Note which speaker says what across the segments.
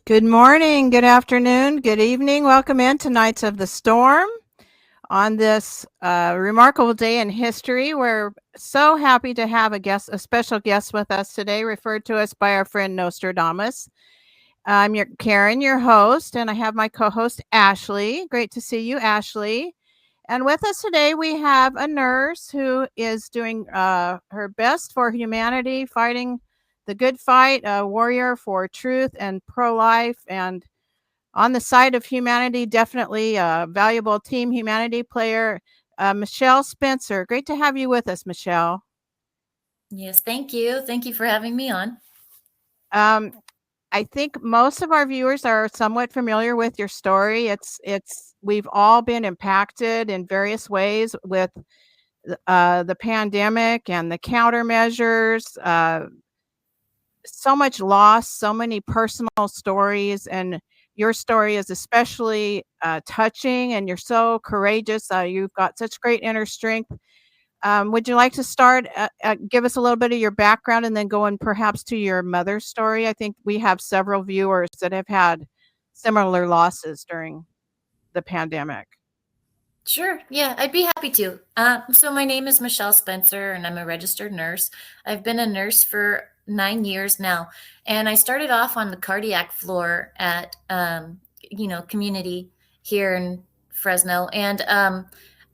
Speaker 1: Good morning, good afternoon, good evening. Welcome into Nights of the Storm on this remarkable day in history. We're so happy to have a special guest with us today, referred to us by our friend Nostradamus. I'm your Karen, your host, and I have my co-host Ashley. Great to see you, Ashley. And with us today, we have a nurse who is doing her best for humanity, fighting the good fight, a warrior for truth and pro-life, and on the side of humanity, definitely a valuable team humanity player, Michelle Spencer. Great to have you with us, Michelle.
Speaker 2: Yes, thank you. Thank you for having me on.
Speaker 1: I think most of our viewers are somewhat familiar with your story. We've all been impacted in various ways with the pandemic and the countermeasures. So much loss, so many personal stories, and your story is especially touching. And you're so courageous. You've got such great inner strength. Would you like to start? Give us a little bit of your background, and then go in perhaps to your mother's story. I think we have several viewers that have had similar losses during the pandemic.
Speaker 2: Sure. Yeah, I'd be happy to. So my name is Michelle Spencer, and I'm a registered nurse. I've been a nurse for 9 years now, and I started off on the cardiac floor at, community here in Fresno, and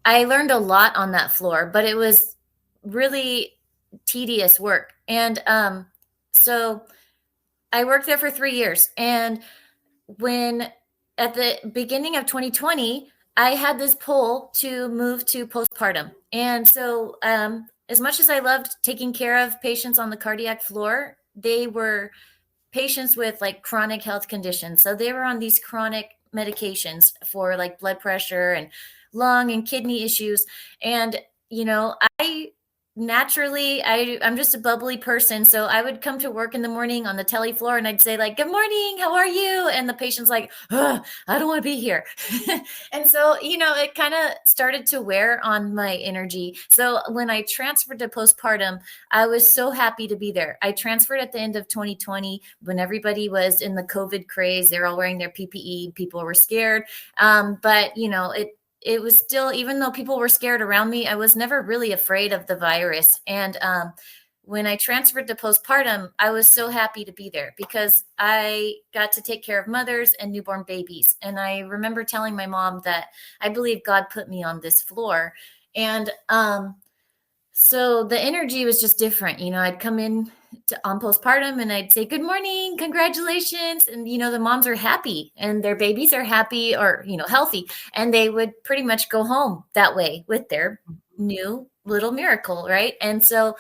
Speaker 2: I learned a lot on that floor, but it was really tedious work, and so I worked there for 3 years, and when at the beginning of 2020, I had this pull to move to postpartum. And so, as much as I loved taking care of patients on the cardiac floor, they were patients with like chronic health conditions. So they were on these chronic medications for like blood pressure and lung and kidney issues. And, I naturally I'm just a bubbly person, so I would come to work in the morning on the tele floor and I'd say like, good morning, how are you? And the patient's like, I don't want to be here. And so it kind of started to wear on my energy. So when I transferred to postpartum, I was so happy to be there. I transferred at the end of 2020 when everybody was in the COVID craze. They're all wearing their PPE, people were scared, but it was still, even though people were scared around me, I was never really afraid of the virus. And when I transferred to postpartum, I was so happy to be there because I got to take care of mothers and newborn babies. And I remember telling my mom that I believe God put me on this floor. And so the energy was just different. I'd come in on postpartum and I'd say, good morning, congratulations. And, the moms are happy and their babies are happy or, healthy. And they would pretty much go home that way with their new little miracle. Right. And so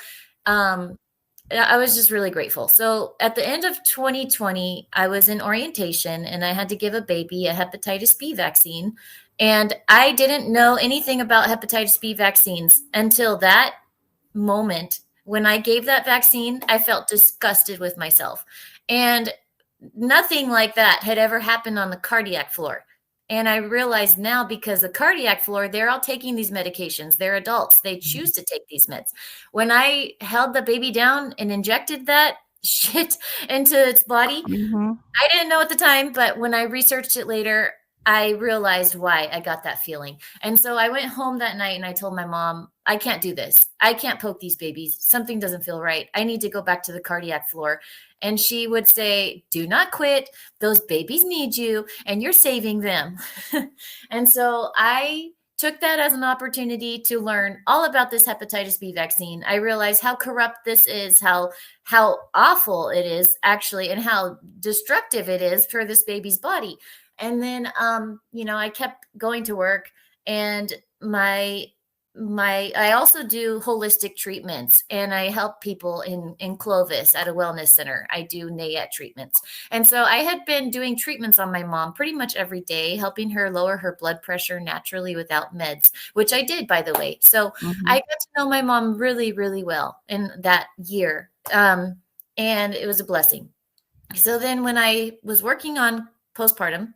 Speaker 2: I was just really grateful. So at the end of 2020, I was in orientation and I had to give a baby a hepatitis B vaccine. And I didn't know anything about hepatitis B vaccines until that moment. When I gave that vaccine, I felt disgusted with myself. And nothing like that had ever happened on the cardiac floor. And I realize now, because the cardiac floor, they're all taking these medications. They're adults. They choose to take these meds. When I held the baby down and injected that shit into its body, I didn't know at the time, but when I researched it later, I realized why I got that feeling. And so I went home that night and I told my mom, I can't do this. I can't poke these babies. Something doesn't feel right. I need to go back to the cardiac floor. And she would say, do not quit. Those babies need you and you're saving them. And so I took that as an opportunity to learn all about this hepatitis B vaccine. I realized how corrupt this is, how awful it is actually, and how destructive it is for this baby's body. And then, I kept going to work, and I also do holistic treatments, and I help people in Clovis at a wellness center. I do NAET treatments. And so I had been doing treatments on my mom pretty much every day, helping her lower her blood pressure naturally without meds, which I did, by the way. So I got to know my mom really, really well in that year. And it was a blessing. So then when I was working on postpartum,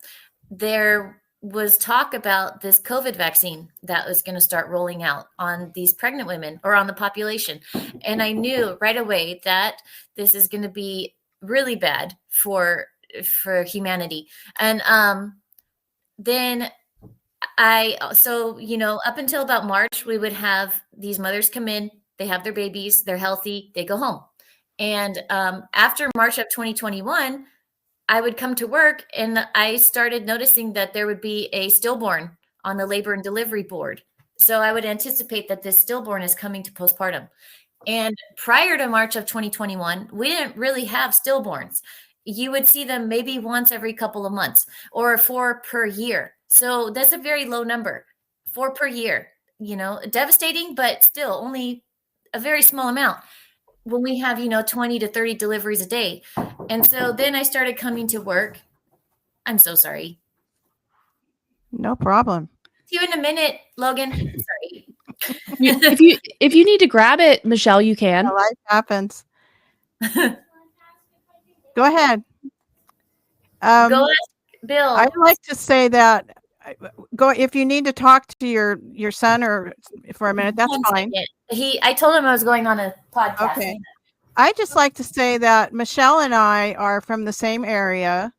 Speaker 2: there was talk about this COVID vaccine that was going to start rolling out on these pregnant women or on the population. And I knew right away that this is going to be really bad for for humanity. And then so, up until about March, we would have these mothers come in, they have their babies, they're healthy, they go home. And after March of 2021, I would come to work and I started noticing that there would be a stillborn on the labor and delivery board. So I would anticipate that this stillborn is coming to postpartum. And prior to March of 2021, we didn't really have stillborns. You would see them maybe once every couple of months or 4 per year. So that's a very low number, 4 per year, devastating, but still only a very small amount when we have, 20 to 30 deliveries a day. And so then I started coming to work. I'm so sorry.
Speaker 1: No problem.
Speaker 2: See you in a minute, Logan. Sorry.
Speaker 3: If you need to grab it, Michelle, you can.
Speaker 1: Life happens. Go ahead.
Speaker 2: Go ahead, Bill.
Speaker 1: I'd like to say that if you need to talk to your son or for a minute, that's fine.
Speaker 2: I told him I was going on a podcast.
Speaker 1: Okay. I'd just like to say that Michelle and I are from the same area.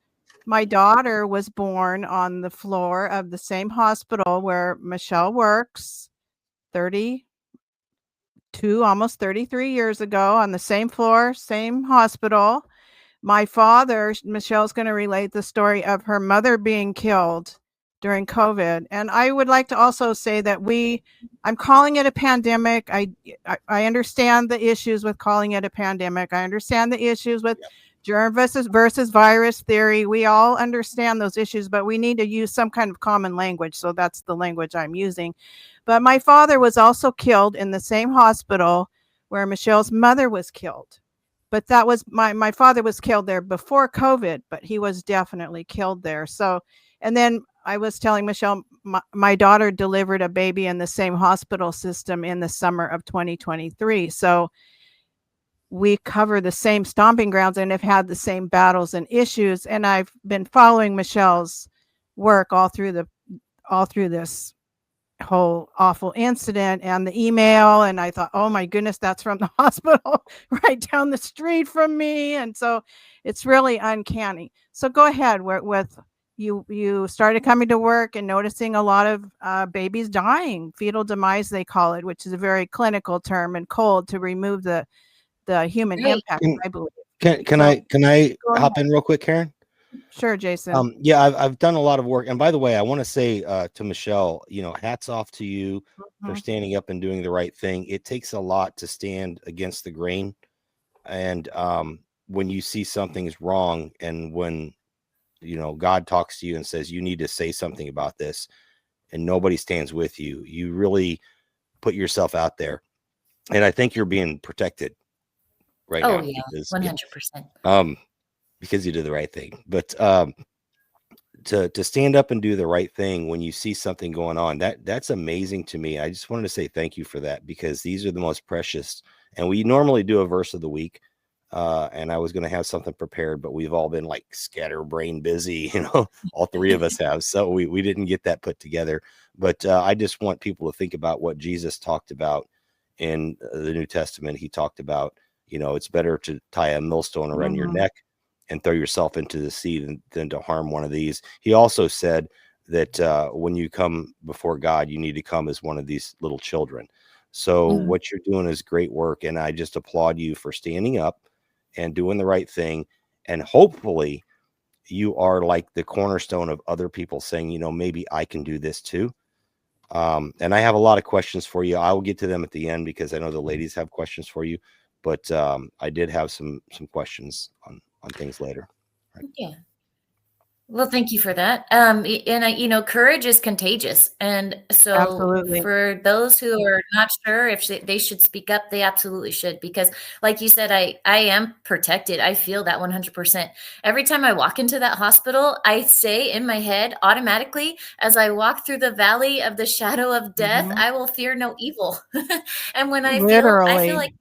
Speaker 1: My daughter was born on the floor of the same hospital where Michelle works 32, almost 33 years ago, on the same floor, same hospital. My father, Michelle's going to relate the story of her mother being killed during COVID. And I would like to also say that I'm calling it a pandemic. I understand the issues with calling it a pandemic. I understand the issues with germ versus virus theory. We all understand those issues, but we need to use some kind of common language. So that's the language I'm using. But my father was also killed in the same hospital where Michelle's mother was killed. But that was my father was killed there before COVID, but he was definitely killed there. So, and then I was telling Michelle, my daughter delivered a baby in the same hospital system in the summer of 2023. So we cover the same stomping grounds and have had the same battles and issues. And I've been following Michelle's work all through this whole awful incident and the email. And I thought, oh my goodness, that's from the hospital right down the street from me. And so it's really uncanny. So go ahead with you started coming to work and noticing a lot of babies dying, fetal demise, they call it, which is a very clinical term, and cold to remove the human impact, I believe.
Speaker 4: Can I hop in real quick, Karen?
Speaker 1: Sure, Jason.
Speaker 4: Yeah, I've done a lot of work. And by the way, I want to say to Michelle, hats off to you for standing up and doing the right thing. It takes a lot to stand against the grain. And when you see something's wrong and when, God talks to you and says, you need to say something about this and nobody stands with you, you really put yourself out there. And I think you're being protected right now.
Speaker 2: Oh, yeah, 100%.
Speaker 4: Because you did the right thing. But to stand up and do the right thing when you see something going on, that's amazing to me. I just wanted to say thank you for that, because these are the most precious. And we normally do a verse of the week. And I was going to have something prepared, but we've all been like scatterbrain busy, all three of us have. So we didn't get that put together. But I just want people to think about what Jesus talked about in the New Testament. He talked about, it's better to tie a millstone around your neck and throw yourself into the sea than to harm one of these. He also said that when you come before God, you need to come as one of these little children. So what you're doing is great work. And I just applaud you for standing up and doing the right thing. And hopefully you are like the cornerstone of other people saying, maybe I can do this too. And I have a lot of questions for you. I will get to them at the end because I know the ladies have questions for you, but I did have some questions on things later. Right.
Speaker 2: Yeah. Well, thank you for that. And courage is contagious. And so
Speaker 1: Absolutely.
Speaker 2: For those who are not sure if they should speak up, they absolutely should, because like you said, I am protected. I feel that 100%. Every time I walk into that hospital, I say in my head automatically, as I walk through the valley of the shadow of death, I will fear no evil. And when I feel like,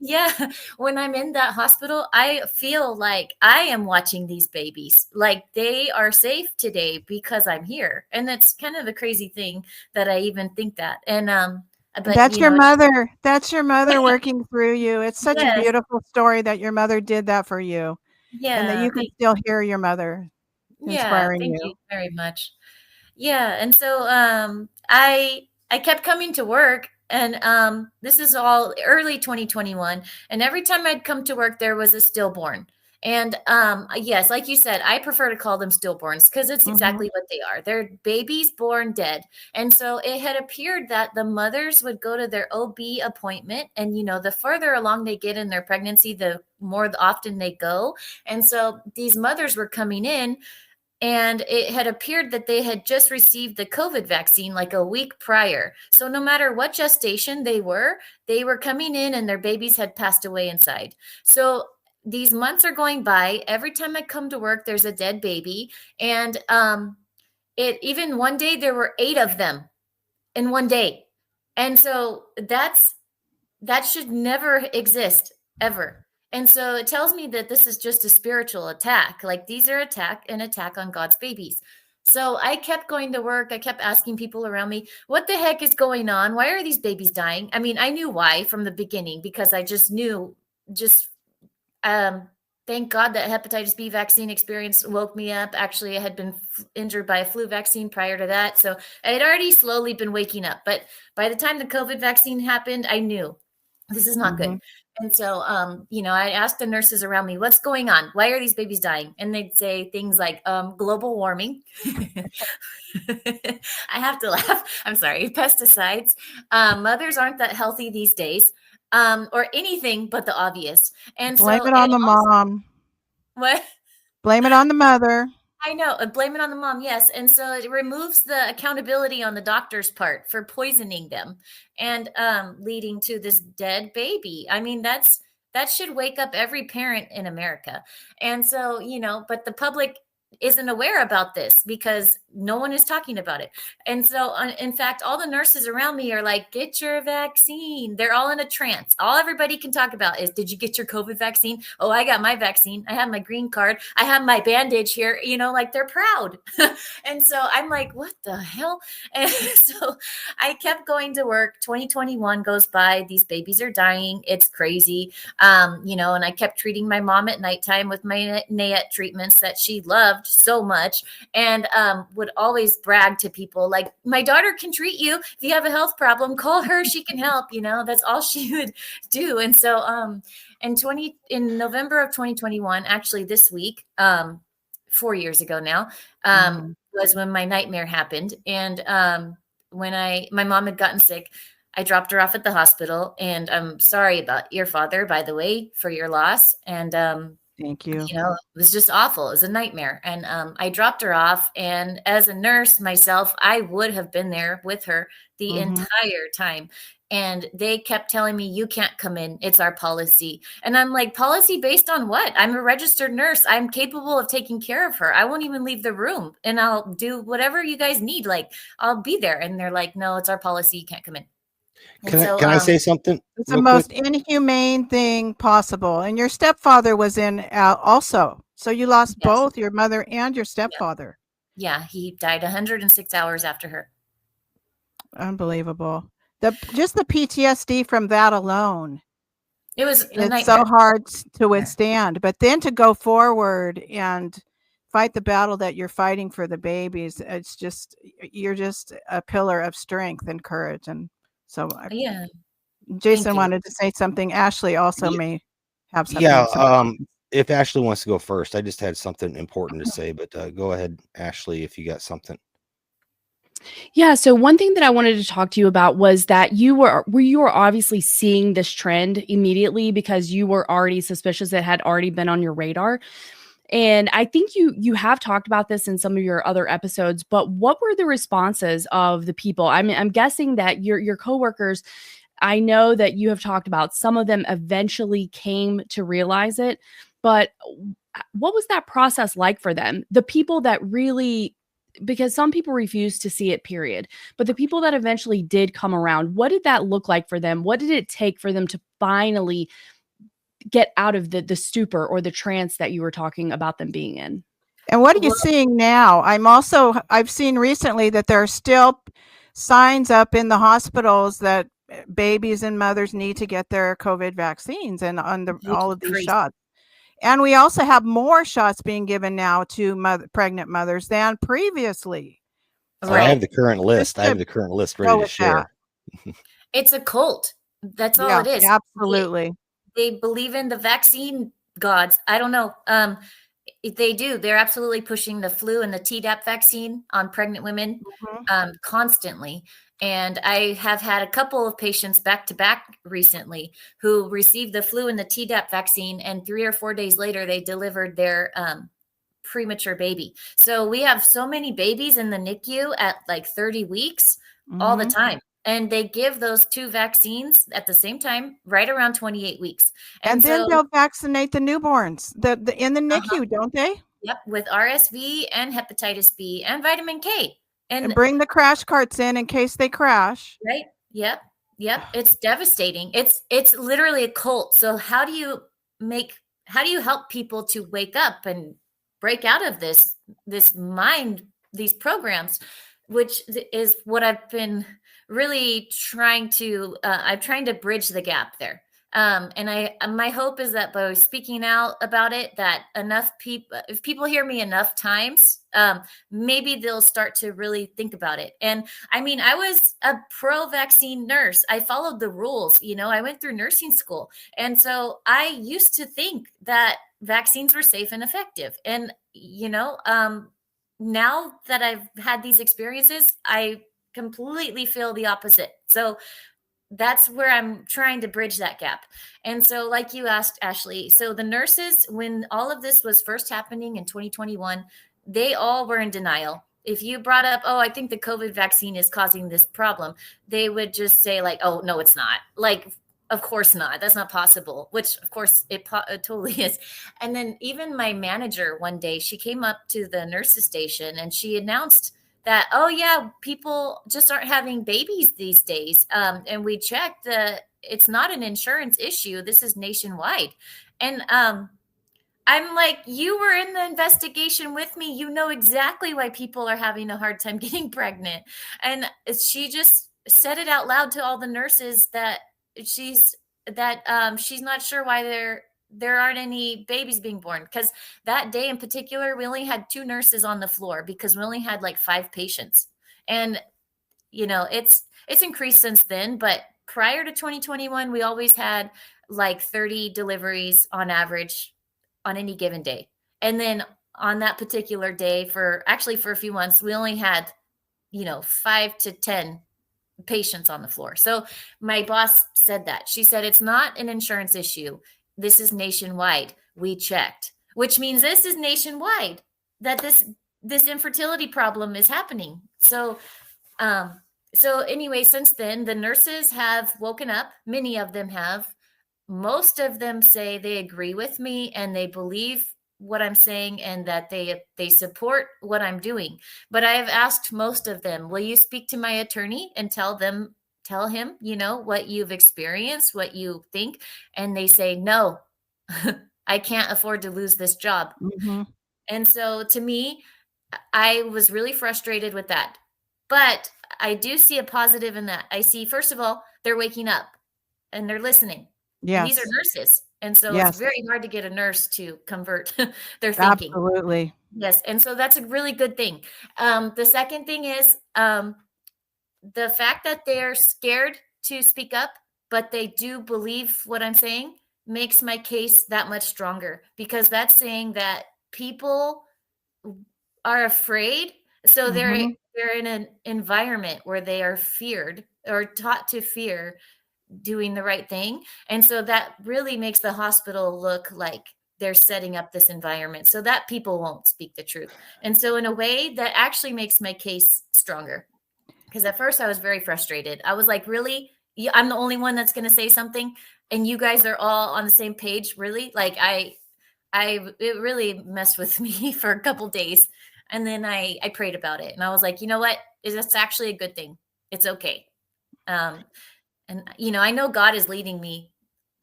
Speaker 2: yeah, when I'm in that hospital, I feel like I am watching these babies, like they are safe today because I'm here. And that's kind of a crazy thing that I even think that. And but
Speaker 1: that's your mother. That's your mother working through you. It's such a beautiful story that your mother did that for you. and that
Speaker 2: Yeah,
Speaker 1: you can still hear your mother inspiring
Speaker 2: thank
Speaker 1: you.
Speaker 2: you very much. Yeah, and so I kept coming to work, and this is all early 2021, and every time I'd come to work there was a stillborn. And yes, like you said, I prefer to call them stillborns because it's
Speaker 1: Mhm.
Speaker 2: exactly what they are. They're babies born dead. And so it had appeared that the mothers would go to their OB appointment, and the further along they get in their pregnancy, the more often they go. And so these mothers were coming in, and it had appeared that they had just received the COVID vaccine like a week prior. So no matter what gestation they were coming in and their babies had passed away inside. So these months are going by. Every time I come to work, there's a dead baby. And it even one day there were 8 of them in one day. And so that should never exist ever. And so it tells me that this is just a spiritual attack. Like these are an attack on God's babies. So I kept going to work. I kept asking people around me, what the heck is going on? Why are these babies dying? I mean, I knew why from the beginning because I just knew thank God that hepatitis B vaccine experience woke me up. Actually, I had been injured by a flu vaccine prior to that. So I had already slowly been waking up. But by the time the COVID vaccine happened, I knew this is not good. And so, I asked the nurses around me, what's going on? Why are these babies dying? And they'd say things like global warming. I have to laugh. I'm sorry. Pesticides. Mothers aren't that healthy these days, or anything but the obvious. And
Speaker 1: Blame
Speaker 2: so
Speaker 1: it on the mom.
Speaker 2: What?
Speaker 1: Blame it on the mother.
Speaker 2: I know. Blame it on the mom. Yes. And so it removes the accountability on the doctor's part for poisoning them and leading to this dead baby. I mean, that should wake up every parent in America. And so, but the public isn't aware about this because no one is talking about it. And so, in fact, all the nurses around me are like, get your vaccine. They're all in a trance. All everybody can talk about is, did you get your COVID vaccine? Oh, I got my vaccine. I have my green card. I have my bandage here, like they're proud. And so I'm like, what the hell? And so I kept going to work. 2021 goes by. These babies are dying. It's crazy. And I kept treating my mom at nighttime with my NAET treatments that she loved so much, and would always brag to people like, my daughter can treat you. If you have a health problem, call her. She can help. That's all she would do. And so in November of 2021, actually this week, 4 years ago now, was when my nightmare happened. And when my mom had gotten sick, I dropped her off at the hospital, and I'm sorry about your father, by the way, for your loss. And
Speaker 1: thank you.
Speaker 2: It was just awful. It was a nightmare. And I dropped her off. And as a nurse myself, I would have been there with her the entire time. And they kept telling me, you can't come in. It's our policy. And I'm like, policy based on what? I'm a registered nurse. I'm capable of taking care of her. I won't even leave the room, and I'll do whatever you guys need. Like, I'll be there. And they're like, no, it's our policy. You can't come in.
Speaker 4: Can I say something?
Speaker 1: It's the most inhumane thing possible. And your stepfather was in also. So you lost both your mother and your stepfather.
Speaker 2: Yeah, he died 106 hours after her.
Speaker 1: Unbelievable. Just the PTSD from that alone.
Speaker 2: It's
Speaker 1: so hard to withstand. But then to go forward and fight the battle that you're fighting for the babies, you're just a pillar of strength and courage. And so Jason wanted to say something. Ashley also may have something.
Speaker 4: Yeah. If Ashley wants to go first, I just had something important to say, but go ahead, Ashley, if you got something.
Speaker 3: Yeah. So one thing that I wanted to talk to you about was that you were obviously seeing this trend immediately because you were already suspicious. It had already been on your radar. And I think you have talked about this in some of your other episodes, but what were the responses of the people? I'm guessing that your coworkers, I know that you have talked about some of them eventually came to realize it, but what was that process like for them? The people that really, because some people refuse to see it, period. But the people that eventually did come around, what did that look like for them? What did it take for them to finally get out of the stupor or the trance that you were talking about them being in?
Speaker 1: And what are you seeing now? I've seen recently that there are still signs up in the hospitals that babies and mothers need to get their COVID vaccines and all of these shots. And we also have more shots being given now to pregnant mothers than previously.
Speaker 4: So I have
Speaker 2: Right.
Speaker 4: the current list.
Speaker 1: Just
Speaker 4: I have
Speaker 1: to
Speaker 4: the current list
Speaker 1: go
Speaker 4: ready to
Speaker 1: with that.
Speaker 4: share.
Speaker 2: It's a cult. That's all
Speaker 1: Yeah,
Speaker 2: it is.
Speaker 1: absolutely.
Speaker 2: They believe in the vaccine gods. I don't know. They do. They're absolutely pushing the flu and the Tdap vaccine on pregnant women
Speaker 1: Mhm.
Speaker 2: constantly. And I have had a couple of patients back to back recently who received the flu and the Tdap vaccine, and 3 or 4 days later, they delivered their premature baby. So we have so many babies in the NICU at like 30 weeks all the
Speaker 1: Mhm.
Speaker 2: time. And they give those two vaccines at the same time, right around 28 weeks.
Speaker 1: And then
Speaker 2: so,
Speaker 1: they'll vaccinate the newborns in the
Speaker 2: uh-huh,
Speaker 1: NICU, don't they?
Speaker 2: yep, with RSV and hepatitis B and vitamin K.
Speaker 1: And
Speaker 2: And
Speaker 1: bring the crash carts in case they crash.
Speaker 2: right, yep, yep, it's devastating. It's literally a cult. So how do you help people to wake up and break out of this mind, these programs, which is what I've been really trying to I'm trying to bridge the gap there. And my hope is that by speaking out about it, that enough people, if people hear me enough times, maybe they'll start to really think about it. And I mean, I was a pro-vaccine nurse. I followed the rules. I went through nursing school, and so I used to think that vaccines were safe and effective. And now that I've had these experiences, I completely feel the opposite. So that's where I'm trying to bridge that gap. And so, like you asked, Ashley, so the nurses, when all of this was first happening in 2021, they all were in denial. If you brought up, oh, I think the COVID vaccine is causing this problem, they would just say, like, oh, no, it's not. Like, of course not. That's not possible, which, of course, it totally is. And then even my manager one day, she came up to the nurses station and she announced that, oh yeah, people just aren't having babies these days. And we checked, it's not an insurance issue. This is nationwide. And I'm like, you were in the investigation with me. You know exactly why people are having a hard time getting pregnant. And she just said it out loud to all the nurses that she's not sure why there aren't any babies being born, because that day in particular we only had 2 nurses on the floor because we only had like 5 patients. And it's increased since then, but prior to 2021 we always had like 30 deliveries on average on any given day. And then on that particular day, for a few months, we only had 5 to 10 patients on the floor. So my boss said that. She said, it's not an insurance issue. This is nationwide. We checked, which means this is nationwide, that this infertility problem is happening. So anyway, since then, the nurses have woken up. Many of them have. Most of them say they agree with me and they believe what I'm saying and that they support what I'm doing. But I have asked most of them, will you speak to my attorney and tell him, what you've experienced, what you think? And they say, no, I can't afford to lose this job.
Speaker 1: Mhm.
Speaker 2: And so to me, I was really frustrated with that. But I do see a positive in that. I see, first of all, they're waking up and they're listening. And these are
Speaker 1: Yes.
Speaker 2: nurses. And so
Speaker 1: Yes.
Speaker 2: it's very hard to get a nurse to convert their thinking.
Speaker 1: Absolutely.
Speaker 2: Yes. And so that's a really good thing. The second thing is the fact that they're scared to speak up, but they do believe what I'm saying, makes my case that much stronger, because that's saying that people are afraid. So
Speaker 1: Mhm.
Speaker 2: they're in an environment where they are feared or taught to fear doing the right thing. And so that really makes the hospital look like they're setting up this environment so that people won't speak the truth. And so in a way that actually makes my case stronger. Because at first I was very frustrated. I was like, really? I'm the only one that's going to say something and you guys are all on the same page? Really? Like it really messed with me for a couple days. And then I prayed about it and I was like, you know what? It's actually a good thing. It's okay. And I know God is leading me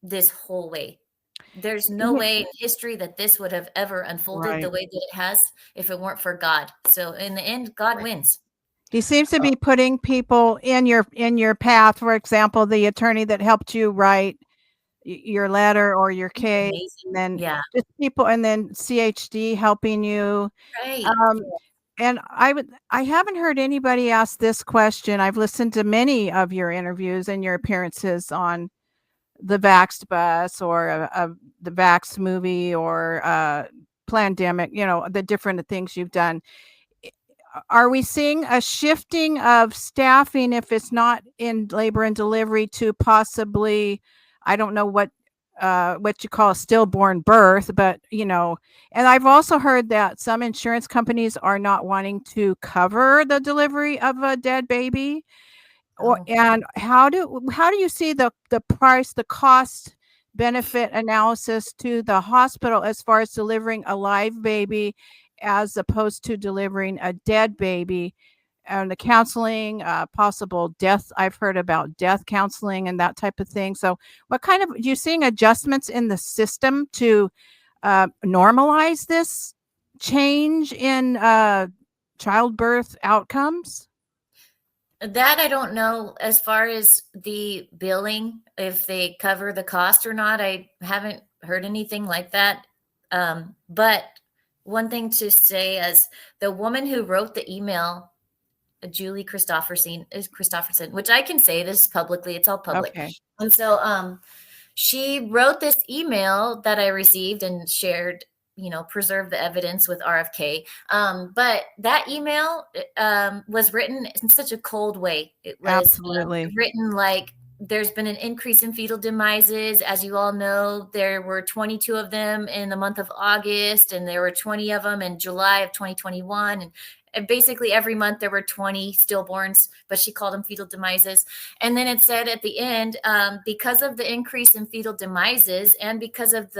Speaker 2: this whole way. There's no
Speaker 1: Mhm.
Speaker 2: way in history that this would have ever unfolded the
Speaker 1: Right.
Speaker 2: way that it has if it weren't for God. So in the end, God
Speaker 4: Right.
Speaker 2: wins.
Speaker 1: He seems to be putting people in your path. For example, the attorney that helped you write your letter or your case,
Speaker 2: Amazing.
Speaker 1: and then
Speaker 2: Yeah.
Speaker 1: just people, and then CHD helping you.
Speaker 2: Right.
Speaker 1: And I haven't heard anybody ask this question. I've listened to many of your interviews and your appearances on the Vaxxed Bus or the Vax movie or Plandemic, the different things you've done. Are we seeing a shifting of staffing if it's not in labor and delivery to possibly, I don't know what you call a stillborn birth, but and I've also heard that some insurance companies are not wanting to cover the delivery of a dead baby. And how do you see the price, the cost benefit analysis to the hospital as far as delivering a live baby as opposed to delivering a dead baby, and the counseling, possible death? I've heard about death counseling and that type of thing. So what kind of, you seeing adjustments in the system to normalize this change in childbirth outcomes?
Speaker 2: That I don't know. As far as the billing, if they cover the cost or not, I haven't heard anything like that. But one thing to say, as the woman who wrote the email, Julie Christopherson, which I can say this publicly, it's all public.
Speaker 1: Okay.
Speaker 2: And so she wrote this email that I received and shared, preserve the evidence with RFK. But that email was written in such a cold way. It was
Speaker 1: Absolutely.
Speaker 2: written like, there's been an increase in fetal demises. As you all know, there were 22 of them in the month of August, and there were 20 of them in July of 2021. And basically every month there were 20 stillborns, but she called them fetal demises. And then it said at the end, because of the increase in fetal demises and because of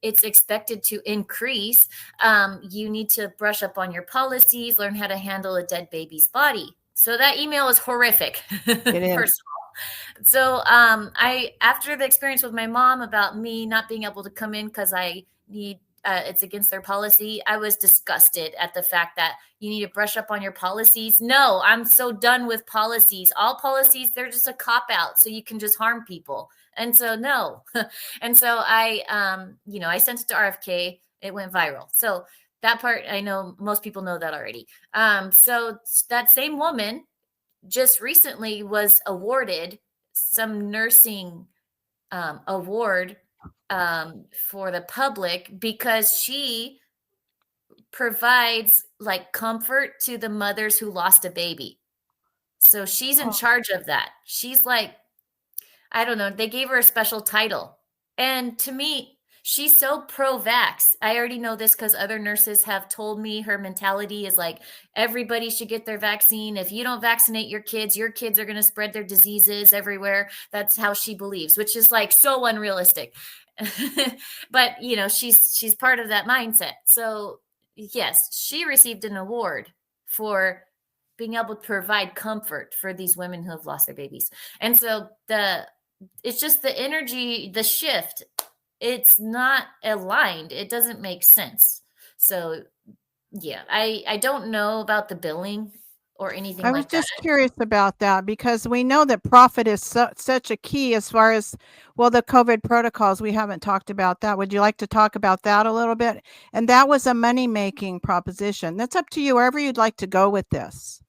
Speaker 2: it's expected to increase, you need to brush up on your policies, learn how to handle a dead baby's body. So that email is horrific.
Speaker 1: It is.
Speaker 2: First of all. So after the experience with my mom about me not being able to come in because I need, it's against their policy, I was disgusted at the fact that you need to brush up on your policies. No, I'm so done with policies. All policies, they're just a cop out so you can just harm people. And so no. And so I sent it to RFK. It went viral. So that part, I know most people know that already. So that same woman just recently was awarded some nursing award for the public because she provides like comfort to the mothers who lost a baby. So she's in charge of that. She's like, I don't know, they gave her a special title. And to me, she's so pro-vax. I already know this because other nurses have told me her mentality is like, everybody should get their vaccine. If you don't vaccinate your kids are going to spread their diseases everywhere. That's how she believes, which is like so unrealistic. But, she's part of that mindset. So yes, she received an award for being able to provide comfort for these women who have lost their babies. And so it's just the energy, the shift, it's not aligned. It doesn't make sense. So yeah, I don't know about the billing or anything like that.
Speaker 1: I was just curious about that because we know that profit is such a key as far as, the COVID protocols. We haven't talked about that. Would you like to talk about that a little bit? And that was a money-making proposition. That's up to you, wherever you'd like to go with this.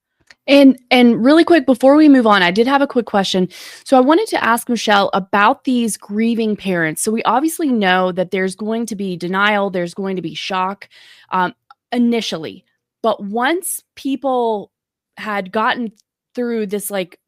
Speaker 3: And really quick, before we move on, I did have a quick question. So I wanted to ask Michelle about these grieving parents. So we obviously know that there's going to be denial, there's going to be shock initially. But once people had gotten through this like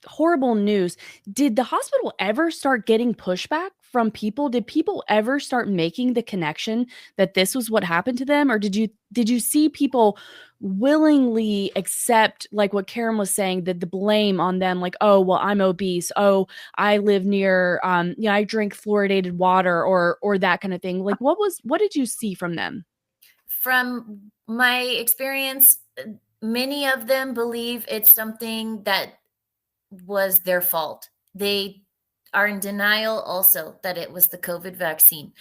Speaker 3: horrible news, did the hospital ever start getting pushback from people? Did people ever start making the connection that this was what happened to them? Or did you see people willingly accept, like what Karen was saying, that the blame on them, like, oh, well, I'm obese, oh, I live near I drink fluoridated water, or that kind of thing? Like, what did you see from them?
Speaker 2: From my experience, many of them believe it's something that was their fault. They are in denial also that it was the COVID vaccine.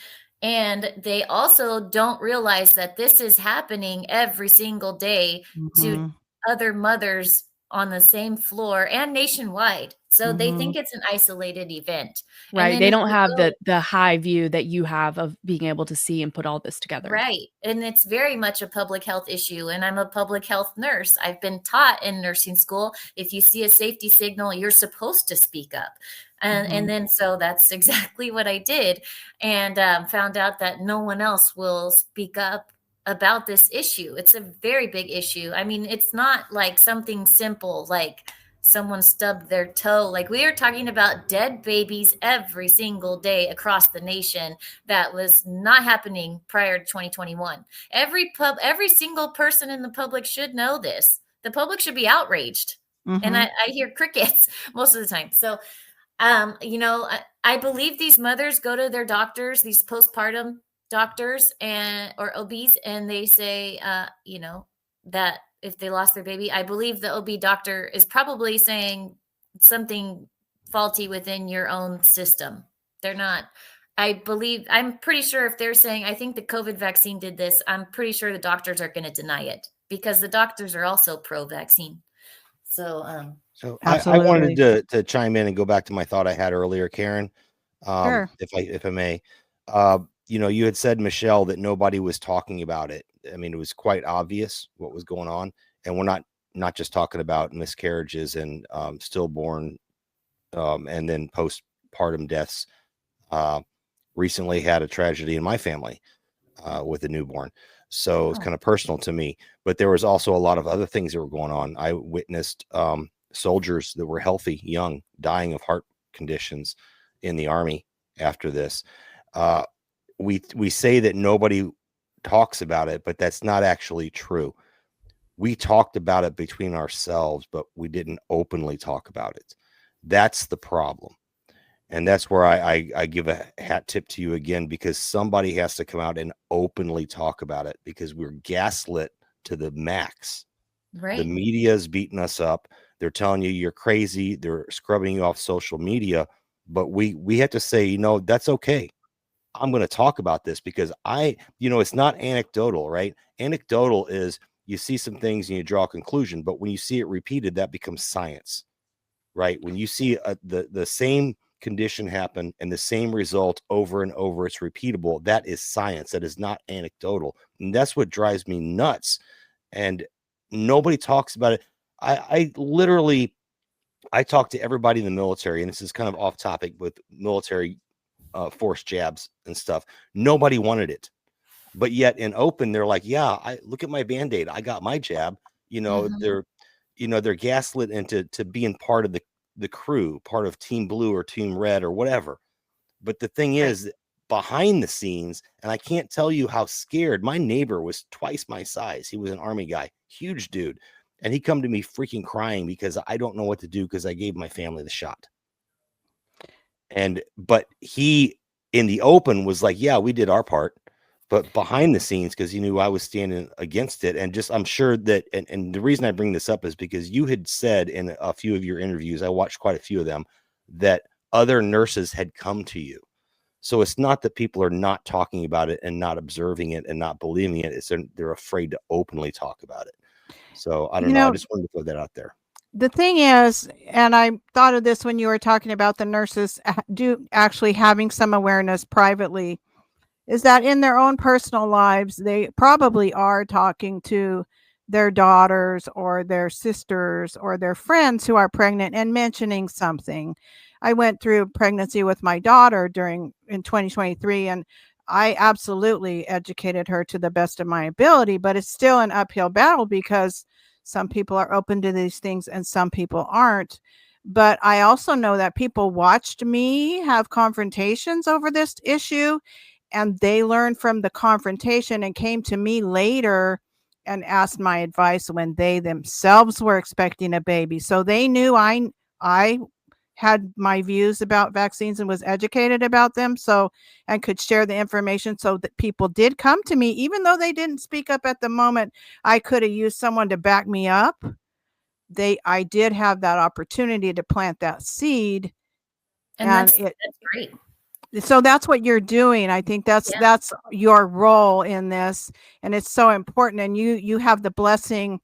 Speaker 2: And they also don't realize that this is happening every single day to other mothers on the same floor and nationwide. So they think it's an isolated event. And
Speaker 3: Right.
Speaker 2: then
Speaker 3: They
Speaker 2: if
Speaker 3: don't
Speaker 2: you
Speaker 3: have
Speaker 2: go-
Speaker 3: the high view that you have of being able to see and put all this together.
Speaker 2: Right. And it's very much a public health issue. And I'm a public health nurse. I've been taught in nursing school, if you see a safety signal, you're supposed to speak up. And then so that's exactly what I did, and found out that no one else will speak up about this issue. It's a very big issue. I mean, it's not like something simple like someone stubbed their toe. Like, we are talking about dead babies every single day across the nation. That was not happening prior to 2021. Every single person in the public should know this. The public should be outraged. And I hear crickets most of the time. So I believe these mothers go to their doctors, these postpartum doctors or OBs, and they say, that if they lost their baby, I believe the OB doctor is probably saying something faulty within your own system. They're not. I'm pretty sure if they're saying, I think the COVID vaccine did this, I'm pretty sure the doctors are going to deny it, because the doctors are also pro-vaccine. So,
Speaker 4: So I wanted to chime in and go back to my thought I had earlier, Karen,
Speaker 1: Sure.
Speaker 4: if I may. You had said, Michelle, that nobody was talking about it. I mean, it was quite obvious what was going on, and we're not just talking about miscarriages and stillborn and then postpartum deaths. Recently had a tragedy in my family with a newborn. So it's kind of personal to me, but there was also a lot of other things that were going on. I witnessed soldiers that were healthy, young, dying of heart conditions in the Army after this. We say that nobody talks about it, but that's not actually true. We talked about it between ourselves, but we didn't openly talk about it. That's the problem. And that's where I give a hat tip to you again, because somebody has to come out and openly talk about it, because we're gaslit to the max.
Speaker 2: right.
Speaker 4: The media is beating us up. They're telling you you're crazy. They're scrubbing you off social media. But we have to say, that's okay. I'm going to talk about this because it's not anecdotal, right? Anecdotal is you see some things and you draw a conclusion. But when you see it repeated, that becomes science, right? When you see the same condition happen and the same result over and over, it's repeatable. That is science. That is not anecdotal. And that's what drives me nuts. And nobody talks about it. I talk to everybody in the military, and this is kind of off topic with military force jabs and stuff. Nobody wanted it, but yet in open, they're like, yeah, I look at my Band-Aid. I got my jab. They're gaslit into being part of the crew, part of Team Blue or Team Red or whatever. But the thing is, behind the scenes, and I can't tell you how scared, my neighbor was twice my size. He was an Army guy, huge dude. And he come to me freaking crying because I don't know what to do because I gave my family the shot. But he in the open was like, yeah, we did our part. But behind the scenes, because he knew I was standing against it, and just I'm sure that, and the reason I bring this up is because you had said in a few of your interviews, I watched quite a few of them, that other nurses had come to you. So it's not that people are not talking about it and not observing it and not believing it. It's they're afraid to openly talk about it. So I don't know. I just wanted to put that out there.
Speaker 1: The thing is, and I thought of this when you were talking about the nurses do actually having some awareness privately, is that in their own personal lives, they probably are talking to their daughters or their sisters or their friends who are pregnant and mentioning something. I went through pregnancy with my daughter in 2023, and I absolutely educated her to the best of my ability, but it's still an uphill battle because some people are open to these things and some people aren't. But I also know that people watched me have confrontations over this issue, and they learned from the confrontation and came to me later and asked my advice when they themselves were expecting a baby. So they knew I had my views about vaccines and was educated about them, and could share the information, so that people did come to me, even though they didn't speak up at the moment. I could have used someone to back me up. I did have that opportunity to plant that seed,
Speaker 2: and that's great.
Speaker 1: So that's what you're doing. I think that's your role in this, and it's so important. And you have the blessing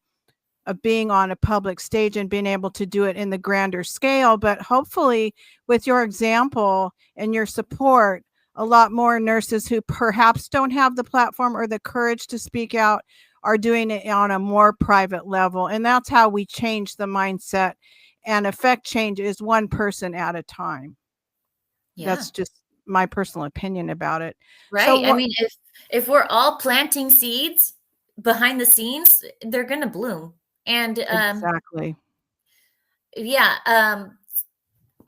Speaker 1: of being on a public stage and being able to do it in the grander scale. But hopefully with your example and your support, a lot more nurses who perhaps don't have the platform or the courage to speak out are doing it on a more private level. And that's how we change the mindset, and affect change is one person at a time.
Speaker 2: Yeah.
Speaker 1: That's just my personal opinion about it.
Speaker 2: Right.
Speaker 1: So
Speaker 2: I mean, if we're all planting seeds behind the scenes, they're going to bloom. And
Speaker 1: exactly.
Speaker 2: yeah,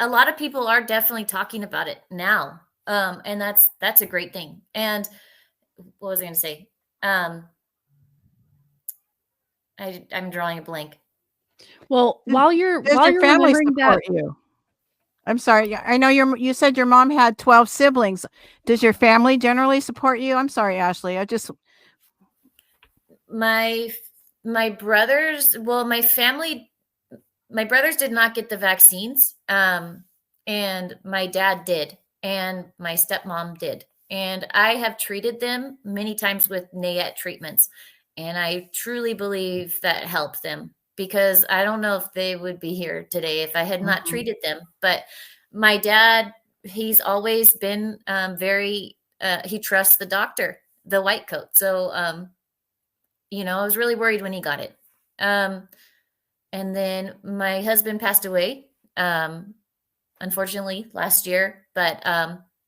Speaker 2: a lot of people are definitely talking about it now. And that's a great thing. And what was I going to say? I'm drawing a blank.
Speaker 3: Well, while you're
Speaker 1: Does your family
Speaker 3: remembering that,
Speaker 1: support you? I'm sorry. I know you said your mom had 12 siblings. Does your family generally support you? I'm sorry, Ashley.
Speaker 2: My brothers, well, my brothers did not get the vaccines. And my dad did, and my stepmom did. And I have treated them many times with NAET treatments. And I truly believe that helped them, because I don't know if they would be here today if I had not treated them. But my dad, he's always been he trusts the doctor, the white coat. So, I was really worried when he got it. And then my husband passed away, unfortunately, last year. But,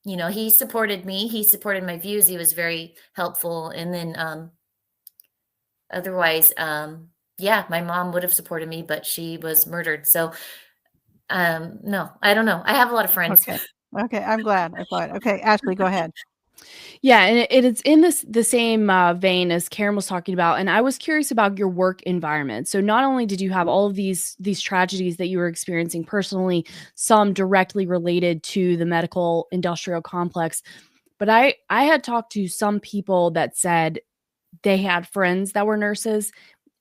Speaker 2: he supported me. He supported my views. He was very helpful. And then otherwise, my mom would have supported me, but she was murdered. So, no, I don't know. I have a lot of friends.
Speaker 1: Okay. I'm glad. Okay. Ashley, go ahead.
Speaker 3: yeah, and it's in the same vein as Karen was talking about. And I was curious about your work environment. So not only did you have all of these tragedies that you were experiencing personally, some directly related to the medical industrial complex, but I had talked to some people that said they had friends that were nurses,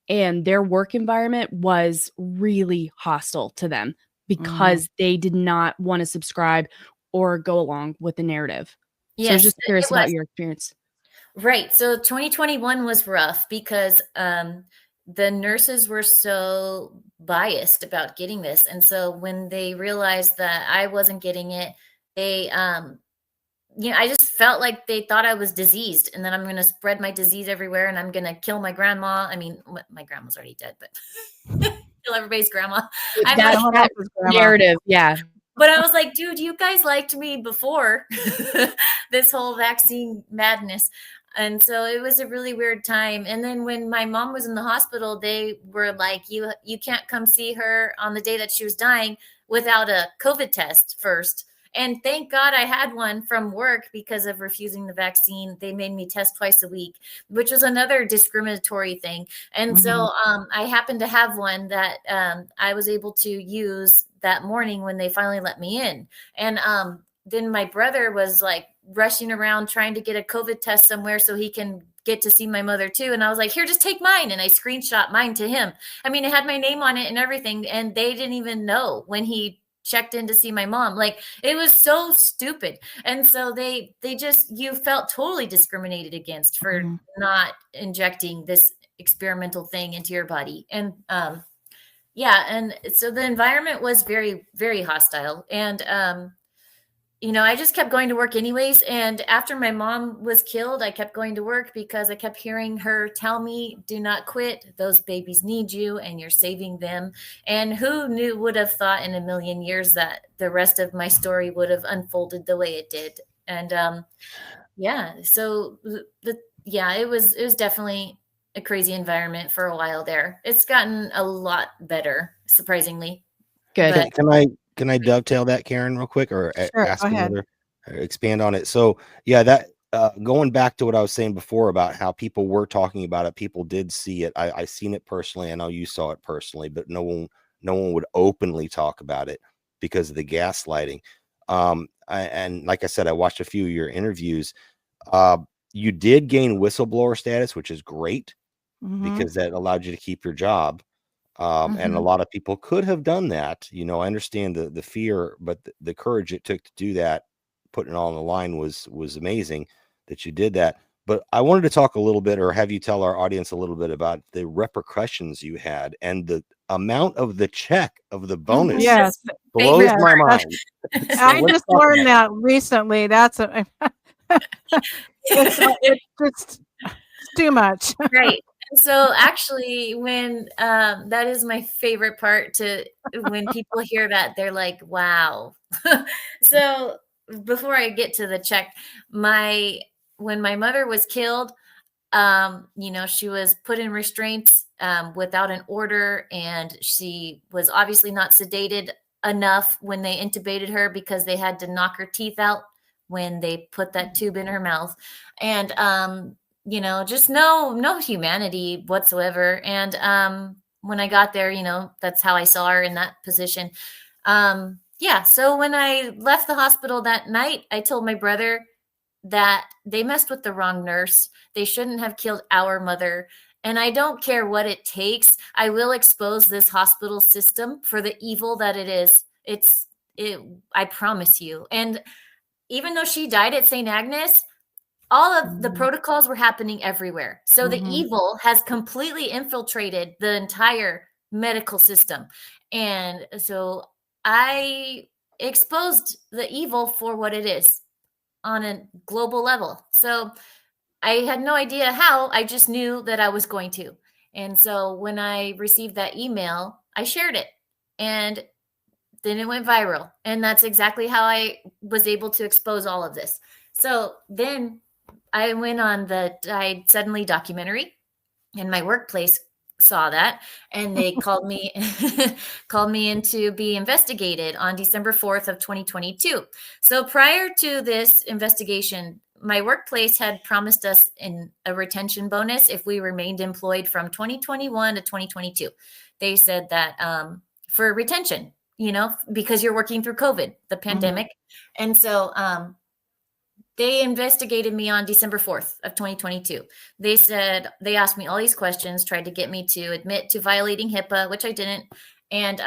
Speaker 3: and their work environment was really hostile to them because they did not want to subscribe or go along with the narrative.
Speaker 2: Yes,
Speaker 3: so I was just curious about your experience.
Speaker 2: Right. So 2021 was rough because the nurses were so biased about getting this. And so when they realized that I wasn't getting it, they I just felt like they thought I was diseased, and then I'm going to spread my disease everywhere, and I'm going to kill my grandma. I mean, my grandma's already dead, but kill everybody's grandma.
Speaker 3: That narrative, yeah.
Speaker 2: But I was like, dude, you guys liked me before this whole vaccine madness. And so it was a really weird time. And then when my mom was in the hospital, they were like, you can't come see her on the day that she was dying without a COVID test first. And thank God I had one from work because of refusing the vaccine. They made me test twice a week, which was another discriminatory thing. And so I happened to have one that I was able to use that morning when they finally let me in. And then my brother was like rushing around trying to get a COVID test somewhere so he can get to see my mother too. And I was like, here, just take mine. And I screenshot mine to him. I mean, it had my name on it and everything. And they didn't even know when he checked in to see my mom. Like, it was so stupid. And so they just, you felt totally discriminated against for not injecting this experimental thing into your body. And and so the environment was very, very hostile. And I just kept going to work anyways. And after my mom was killed, I kept going to work because I kept hearing her tell me, do not quit. Those babies need you and you're saving them. And who would have thought in a million years that the rest of my story would have unfolded the way it did. And so it was definitely a crazy environment for a while there. It's gotten a lot better, surprisingly.
Speaker 3: Good.
Speaker 4: Can I dovetail that, Karen, real quick, or
Speaker 1: Sure,
Speaker 4: ask another, or expand on it? So that going back to what I was saying before about how people were talking about it, people did see it. I seen it personally. I know you saw it personally, but no one would openly talk about it because of the gaslighting. And like I said, I watched a few of your interviews. You did gain whistleblower status, which is great because that allowed you to keep your job. And a lot of people could have done that. I understand the fear, but the courage it took to do that, putting it all on the line was amazing that you did that. But I wanted to talk a little bit, or have you tell our audience a little bit about the repercussions you had and the amount of the check of the bonus.
Speaker 1: Yes.
Speaker 4: Blows
Speaker 2: Favorite
Speaker 4: my
Speaker 1: part.
Speaker 4: mind.
Speaker 1: I
Speaker 4: let's
Speaker 1: just
Speaker 4: talk
Speaker 1: learned
Speaker 4: about
Speaker 1: that recently. That's it's just too much.
Speaker 2: Right. And so actually when that is my favorite part, to when people hear that, they're like, wow. So before I get to the check, when my mother was killed, she was put in restraints without an order, and she was obviously not sedated enough when they intubated her, because they had to knock her teeth out when they put that tube in her mouth. And just no humanity whatsoever. And when I got there, that's how I saw her in that position. So when I left the hospital that night, I told my brother that they messed with the wrong nurse. They shouldn't have killed our mother. And I don't care what it takes. I will expose this hospital system for the evil that it is. I promise you. And even though she died at St. Agnes, all of the protocols were happening everywhere. So the evil has completely infiltrated the entire medical system. And so I exposed the evil for what it is on a global level. So I had no idea how, I just knew that I was going to. And so when I received that email, I shared it, and then it went viral. And that's exactly how I was able to expose all of this. So then I went on the Died Suddenly documentary, and my workplace saw that, and they called me in to be investigated on December 4th of 2022. So prior to this investigation, my workplace had promised us a retention bonus if we remained employed from 2021 to 2022. They said that for retention, because you're working through COVID, the pandemic. And so they investigated me on December 4th of 2022. They asked me all these questions, tried to get me to admit to violating HIPAA, which I didn't. And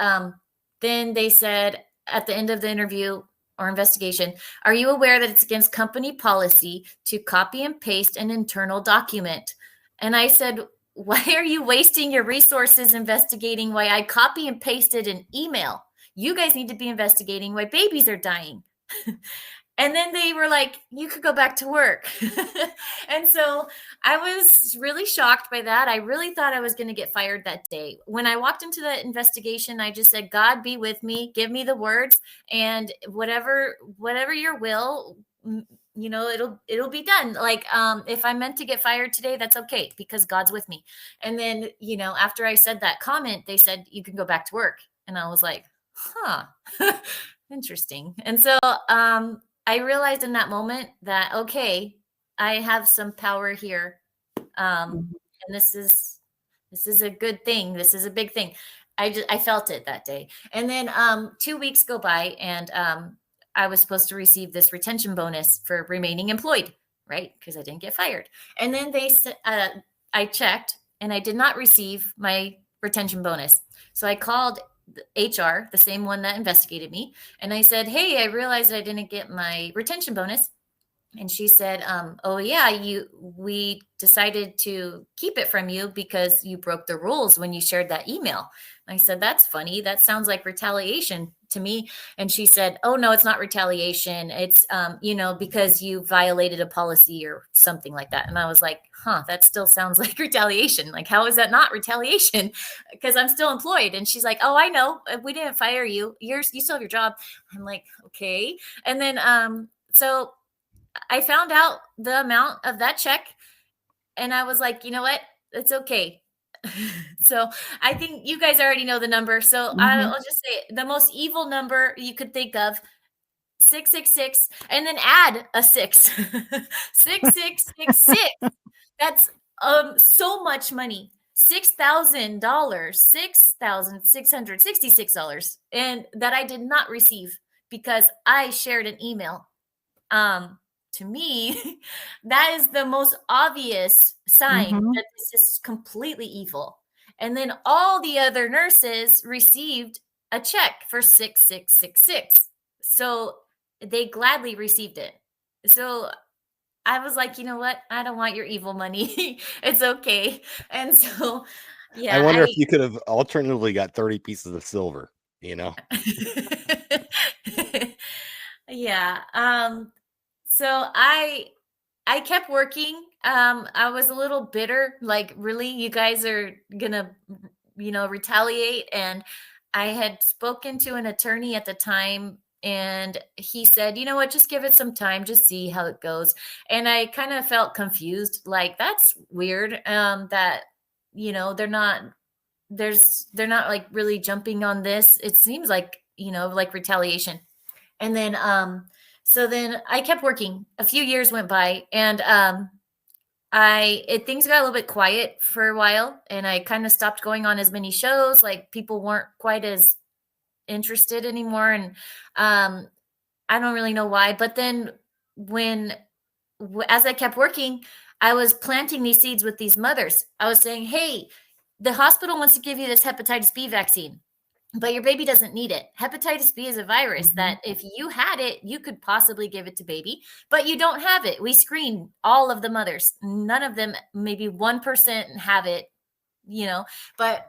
Speaker 2: then they said at the end of the interview or investigation, are you aware that it's against company policy to copy and paste an internal document? And I said, why are you wasting your resources investigating why I copy and pasted an email? You guys need to be investigating why babies are dying. And then they were like, you could go back to work. And so I was really shocked by that. I really thought I was going to get fired that day. When I walked into the investigation, I just said, God, be with me, give me the words, and whatever your will, it'll be done. Like, if I'm meant to get fired today, that's okay, because God's with me. And then, after I said that comment, they said, you can go back to work. And I was like, huh, interesting. And so, I realized in that moment that, okay, I have some power here. And this is a good thing. This is a big thing. I felt it that day. And then 2 weeks go by, and I was supposed to receive this retention bonus for remaining employed, right? Because I didn't get fired. And then I checked, and I did not receive my retention bonus. So I called HR, the same one that investigated me, and I said, hey, I realized I didn't get my retention bonus. And she said, oh yeah, we decided to keep it from you because you broke the rules when you shared that email. And I said, that's funny. That sounds like retaliation to me. And she said, oh no, it's not retaliation. It's, because you violated a policy or something like that. And I was like, that still sounds like retaliation. Like, how is that not retaliation? Because I'm still employed. And she's like, oh, I know. We didn't fire you. You still have your job. I'm like, okay. And then, so I found out the amount of that check, and I was like, you know what? It's okay. So I think you guys already know the number. So I'll just say the most evil number you could think of, 666, and then add a 6. 6666. That's so much money. $6,000, $6,666, and that I did not receive because I shared an email. To me, that is the most obvious sign that this is completely evil. And then all the other nurses received a check for 6666. So they gladly received it. So I was like, you know what? I don't want your evil money. It's okay. And so,
Speaker 4: I
Speaker 2: yeah,
Speaker 4: wonder if you could have alternatively got 30 pieces of silver, you know?
Speaker 2: yeah. So I kept working. I was a little bitter, like, really, you guys are gonna, retaliate. And I had spoken to an attorney at the time, and he said, you know what, just give it some time, just see how it goes. And I kind of felt confused, like, that's weird. That, they're not like really jumping on this. It seems like, like retaliation. And then so then I kept working. A few years went by, and things got a little bit quiet for a while, and I kind of stopped going on as many shows. Like, people weren't quite as interested anymore. And I don't really know why. But then as I kept working, I was planting these seeds with these mothers. I was saying, hey, the hospital wants to give you this hepatitis B vaccine, but your baby doesn't need it. Hepatitis B is a virus that if you had it, you could possibly give it to baby, but you don't have it. We screen all of the mothers. None of them, maybe 1% have it, but,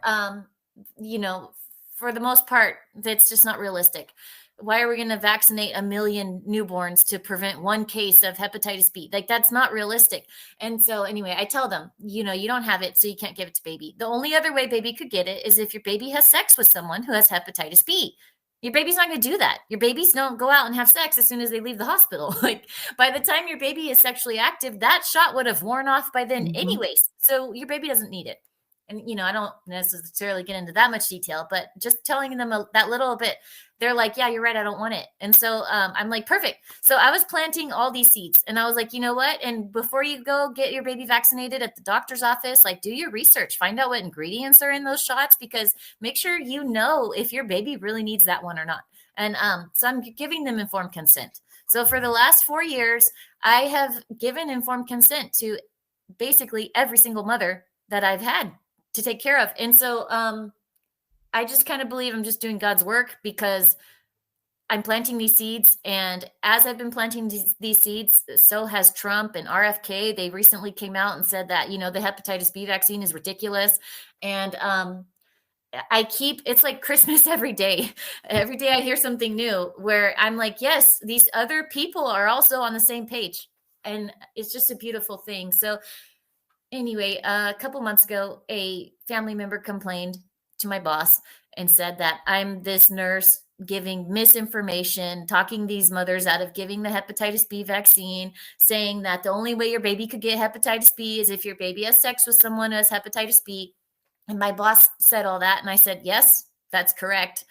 Speaker 2: for the most part, that's just not realistic. Why are we going to vaccinate 1 million newborns to prevent one case of hepatitis B? Like, that's not realistic. And so anyway, I tell them, you don't have it, so you can't give it to baby. The only other way baby could get it is if your baby has sex with someone who has hepatitis B. Your baby's not going to do that. Your babies don't go out and have sex as soon as they leave the hospital. Like, by the time your baby is sexually active, that shot would have worn off by then anyways. So your baby doesn't need it. And, I don't necessarily get into that much detail, but just telling them that little bit, they're like, yeah, you're right, I don't want it. And so I'm like, perfect. So I was planting all these seeds, and I was like, you know what? And before you go get your baby vaccinated at the doctor's office, like, do your research, find out what ingredients are in those shots, because make sure you know if your baby really needs that one or not. And so I'm giving them informed consent. So for the last 4 years, I have given informed consent to basically every single mother that I've had to take care of. And so I just kind of believe I'm just doing God's work, because I'm planting these seeds. And as I've been planting these seeds, so has Trump and RFK. They recently came out and said that, the hepatitis B vaccine is ridiculous. And it's like Christmas every day. Every day I hear something new where I'm like, yes, these other people are also on the same page. And it's just a beautiful thing. So anyway, a couple months ago, a family member complained to my boss and said that I'm this nurse giving misinformation, talking these mothers out of giving the hepatitis B vaccine, saying that the only way your baby could get hepatitis B is if your baby has sex with someone who has hepatitis B. And my boss said all that. And I said, yes, that's correct.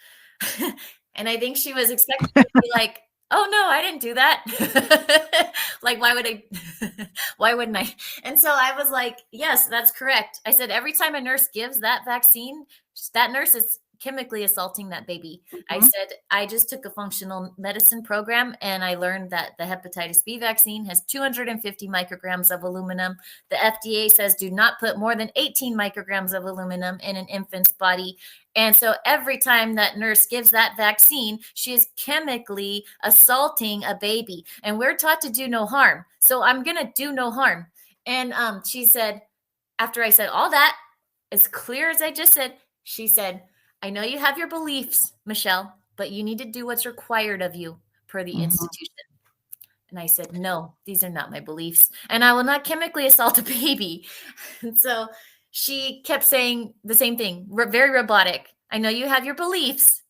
Speaker 2: And I think she was expecting me to be like, oh no, I didn't do that. Like, why wouldn't I? And so I was like, yes, that's correct. I said, every time a nurse gives that vaccine, that nurse is chemically assaulting that baby. I said, I just took a functional medicine program, and I learned that the hepatitis B vaccine has 250 micrograms of aluminum. The FDA says do not put more than 18 micrograms of aluminum in an infant's body. And so every time that nurse gives that vaccine, she is chemically assaulting a baby. And we're taught to do no harm. So I'm going to do no harm. And she said, after I said all that, as clear as I just said, she said, I know you have your beliefs, Michelle, but you need to do what's required of you per the institution. And I said, no, these are not my beliefs. And I will not chemically assault a baby. And so she kept saying the same thing, very robotic. I know you have your beliefs,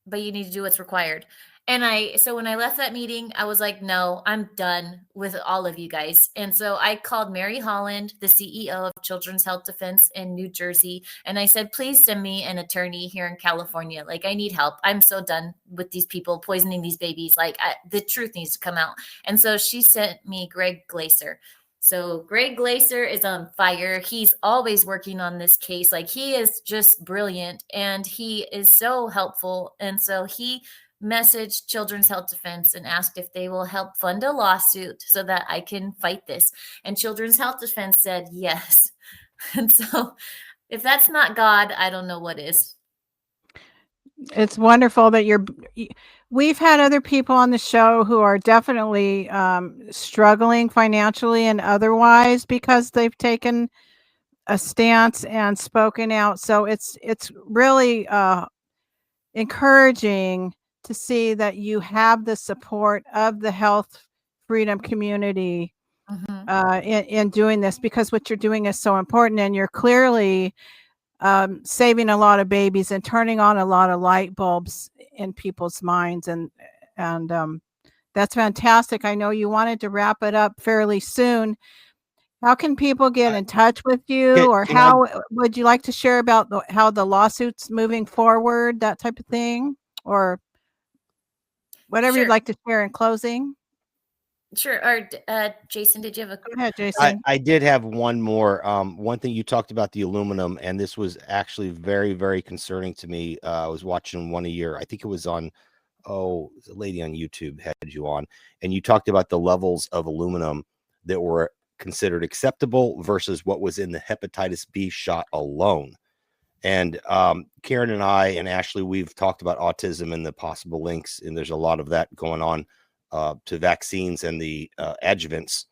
Speaker 2: but you need to do what's required. And so when I left that meeting, I was like, no, I'm done with all of you guys. And so I called Mary Holland, the CEO of Children's Health Defense in New Jersey. And I said, please send me an attorney here in California. Like, I need help. I'm so done with these people poisoning these babies. Like, the truth needs to come out. And so she sent me Greg Glaser. So Greg Glaser is on fire. He's always working on this case. Like, he is just brilliant, and he is so helpful. And so he messaged Children's Health Defense and asked if they will help fund a lawsuit so that I can fight this. And Children's Health Defense said yes. And so if that's not God, I don't know what is.
Speaker 1: It's wonderful that we've had other people on the show who are definitely struggling financially and otherwise because they've taken a stance and spoken out. So it's really encouraging to see that you have the support of the health freedom community in doing this, because what you're doing is so important, and you're clearly saving a lot of babies and turning on a lot of light bulbs in people's minds, and that's fantastic. I know you wanted to wrap it up fairly soon. How can people get in touch with you, or how would you like to share about how the lawsuit's moving forward, that type of thing, or whatever you'd like to share in closing?
Speaker 2: Sure. Or Jason, did you have a?
Speaker 1: Go ahead, Jason.
Speaker 4: I did have one more. One thing you talked about the aluminum, and this was actually very, very concerning to me. I was watching one a year. I think it was on, the lady on YouTube had you on, and you talked about the levels of aluminum that were considered acceptable versus what was in the hepatitis B shot alone. And Karen and I and Ashley, we've talked about autism and the possible links, and there's a lot of that going on to vaccines and the adjuvants,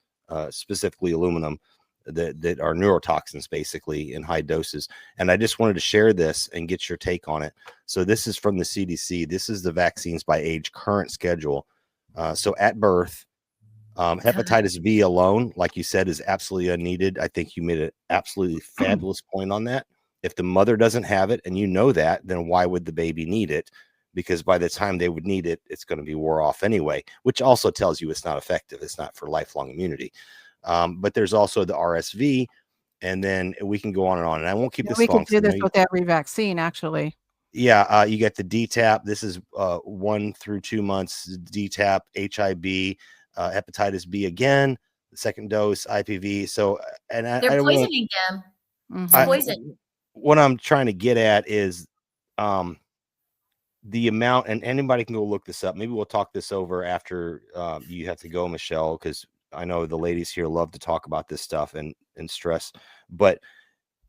Speaker 4: specifically aluminum, that are neurotoxins basically in high doses. And I just wanted to share this and get your take on it. So this is from the CDC. This is the vaccines by age current schedule. So at birth, hepatitis B alone, like you said, is absolutely unneeded. I think you made an absolutely fabulous point on that. If the mother doesn't have it and you know that, then why would the baby need it? Because by the time they would need it, it's going to be wore off anyway, which also tells you it's not effective. It's not for lifelong immunity. But there's also the RSV, and then we can go on and on. And I won't keep this long.
Speaker 1: We can do this with every vaccine, actually.
Speaker 4: Yeah, you get the DTaP. This is 1 through 2 months. DTaP, HIB, hepatitis B again, the second dose, IPV. So, and
Speaker 2: they're poisoning them. It's poison.
Speaker 4: What I'm trying to get at is the amount, and anybody can go look this up. Maybe we'll talk this over after you have to go, Michelle, because I know the ladies here love to talk about this stuff and stress. But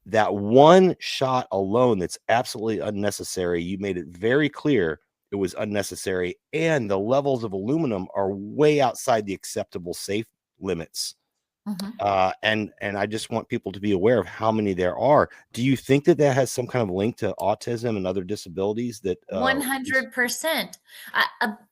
Speaker 4: that one shot alone, that's absolutely unnecessary. You made it very clear it was unnecessary, and the levels of aluminum are way outside the acceptable safe limits. And I just want people to be aware of how many there are. Do you think that has some kind of link to autism and other disabilities? That
Speaker 2: 100%.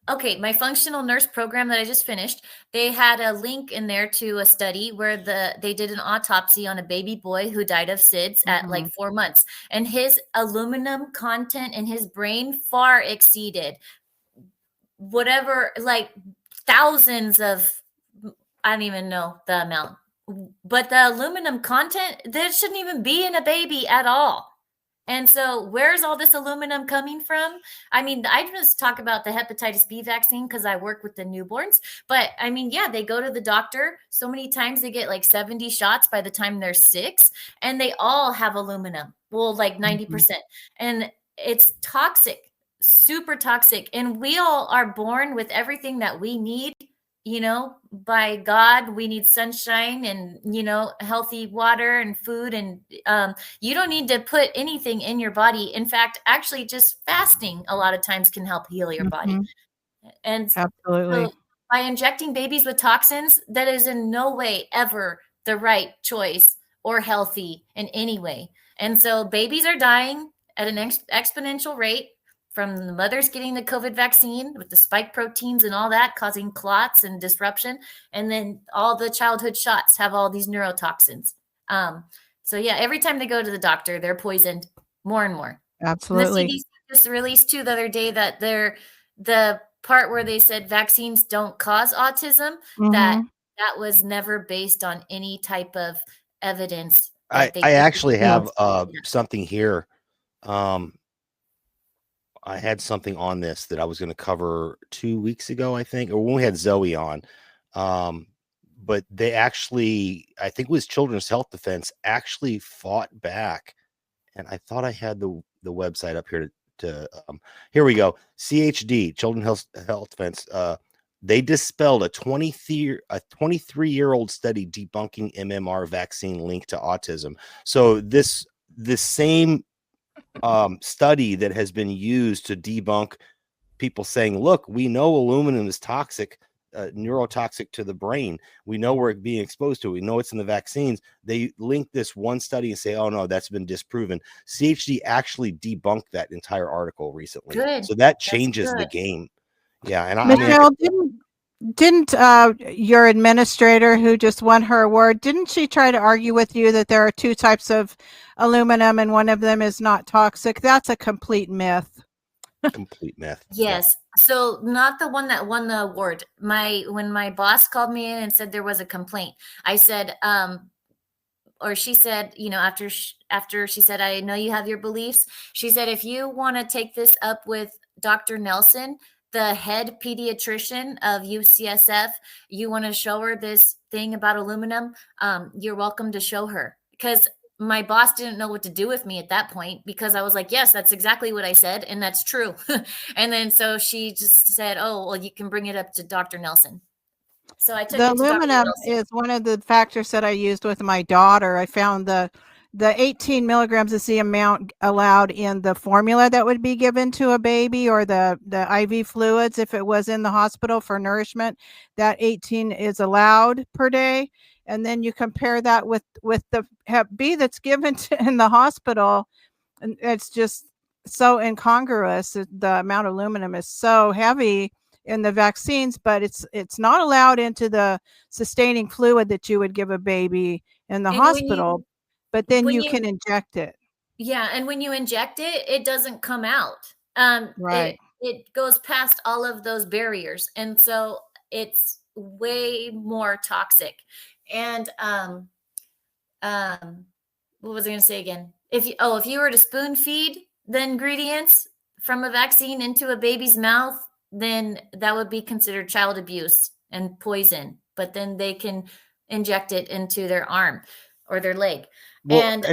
Speaker 2: Okay, my functional nurse program that I just finished, they had a link in there to a study where they did an autopsy on a baby boy who died of SIDS at like 4 months, and his aluminum content in his brain far exceeded whatever, like thousands of, I don't even know the amount, but the aluminum content, that shouldn't even be in a baby at all. And so where's all this aluminum coming from? I mean, I just talk about the hepatitis B vaccine because I work with the newborns. But I mean, yeah, they go to the doctor so many times, they get like 70 shots by the time they're 6, and they all have aluminum. Well, like 90%. And it's toxic, super toxic. And we all are born with everything that we need. You know, by God, we need sunshine and, healthy water and food. And you don't need to put anything in your body. In fact, actually just fasting a lot of times can help heal your body. And
Speaker 1: absolutely.
Speaker 2: So by injecting babies with toxins, that is in no way ever the right choice or healthy in any way. And so babies are dying at an exponential rate from the mothers getting the COVID vaccine with the spike proteins and all that, causing clots and disruption. And then all the childhood shots have all these neurotoxins. So yeah, every time they go to the doctor, they're poisoned more and more.
Speaker 1: Absolutely.
Speaker 2: And the CDC just released too the other day that the part where they said vaccines don't cause autism, that was never based on any type of evidence.
Speaker 4: I actually have something here. I had something on this that I was going to cover 2 weeks ago, I think, or when we had Zoe on. But they actually, I think it was Children's Health Defense, actually fought back. And I thought I had the website up here here we go. CHD, Children's Health Defense. They dispelled a 23-year-old study debunking MMR vaccine linked to autism. So this same study that has been used to debunk people saying, look, we know aluminum is toxic, neurotoxic to the brain. We know we're being exposed to it. We know it's in the vaccines. They link this one study and say, oh no, that's been disproven. CHD actually debunked that entire article recently.
Speaker 2: Good.
Speaker 4: So that
Speaker 2: That's
Speaker 4: changes the
Speaker 2: good.
Speaker 4: game. Yeah. And
Speaker 1: Michelle, didn't your administrator who just won her award, didn't she try to argue with you that there are two types of aluminum and one of them is not toxic? That's a complete myth.
Speaker 4: Complete myth.
Speaker 2: Yes. So not the one that won the award. When my boss called me in and said there was a complaint, I said, or she said, after she said, I know you have your beliefs. She said, if you want to take this up with Dr. Nelson, the head pediatrician of UCSF, you want to show her this thing about aluminum, you're welcome to show her. Because my boss didn't know what to do with me at that point, because I was like, yes, that's exactly what I said. And that's true. And then so she just said, oh, well, you can bring it up to Dr. Nelson. So I took
Speaker 1: The
Speaker 2: it to Dr.
Speaker 1: aluminum
Speaker 2: Nelson.
Speaker 1: is one of the factors that I used with my daughter. I found the 18 milligrams is the amount allowed in the formula that would be given to a baby, or the IV fluids if it was in the hospital for nourishment. That 18 is allowed per day. And then you compare that with the Hep B that's given in the hospital, and it's just so incongruous. The amount of aluminum is so heavy in the vaccines, but it's not allowed into the sustaining fluid that you would give a baby in the hospital. But then you can inject it.
Speaker 2: Yeah, and when you inject it, it doesn't come out.
Speaker 1: Right.
Speaker 2: It goes past all of those barriers, and so it's way more toxic. And what was I going to say again? If you were to spoon feed the ingredients from a vaccine into a baby's mouth, then that would be considered child abuse and poison. But then they can inject it into their arm or their leg.
Speaker 4: Well,
Speaker 2: and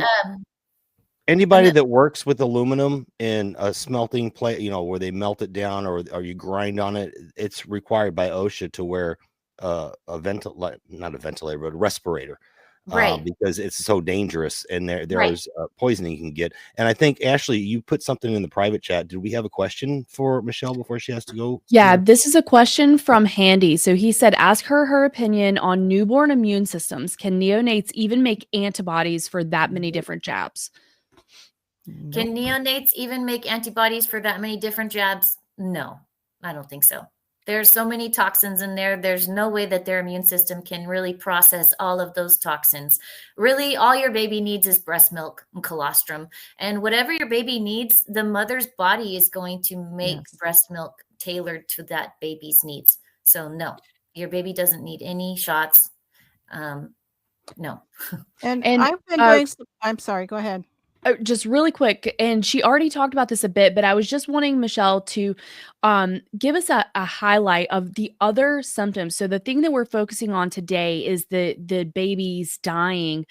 Speaker 4: anybody that works with aluminum in a smelting plate, where they melt it down or you grind on it, it's required by OSHA to wear not a ventilator, but a respirator,
Speaker 2: right,
Speaker 4: because it's so dangerous, and there's
Speaker 2: right.
Speaker 4: Poisoning you can get. And I think, Ashley, you put something in the private chat. Did we have a question for Michelle before she has to go?
Speaker 3: Yeah, this is a question from Handy. So he said, ask her opinion on newborn immune systems. Can neonates even make antibodies for that many different jabs?
Speaker 2: Can neonates even make antibodies for that many different jabs? No, I don't think so. There's so many toxins in there. There's no way that their immune system can really process all of those toxins. Really, all your baby needs is breast milk and colostrum. And whatever your baby needs, the mother's body is going to make breast milk tailored to that baby's needs. So no, your baby doesn't need any shots. No.
Speaker 1: And I've been doing I'm sorry, go ahead.
Speaker 3: Just really quick, and she already talked about this a bit, but I was just wanting Michelle to give us a highlight of the other symptoms. So the thing that we're focusing on today is the babies dying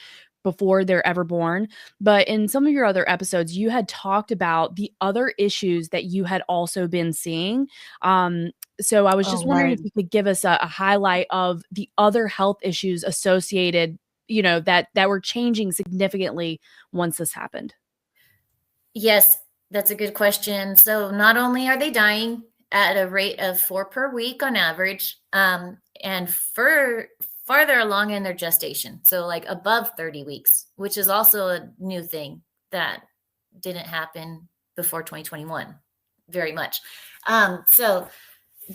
Speaker 3: before they're ever born. But in some of your other episodes, you had talked about the other issues that you had also been seeing. So I was just wondering if you could give us a highlight of the other health issues associated, that were changing significantly once this happened.
Speaker 2: Yes, that's a good question. So not only are they dying at a rate of 4 per week on average, and farther along in their gestation, so like above 30 weeks, which is also a new thing that didn't happen before 2021 very much.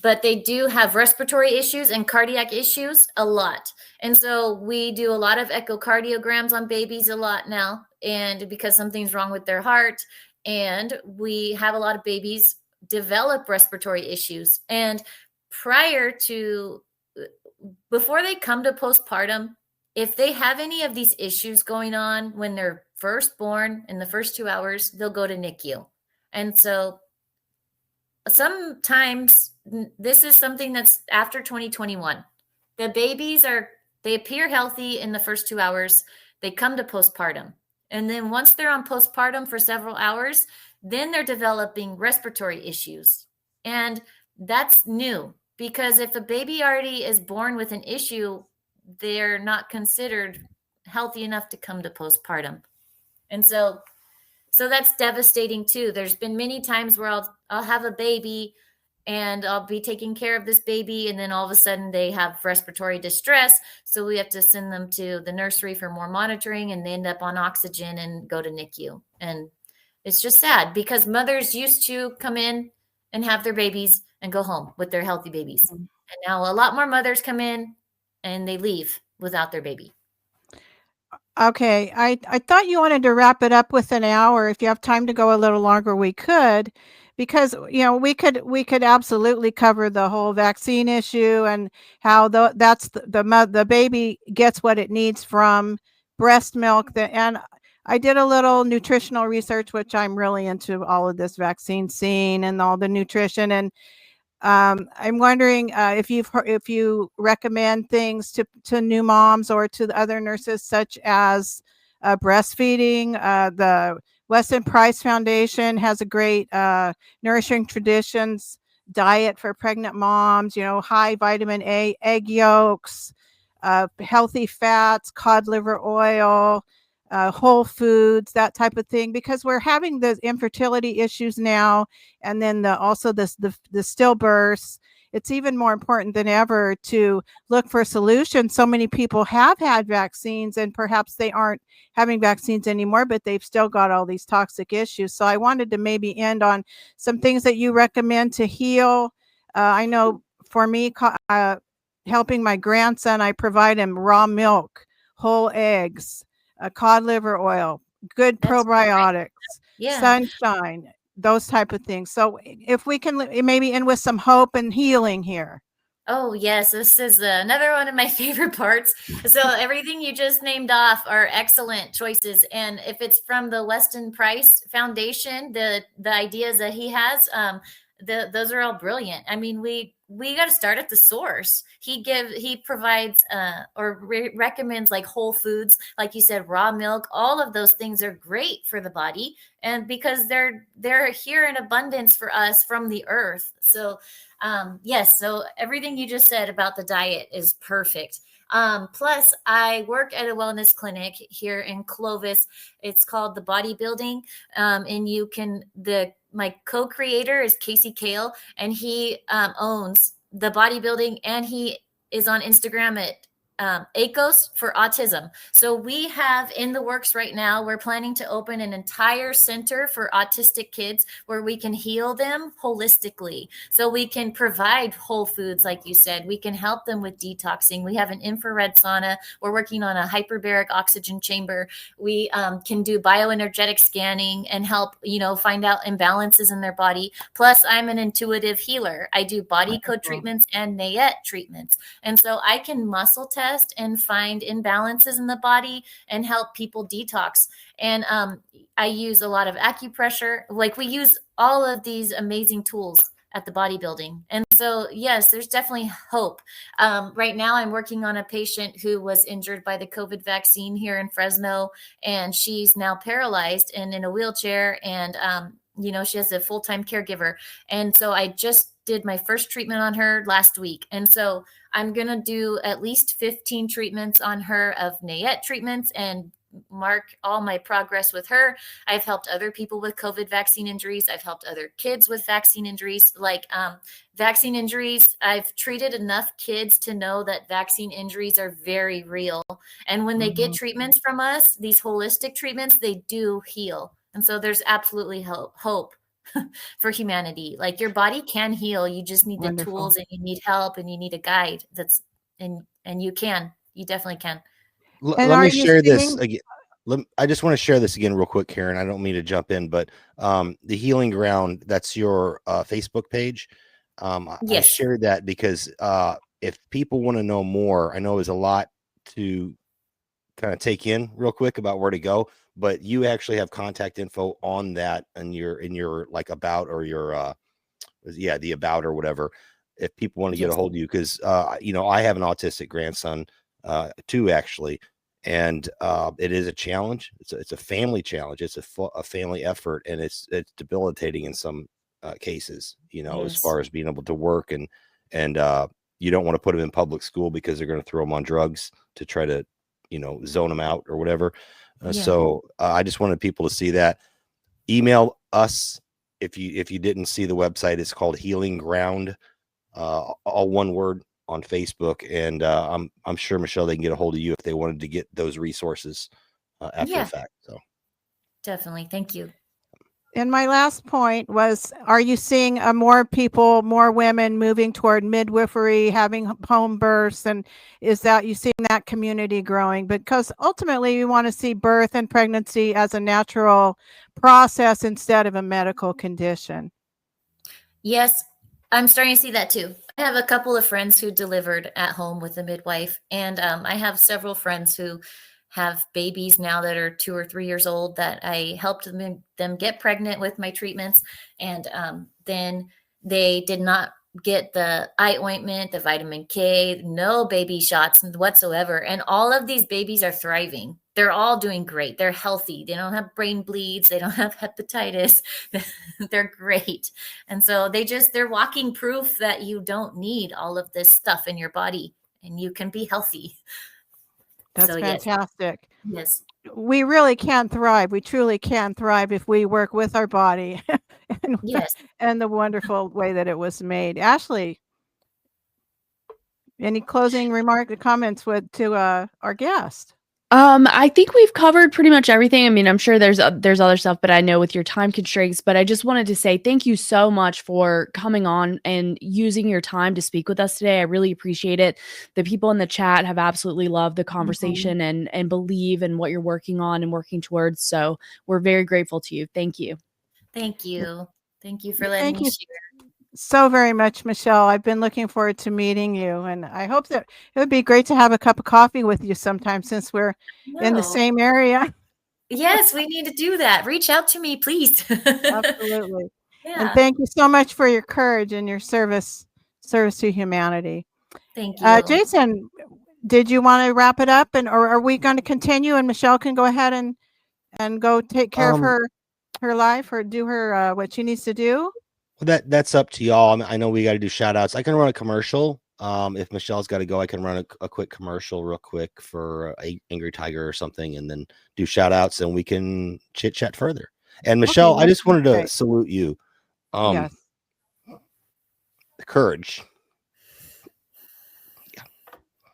Speaker 2: But they do have respiratory issues and cardiac issues a lot. And so we do a lot of echocardiograms on babies a lot now, and because something's wrong with their heart. And we have a lot of babies develop respiratory issues. And before they come to postpartum, if they have any of these issues going on when they're first born in the first 2 hours, they'll go to NICU. And so sometimes this is something that's after 2021. The babies they appear healthy in the first 2 hours. They come to postpartum. And then once they're on postpartum for several hours, then they're developing respiratory issues. And that's new, because if a baby already is born with an issue, they're not considered healthy enough to come to postpartum. And so So that's devastating too. There's been many times where I'll have a baby and I'll be taking care of this baby, and then all of a sudden they have respiratory distress. So we have to send them to the nursery for more monitoring, and they end up on oxygen and go to NICU. And it's just sad because mothers used to come in and have their babies and go home with their healthy babies. And now a lot more mothers come in and they leave without their baby.
Speaker 1: Okay, I thought you wanted to wrap it up with an hour. If you have time to go a little longer, we could, because we could absolutely cover the whole vaccine issue and how that's the baby gets what it needs from breast milk. And I did a little nutritional research, which I'm really into all of this vaccine scene and all the nutrition. And I'm wondering if you recommend things to new moms or to the other nurses, such as breastfeeding. The Weston Price Foundation has a great Nourishing Traditions diet for pregnant moms. High vitamin A, egg yolks, healthy fats, cod liver oil. Whole foods, that type of thing, because we're having the infertility issues now, and then also the stillbirths. It's even more important than ever to look for solutions. So many people have had vaccines, and perhaps they aren't having vaccines anymore, but they've still got all these toxic issues. So I wanted to maybe end on some things that you recommend to heal. I know for me, helping my grandson, I provide him raw milk, whole eggs, cod liver oil, good probiotics, sunshine, those type of things. So if we can maybe end with some hope and healing here.
Speaker 2: Oh, yes. This is another one of my favorite parts. So everything you just named off are excellent choices. And if it's from the Weston Price Foundation, the ideas that he has, those are all brilliant. I mean, we got to start at the source. He provides recommends like whole foods, like you said, raw milk. All of those things are great for the body, and because they're here in abundance for us from the earth. So yes, so everything you just said about the diet is perfect. Plus, I work at a wellness clinic here in Clovis. It's called the Bodybuilding, and you can my co-creator is Casey Kale, and he owns the Bodybuilding, and he is on Instagram at ACOS for autism. So we have in the works right now, we're planning to open an entire center for autistic kids where we can heal them holistically. So we can provide whole foods, like you said. We can help them with detoxing. We have an infrared sauna. We're working on a hyperbaric oxygen chamber. We can do bioenergetic scanning and help, find out imbalances in their body. Plus, I'm an intuitive healer. I do body code treatments and NAET treatments. And so I can muscle test and find imbalances in the body and help people detox. And I use a lot of acupressure. Like, we use all of these amazing tools at the Bodybuilding. And so, yes, there's definitely hope. Right now, I'm working on a patient who was injured by the COVID vaccine here in Fresno, and she's now paralyzed and in a wheelchair. And, she has a full-time caregiver. And so I just did my first treatment on her last week. And so I'm going to do at least 15 treatments on her of NAET treatments and mark all my progress with her. I've helped other people with COVID vaccine injuries. I've helped other kids with vaccine injuries. Like vaccine injuries, I've treated enough kids to know that vaccine injuries are very real. And when they get treatments from us, these holistic treatments, they do heal. And so there's absolutely hope for humanity. Like, your body can heal. You just need the tools, and you need help, and you need a guide. And you definitely can.
Speaker 4: Let me share this again. I just want to share this again real quick, Karen. I don't mean to jump in, but the Healing Ground, that's your Facebook page.
Speaker 2: Yes.
Speaker 4: I shared that because if people want to know more, I know there's a lot to kind of take in real quick about where to go, but you actually have contact info on that in your like about, or your the about or whatever, if people want to get a hold of you, because I have an autistic grandson, too, actually, and it is a challenge. It's a family challenge. It's a family effort, and it's debilitating in some cases, as far as being able to work, and you don't want to put them in public school because they're going to throw them on drugs to try to zone them out or whatever. So I just wanted people to see that. email us if you didn't see the website. It's called Healing Ground, all one word, on Facebook, and I'm sure, Michelle, they can get a hold of you if they wanted to get those resources after the fact. So
Speaker 2: definitely, thank you.
Speaker 1: And my last point was, are you seeing more people, more women moving toward midwifery, having home births? And is that you seeing that community growing? Because ultimately we want to see birth and pregnancy as a natural process instead of a medical condition.
Speaker 2: Yes, I'm starting to see that too. I have a couple of friends who delivered at home with a midwife, and I have several friends who have babies now that are 2 or 3 years old that I helped them get pregnant with my treatments. And then they did not get the eye ointment, the vitamin K, no baby shots whatsoever. And all of these babies are thriving. They're all doing great. They're healthy. They don't have brain bleeds. They don't have hepatitis. They're great. And so they're walking proof that you don't need all of this stuff in your body and you can be healthy.
Speaker 1: That's
Speaker 2: So,
Speaker 1: fantastic.
Speaker 2: Yes.
Speaker 1: We really can thrive. We truly can thrive if we work with our body and,
Speaker 2: Yes.
Speaker 1: and the wonderful way that it was made. Ashley, any closing comments to our guest?
Speaker 3: I think we've covered pretty much everything. I mean, I'm sure there's other stuff, but I know with your time constraints, but I just wanted to say thank you so much for coming on and using your time to speak with us today. I really appreciate it. The people in the chat have absolutely loved the conversation and believe in what you're working on and working towards. So we're very grateful to you. Thank you.
Speaker 2: Thank you. Thank you for letting me share.
Speaker 1: So very much, Michelle. I've been looking forward to meeting you, and I hope that it would be great to have a cup of coffee with you sometime since we're in the same area.
Speaker 2: Yes, we need to do that. Reach out to me, please.
Speaker 1: Absolutely.
Speaker 2: Yeah.
Speaker 1: And thank you so much for your courage and your service to humanity.
Speaker 2: Thank you.
Speaker 1: Jason, did you want to wrap it up, or are we going to continue and Michelle can go ahead and go take care of her life or do her what she needs to do?
Speaker 4: Well, that's up to y'all. I know we got to do shout outs. I can run a commercial. If Michelle's got to go, I can run a quick commercial real quick for Angry Tiger or something, and then do shout outs, and we can chit chat further. And Michelle, I just wanted to salute you.
Speaker 1: Yes.
Speaker 4: The courage. Yeah.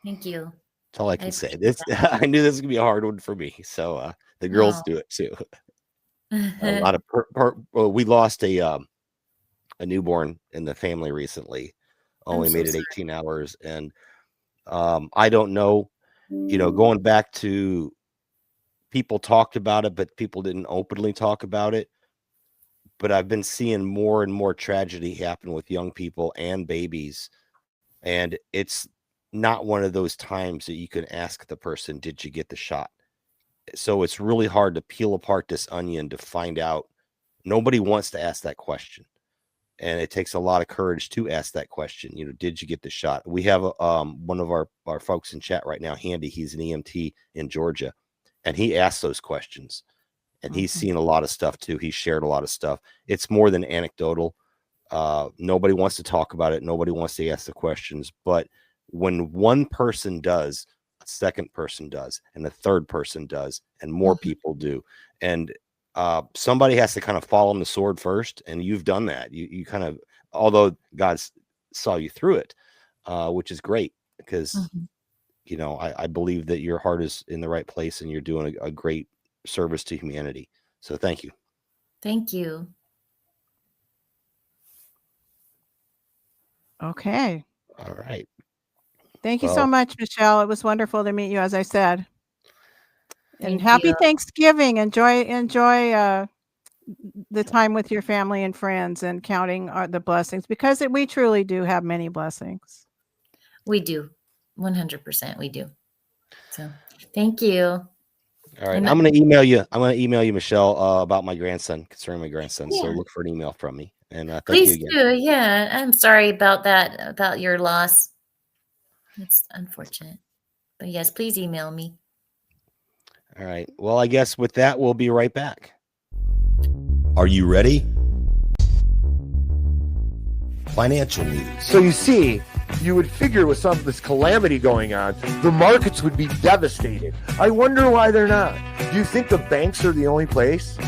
Speaker 2: Thank you.
Speaker 4: That's all I can say. I knew this was gonna be a hard one for me. So the girls do it too. A lot of we lost a newborn in the family recently. Only made it 18 hours, and I don't know, going back to people talked about it, but people didn't openly talk about it. But I've been seeing more and more tragedy happen with young people and babies, and it's not one of those times that you can ask the person, did you get the shot? So it's really hard to peel apart this onion to find out. Nobody wants to ask that question. And it takes a lot of courage to ask that question. Did you get the shot? We have one of our folks in chat right now, Handy. He's an EMT in Georgia, and he asks those questions. And he's seen a lot of stuff too. He's shared a lot of stuff. It's more than anecdotal. Nobody wants to talk about it. Nobody wants to ask the questions. But when one person does, a second person does, and a third person does, and more people do. And somebody has to kind of fall on the sword first, and you've done that. You kind of, although God saw you through it, which is great because I believe that your heart is in the right place and you're doing a great service to humanity. So thank you.
Speaker 2: Thank you.
Speaker 1: Okay.
Speaker 4: All right.
Speaker 1: Thank you so much, Michelle. It was wonderful to meet you, as I said. And
Speaker 2: Thank
Speaker 1: happy
Speaker 2: you.
Speaker 1: Thanksgiving. Enjoy the time with your family and friends and counting the blessings, because we truly do have many blessings.
Speaker 2: We do. 100% we do. So thank you.
Speaker 4: All right. I'm going to email you, Michelle, about my grandson, concerning my grandson.
Speaker 2: Yeah.
Speaker 4: So look for an email from me. And thank
Speaker 2: Please
Speaker 4: you again.
Speaker 2: do. Yeah. I'm sorry about that, about your loss. It's unfortunate. But yes, please email me.
Speaker 4: All right. Well, I guess with that, we'll be right back. Are you ready? Financial news.
Speaker 5: So you see, you would figure with some of this calamity going on, the markets would be devastated. I wonder why they're not. Do you think the banks are the only place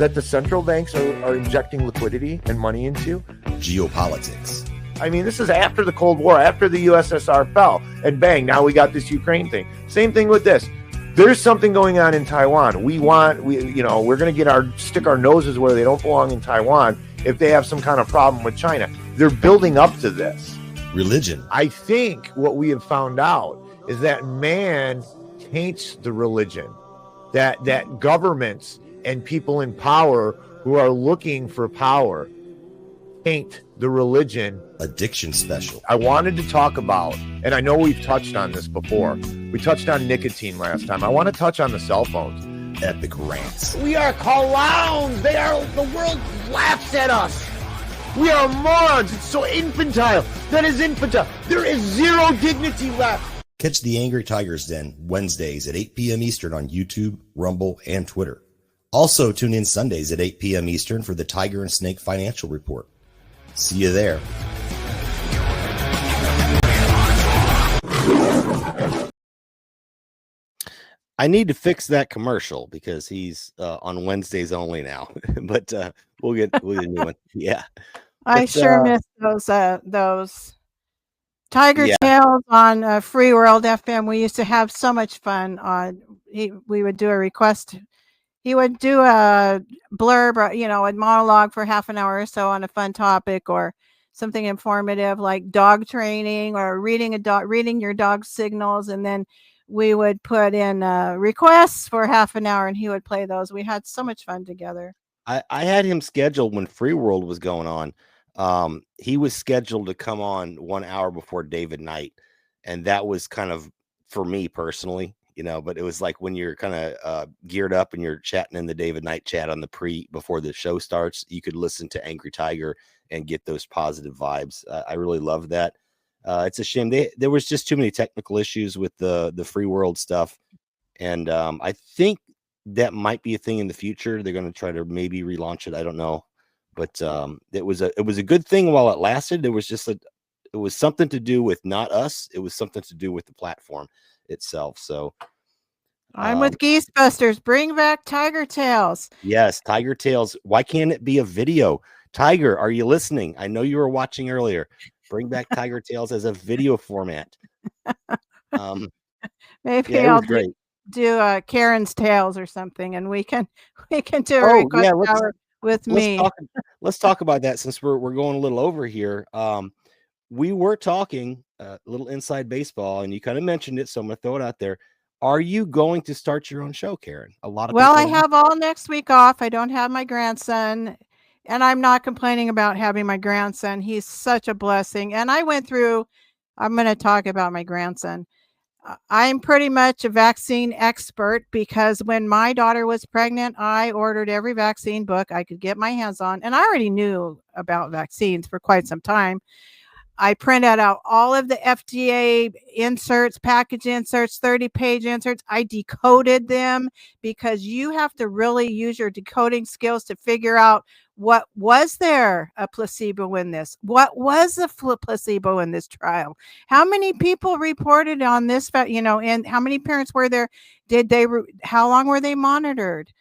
Speaker 5: that the central banks are injecting liquidity and money into?
Speaker 6: Geopolitics.
Speaker 5: I mean, this is after the Cold War, after the USSR fell, and bang, now we got this Ukraine thing. Same thing with this. There's something going on in Taiwan. We're going to stick our noses where they don't belong in Taiwan if they have some kind of problem with China. They're building up to this.
Speaker 6: Religion.
Speaker 5: I think what we have found out is that man taints the religion, that governments and people in power who are looking for power taint the religion.
Speaker 6: Addiction special.
Speaker 5: I wanted to talk about, and I know we've touched on this before. We touched on nicotine last time. I want to touch on the cell phones.
Speaker 6: Epic rants.
Speaker 5: We are clowns. The world laughs at us. We are morons. It's so infantile. That is infantile. There is zero dignity left.
Speaker 6: Catch the Angry Tigers Den Wednesdays at 8 p.m. Eastern on YouTube, Rumble, and Twitter. Also, tune in Sundays at 8 p.m. Eastern for the Tiger and Snake Financial Report. See you there.
Speaker 4: I need to fix that commercial because he's on Wednesdays only now. But we'll get a new one. Yeah,
Speaker 1: I sure miss those Tiger Tales on Free World FM. We used to have so much fun. We would do a request. He would do a blurb, or, a monologue for half an hour or so on a fun topic or something informative like dog training or reading your dog's signals, and then we would put in requests for half an hour and he would play those. We had so much fun together.
Speaker 4: I had him scheduled when Free World was going on. He was scheduled to come on 1 hour before David Knight. And that was kind of, for me personally, but it was like when you're kind of geared up and you're chatting in the David Knight chat on the before the show starts, you could listen to Angry Tiger and get those positive vibes. I really love that. It's a shame there was just too many technical issues with the Free World stuff, and I think that might be a thing in the future. They're going to try to maybe relaunch it. I don't know, but it was a good thing while it lasted. It was something to do with not us. It was something to do with the platform itself. So
Speaker 1: I'm with Geesebusters. Bring back Tiger Tales.
Speaker 4: Yes, Tiger Tales. Why can't it be a video? Tiger, are you listening? I know you were watching earlier. Bring back Tiger Tales as a video format.
Speaker 1: Maybe I'll do Karen's Tales or something, and we can do a request hour with me.
Speaker 4: Let's talk about that since we're going a little over here. We were talking a little inside baseball, and you kind of mentioned it, so I'm going to throw it out there. Are you going to start your own show, Karen?
Speaker 1: I have all next week off. I don't have my grandson. And I'm not complaining about having my grandson. He's such a blessing. And I'm going to talk about my grandson. I'm pretty much a vaccine expert because when my daughter was pregnant, I ordered every vaccine book I could get my hands on. And I already knew about vaccines for quite some time. I printed out all of the FDA inserts, package inserts, 30-page inserts. I decoded them because you have to really use your decoding skills to figure out what was there a placebo in this? What was a placebo in this trial? How many people reported on this, and how many parents were there? How long were they monitored?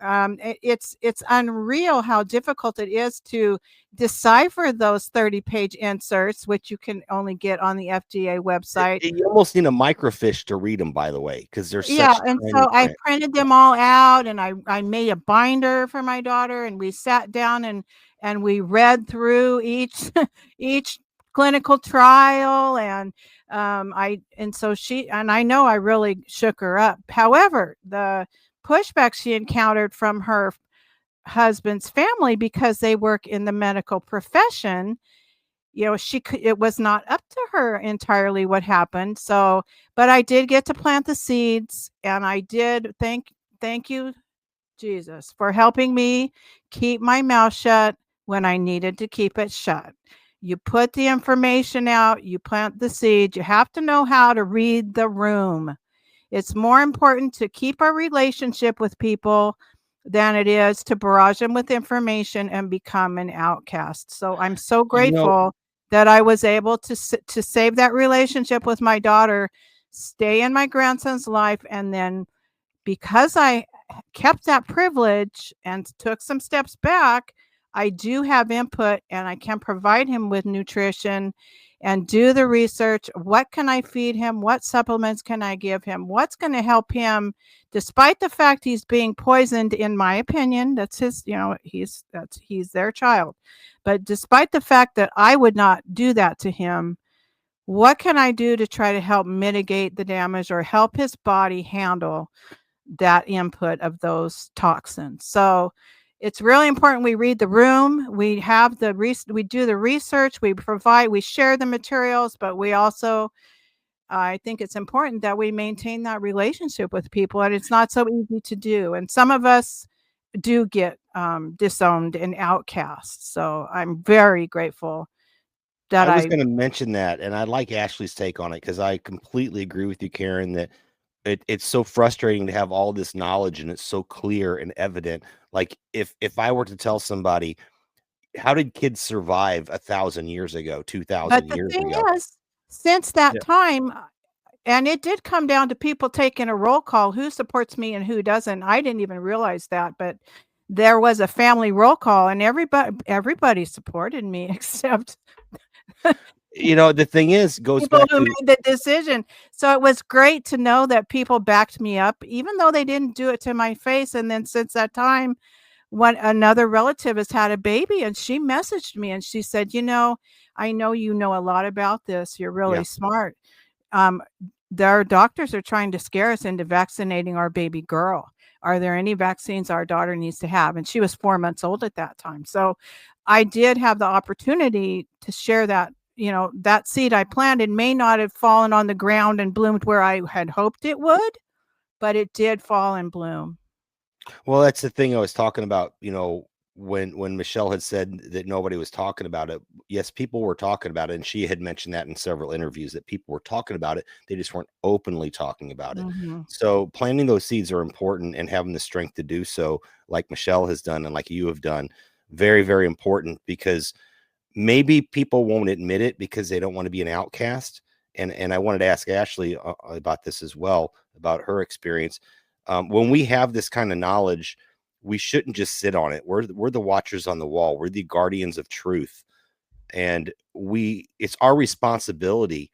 Speaker 1: It's unreal how difficult it is to decipher those 30-page inserts, which you can only get on the FDA website.
Speaker 4: You almost need a microfiche to read them, by the way, because they're
Speaker 1: and so I printed them all out, and I made a binder for my daughter, and we sat down and we read through each clinical trial, and I know I really shook her up. However, the pushback she encountered from her husband's family, because they work in the medical profession, it was not up to her entirely what happened. So, but I did get to plant the seeds, and I did thank you, Jesus, for helping me keep my mouth shut when I needed to keep it shut. You put the information out, you plant the seed. You have to know how to read the room. It's more important to keep our relationship with people than it is to barrage them with information and become an outcast. So I'm so grateful that I was able to save that relationship with my daughter, stay in my grandson's life, and then because I kept that privilege and took some steps back, I do have input and I can provide him with nutrition and do the research. What can I feed him? What supplements can I give him? What's going to help him, despite the fact he's being poisoned, in my opinion? That's his, he's their child. But despite the fact that I would not do that to him, what can I do to try to help mitigate the damage or help his body handle that input of those toxins? So it's really important we read the room. We have we do the research, we share the materials, but we also, I think it's important that we maintain that relationship with people, and it's not so easy to do. And some of us do get disowned and outcast. So I'm very grateful that
Speaker 4: I was going to mention that, and I like Ashley's take on it, because I completely agree with you, Karen, that it's so frustrating to have all this knowledge and it's so clear and evident. Like if I were to tell somebody, how did kids survive 1,000 years ago, 2,000 years ago?
Speaker 1: But the thing is, since that
Speaker 4: Yeah.
Speaker 1: time, and it did come down to people taking a roll call, who supports me and who doesn't. I didn't even realize that, but there was a family roll call, and everybody supported me except
Speaker 4: The thing is, goes
Speaker 1: people
Speaker 4: back
Speaker 1: who
Speaker 4: to
Speaker 1: made the decision. So it was great to know that people backed me up, even though they didn't do it to my face. And then since that time, when another relative has had a baby, and she messaged me and she said, I know you know a lot about this. You're really smart. Their doctors are trying to scare us into vaccinating our baby girl. Are there any vaccines our daughter needs to have? And she was 4 months old at that time. So I did have the opportunity to share that. That seed I planted may not have fallen on the ground and bloomed where I had hoped it would, but it did fall and bloom.
Speaker 4: Well, that's the thing I was talking about, when Michelle had said that nobody was talking about it. Yes, people were talking about it, and she had mentioned that in several interviews, that people were talking about it. They just weren't openly talking about it.
Speaker 1: Mm-hmm.
Speaker 4: So planting those seeds are important, and having the strength to do so, like Michelle has done and like you have done, very, very important, because maybe people won't admit it because they don't want to be an outcast. And I wanted to ask Ashley about this as well, about her experience. When we have this kind of knowledge, we shouldn't just sit on it. We're the watchers on the wall. We're the guardians of truth. And it's our responsibility.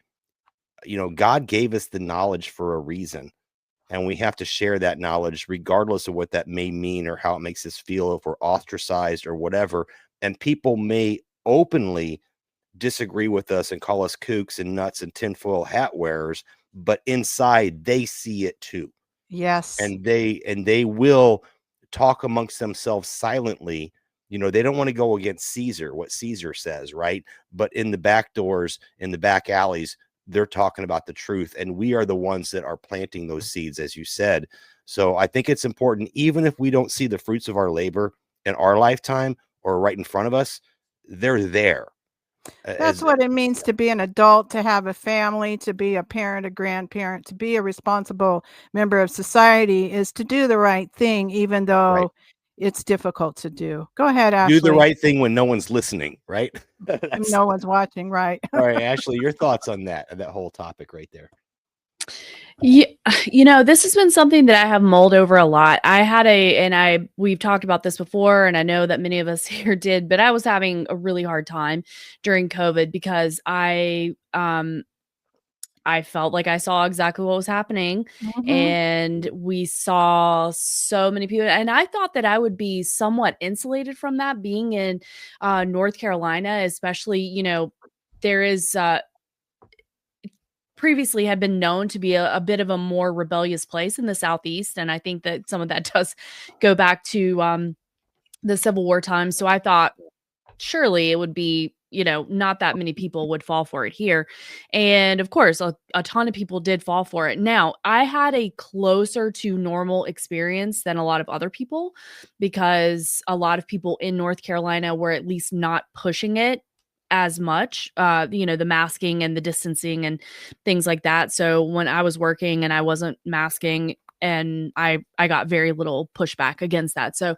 Speaker 4: God gave us the knowledge for a reason, and we have to share that knowledge regardless of what that may mean or how it makes us feel, if we're ostracized or whatever. And people may openly disagree with us and call us kooks and nuts and tinfoil hat wearers, but inside they see it too.
Speaker 1: Yes.
Speaker 4: And they will talk amongst themselves silently. They don't want to go against Caesar, what Caesar says, right? But in the back doors, in the back alleys, they're talking about the truth, and we are the ones that are planting those seeds, as you said. So I think it's important, even if we don't see the fruits of our labor in our lifetime or right in front of us, they're there.
Speaker 1: That's what it means to be an adult, to have a family, to be a parent, a grandparent, to be a responsible member of society, is to do the right thing, even though it's difficult to do. Go ahead, Ashley.
Speaker 4: Do the right thing when no one's listening, right?
Speaker 1: No one's watching, right?
Speaker 4: All right, Ashley, your thoughts on that whole topic right there.
Speaker 3: Yeah, this has been something that I have mulled over a lot. We've talked about this before, and I know that many of us here did, but I was having a really hard time during COVID because I felt like I saw exactly what was happening, and we saw so many people, and I thought that I would be somewhat insulated from that, being in North Carolina, especially, there is previously had been known to be a bit of a more rebellious place in the Southeast. And I think that some of that does go back to the Civil War time. So I thought surely it would be, not that many people would fall for it here. And of course, a ton of people did fall for it. Now, I had a closer to normal experience than a lot of other people, because a lot of people in North Carolina were at least not pushing it as much, the masking and the distancing and things like that. So when I was working and I wasn't masking, and I got very little pushback against that. So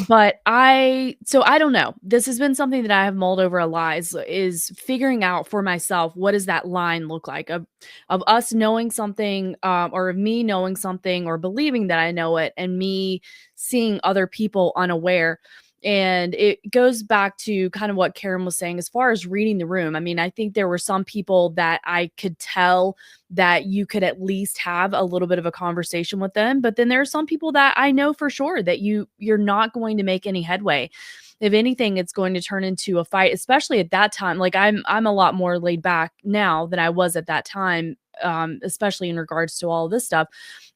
Speaker 3: But I don't know. This has been something that I have mulled over a lot is figuring out for myself, what does that line look like of us knowing something, or of me knowing something or believing that I know it, and me seeing other people unaware. And it goes back to kind of what Karen was saying as far as reading the room. I mean, I think there were some people that I could tell that you could at least have a little bit of a conversation with them, but then there are some people that I know for sure that you're not going to make any headway. If anything, it's going to turn into a fight, especially at that time. Like I'm a lot more laid back now than I was at that time, especially in regards to all of this stuff.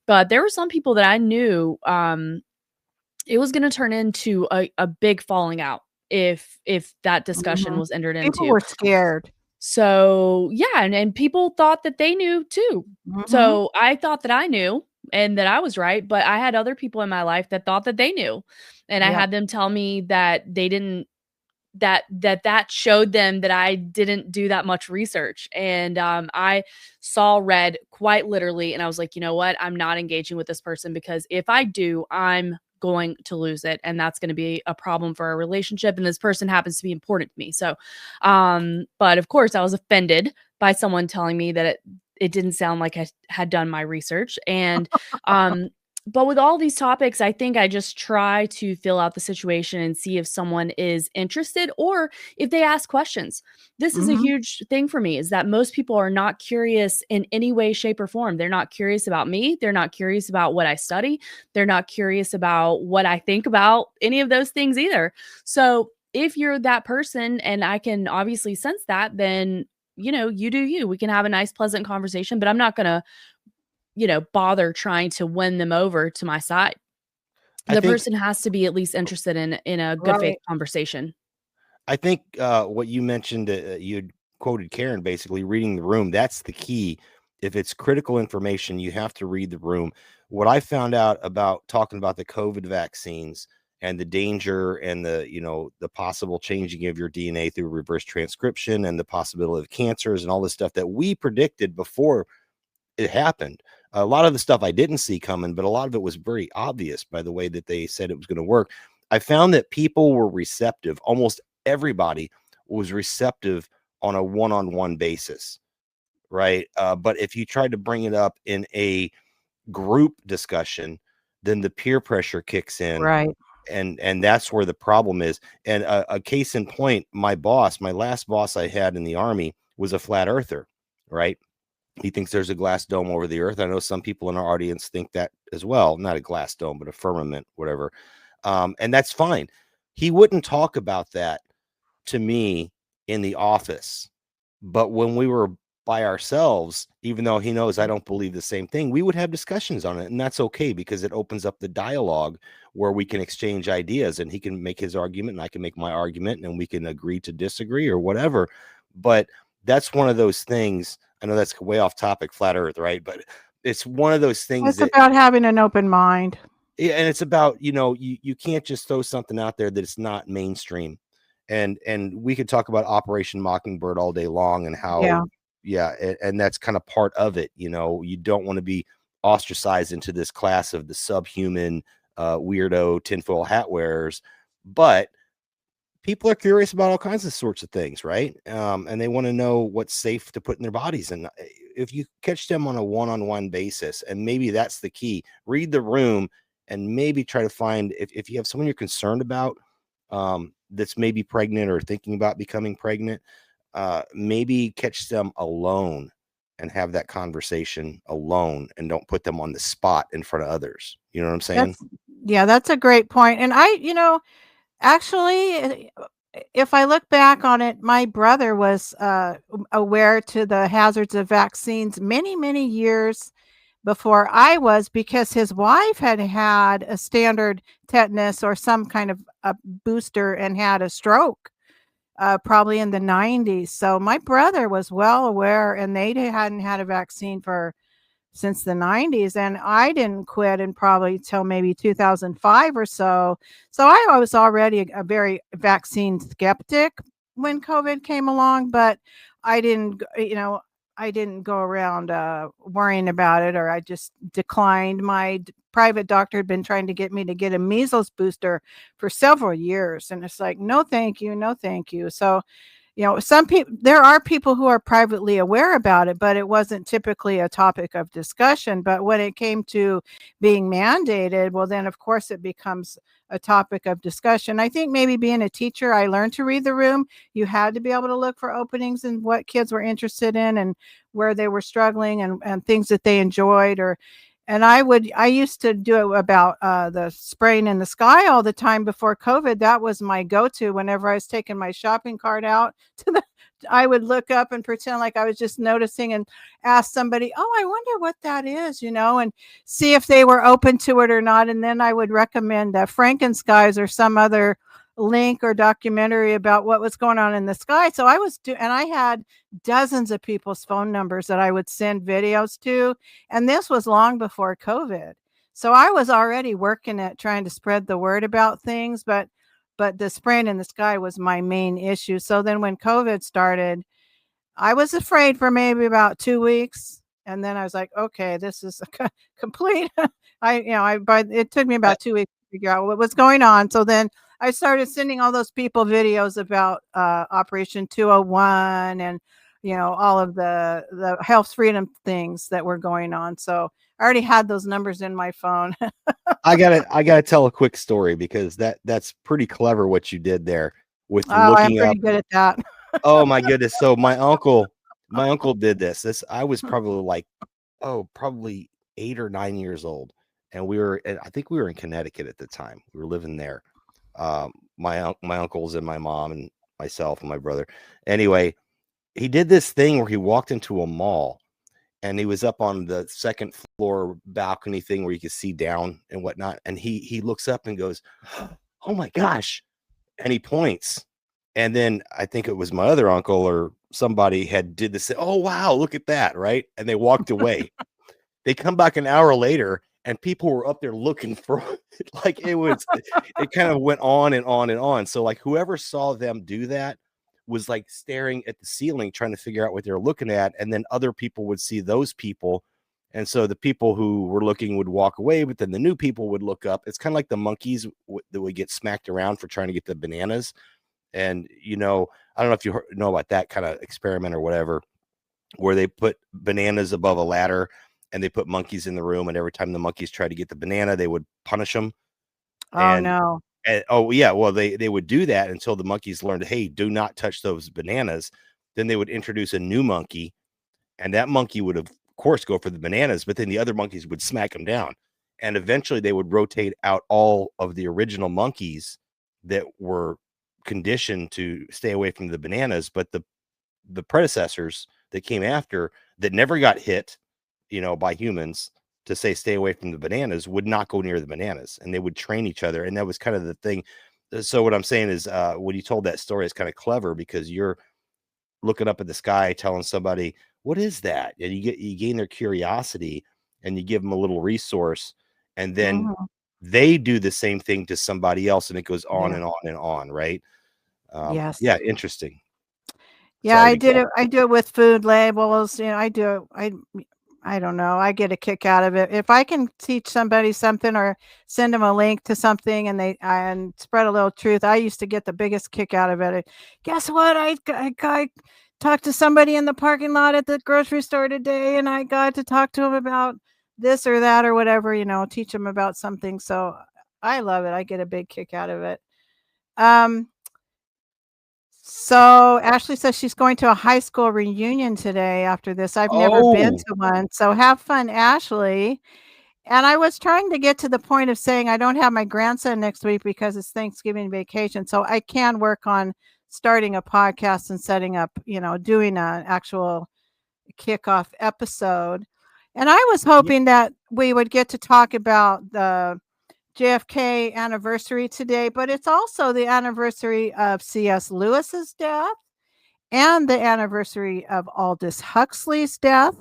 Speaker 3: But there were some people that I knew, it was going to turn into a big falling out if that discussion
Speaker 1: Mhm.
Speaker 3: was entered
Speaker 1: People
Speaker 3: into.
Speaker 1: were scared.
Speaker 3: So yeah, and people thought that they knew too.
Speaker 1: Mhm.
Speaker 3: So I thought that I knew and that I was right, but I had other people in my life that thought that they knew. And I
Speaker 1: Yep.
Speaker 3: had them tell me that they didn't, that showed them that I didn't do that much research. And I saw red quite literally, and I was like, you know what? I'm not engaging with this person, because if I do, I'm going to lose it, and that's going to be a problem for our relationship. And this person happens to be important to me. So, but of course, I was offended by someone telling me that it didn't sound like I had done my research. And but with all these topics, I think I just try to fill out the situation and see if someone is interested or if they ask questions. This is a
Speaker 1: Mhm.
Speaker 3: huge thing for me, is that most people are not curious in any way, shape, or form. They're not curious about me. They're not curious about what I study. They're not curious about what I think about any of those things either. So if you're that person, and I can obviously sense that, then you do you. We can have a nice, pleasant conversation, but I'm not going to bother trying to win them over to my side.
Speaker 4: I
Speaker 3: The
Speaker 4: think
Speaker 3: person has to be at least interested in a good faith
Speaker 1: Right.
Speaker 3: conversation.
Speaker 4: I think what you mentioned, you had quoted Karen, basically reading the room. That's the key. If it's critical information, you have to read the room. What I found out about talking about the COVID vaccines and the danger and the possible changing of your DNA through reverse transcription and the possibility of cancers and all this stuff that we predicted before it happened. A lot of the stuff I didn't see coming, but a lot of it was very obvious by the way that they said it was going to work. I found that people were receptive. Almost everybody was receptive on a one-on-one basis, right? But if you tried to bring it up in a group discussion, then the peer pressure kicks in,
Speaker 1: Right.
Speaker 4: and that's where the problem is. And a case in point, my last boss I had in the Army was a flat earther, right? He thinks there's a glass dome over the earth. I know some people in our audience think that as well. Not a glass dome, but a firmament, whatever. And that's fine. He wouldn't talk about that to me in the office. But when we were by ourselves, even though he knows I don't believe the same thing, we would have discussions on it. And that's okay, because it opens up the dialogue where we can exchange ideas, and he can make his argument and I can make my argument, and we can agree to disagree or whatever. But that's one of those things. I know that's way off topic, flat earth, right? But it's one of those things
Speaker 1: It's
Speaker 4: that,
Speaker 1: about having an open mind.
Speaker 4: yeah, and it's about, you can't just throw something out there that it's not mainstream. And we could talk about Operation Mockingbird all day long and
Speaker 1: Yeah.
Speaker 4: how, yeah, and that's kind of part of it. You don't want to be ostracized into this class of the subhuman, weirdo tinfoil hat wearers, but people are curious about all kinds of sorts of things, right? And they want to know what's safe to put in their bodies. And if you catch them on a one-on-one basis, and maybe that's the key, read the room and maybe try to find, if you have someone you're concerned about, that's maybe pregnant or thinking about becoming pregnant, maybe catch them alone and have that conversation alone, and don't put them on the spot in front of others. You know what I'm saying?
Speaker 1: That's a great point. And actually, if I look back on it, my brother was aware to the hazards of vaccines many, many years before I was, because his wife had had a standard tetanus or some kind of a booster and had a stroke, probably in the 90s. So my brother was well aware, and they hadn't had a vaccine since the 90s, and I didn't quit in probably till maybe 2005 or so. So I was already a very vaccine skeptic when COVID came along, but I didn't, I didn't go around worrying about it, or I just declined. My private doctor had been trying to get me to get a measles booster for several years, and it's like, no, thank you, no, thank you. So, some people, there are people who are privately aware about it, but it wasn't typically a topic of discussion. But when it came to being mandated, well, then of course it becomes a topic of discussion. I think maybe being a teacher, I learned to read the room. You had to be able to look for openings and what kids were interested in and where they were struggling and things that they enjoyed, and I used to do it about the spraying in the sky all the time before COVID. That was my go-to whenever I was taking my shopping cart out to the, I would look up and pretend like I was just noticing and ask somebody, oh, I wonder what that is, and see if they were open to it or not. And then I would recommend Frankenskies or some other link or documentary about what was going on in the sky. So and I had dozens of people's phone numbers that I would send videos to. And this was long before COVID. So I was already working at trying to spread the word about things, but the spraying in the sky was my main issue. So then when COVID started, I was afraid for maybe about 2 weeks. And then I was like, okay, this is a complete, but it took me about 2 weeks to figure out what was going on. So then I started sending all those people videos about Operation 201 and, all of the health freedom things that were going on. So I already had those numbers in my phone.
Speaker 4: I gotta tell a quick story because that's pretty clever what you did there with
Speaker 1: I'm
Speaker 4: looking
Speaker 1: pretty
Speaker 4: up.
Speaker 1: good at that.
Speaker 4: Oh my goodness. So my uncle did this. I was probably probably 8 or 9 years old. And I think we were in Connecticut at the time. We were living there. My uncles and my mom and myself and my brother. Anyway, he did this thing where he walked into a mall and he was up on the second floor balcony thing where you could see down and whatnot. And he looks up and goes, oh my gosh. And he points. And then I think it was my other uncle or somebody did this. Oh, wow, look at that. Right. And they walked away. They come back an hour later and people were up there looking for it kind of went on and on and on. So like whoever saw them do that was like staring at the ceiling, trying to figure out what they're looking at. And then other people would see those people. And so the people who were looking would walk away, but then the new people would look up. It's kind of like the monkeys that would get smacked around for trying to get the bananas. And, I don't know if you know about that kind of experiment or whatever, where they put bananas above a ladder and they put monkeys in the room. And every time the monkeys tried to get the banana, they would punish them.
Speaker 1: Oh, no.
Speaker 4: Oh, yeah. Well, they would do that until the monkeys learned, hey, do not touch those bananas. Then they would introduce a new monkey. And that monkey would, of course, go for the bananas. But then the other monkeys would smack them down. And eventually they would rotate out all of the original monkeys that were conditioned to stay away from the bananas, but the predecessors that came after that never got hit, by humans to say stay away from the bananas would not go near the bananas, and they would train each other. And that was kind of the thing. So what I'm saying is when you told that story, it's kind of clever because you're looking up at the sky telling somebody, what is that? And you gain their curiosity and you give them a little resource, and then they do the same thing to somebody else, and it goes on and on and on, right?
Speaker 1: Yes.
Speaker 4: Yeah, interesting.
Speaker 1: Yeah, I do it with food labels. I do it. I don't know. I get a kick out of it. If I can teach somebody something or send them a link to something and spread a little truth, I used to get the biggest kick out of it. Guess what? I talked to somebody in the parking lot at the grocery store today, and I got to talk to them about this or that or whatever, teach them about something. So I love it. I get a big kick out of it. So Ashley says she's going to a high school reunion today after this. I've never been to one. So have fun, Ashley. And I was trying to get to the point of saying I don't have my grandson next week because it's Thanksgiving vacation. So I can work on starting a podcast and setting up, doing an actual kickoff episode. And I was hoping that we would get to talk about the JFK anniversary today, but it's also the anniversary of C.S. Lewis's death and the anniversary of Aldous Huxley's death,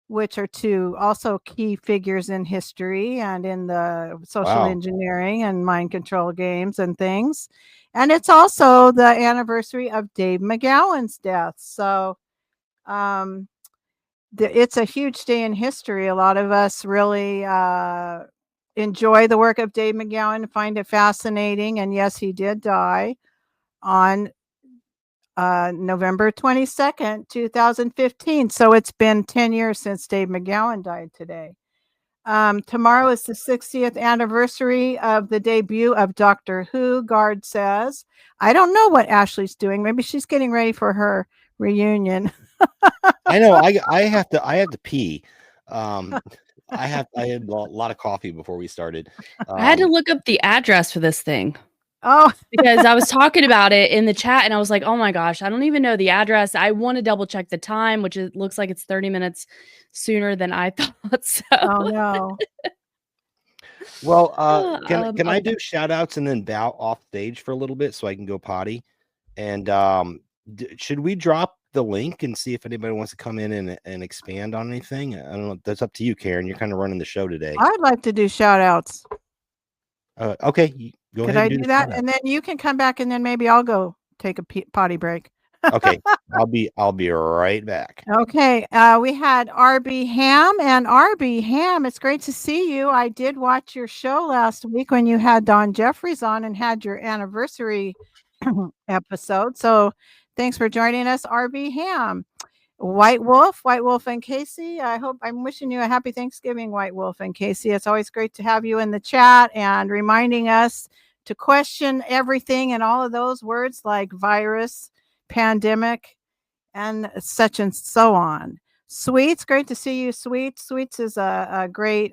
Speaker 1: which are two also key figures in history and in the social engineering and mind control games and things. And it's also the anniversary of Dave McGowan's death. So it's a huge day in history. A lot of us really enjoy the work of Dave McGowan, find it fascinating. And yes, he did die on November 22nd, 2015. So it's been 10 years since Dave McGowan died today. Tomorrow is the 60th anniversary of the debut of Doctor Who, Guard says. I don't know what Ashley's doing. Maybe she's getting ready for her reunion.
Speaker 4: I know. I have to pee. I had a lot of coffee before we started.
Speaker 3: I had to look up the address for this thing.
Speaker 1: Oh,
Speaker 3: because I was talking about it in the chat and I was like, oh my gosh, I don't even know the address. I want to double check the time, which it looks like it's 30 minutes sooner than I thought. So.
Speaker 1: Oh no.
Speaker 4: Well, can I do shout outs and then bow off stage for a little bit so I can go potty? And should we drop the link and see if anybody wants to come in and expand on anything? I don't know. That's up to you, Karen. You're kind of running the show today.
Speaker 1: I'd like to do shout outs.
Speaker 4: Okay. Go
Speaker 1: Could
Speaker 4: ahead.
Speaker 1: I do that? And then you can come back and then maybe I'll go take a potty break.
Speaker 4: Okay. I'll be right back.
Speaker 1: Okay. We had RB Ham, and RB Ham, it's great to see you. I did watch your show last week when you had Don Jeffries on and had your anniversary episode. So thanks for joining us, RB Ham. White Wolf and Casey. I'm wishing you a happy Thanksgiving, White Wolf and Casey. It's always great to have you in the chat and reminding us to question everything and all of those words like virus, pandemic, and such and so on. Sweets, great to see you, Sweets. Sweets is a great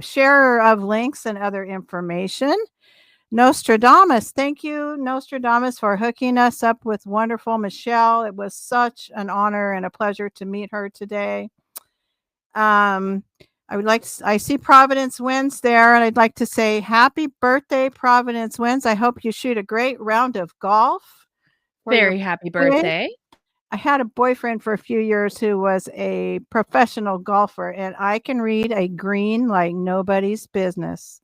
Speaker 1: sharer of links and other information. Nostradamus, thank you, Nostradamus, for hooking us up with wonderful Michelle. It was such an honor and a pleasure to meet her today. I see Providence Winds there, and I'd like to say happy birthday, Providence Winds. I hope you shoot a great round of golf.
Speaker 3: Very happy birthday.
Speaker 1: I had a boyfriend for a few years who was a professional golfer, and I can read a green like nobody's business.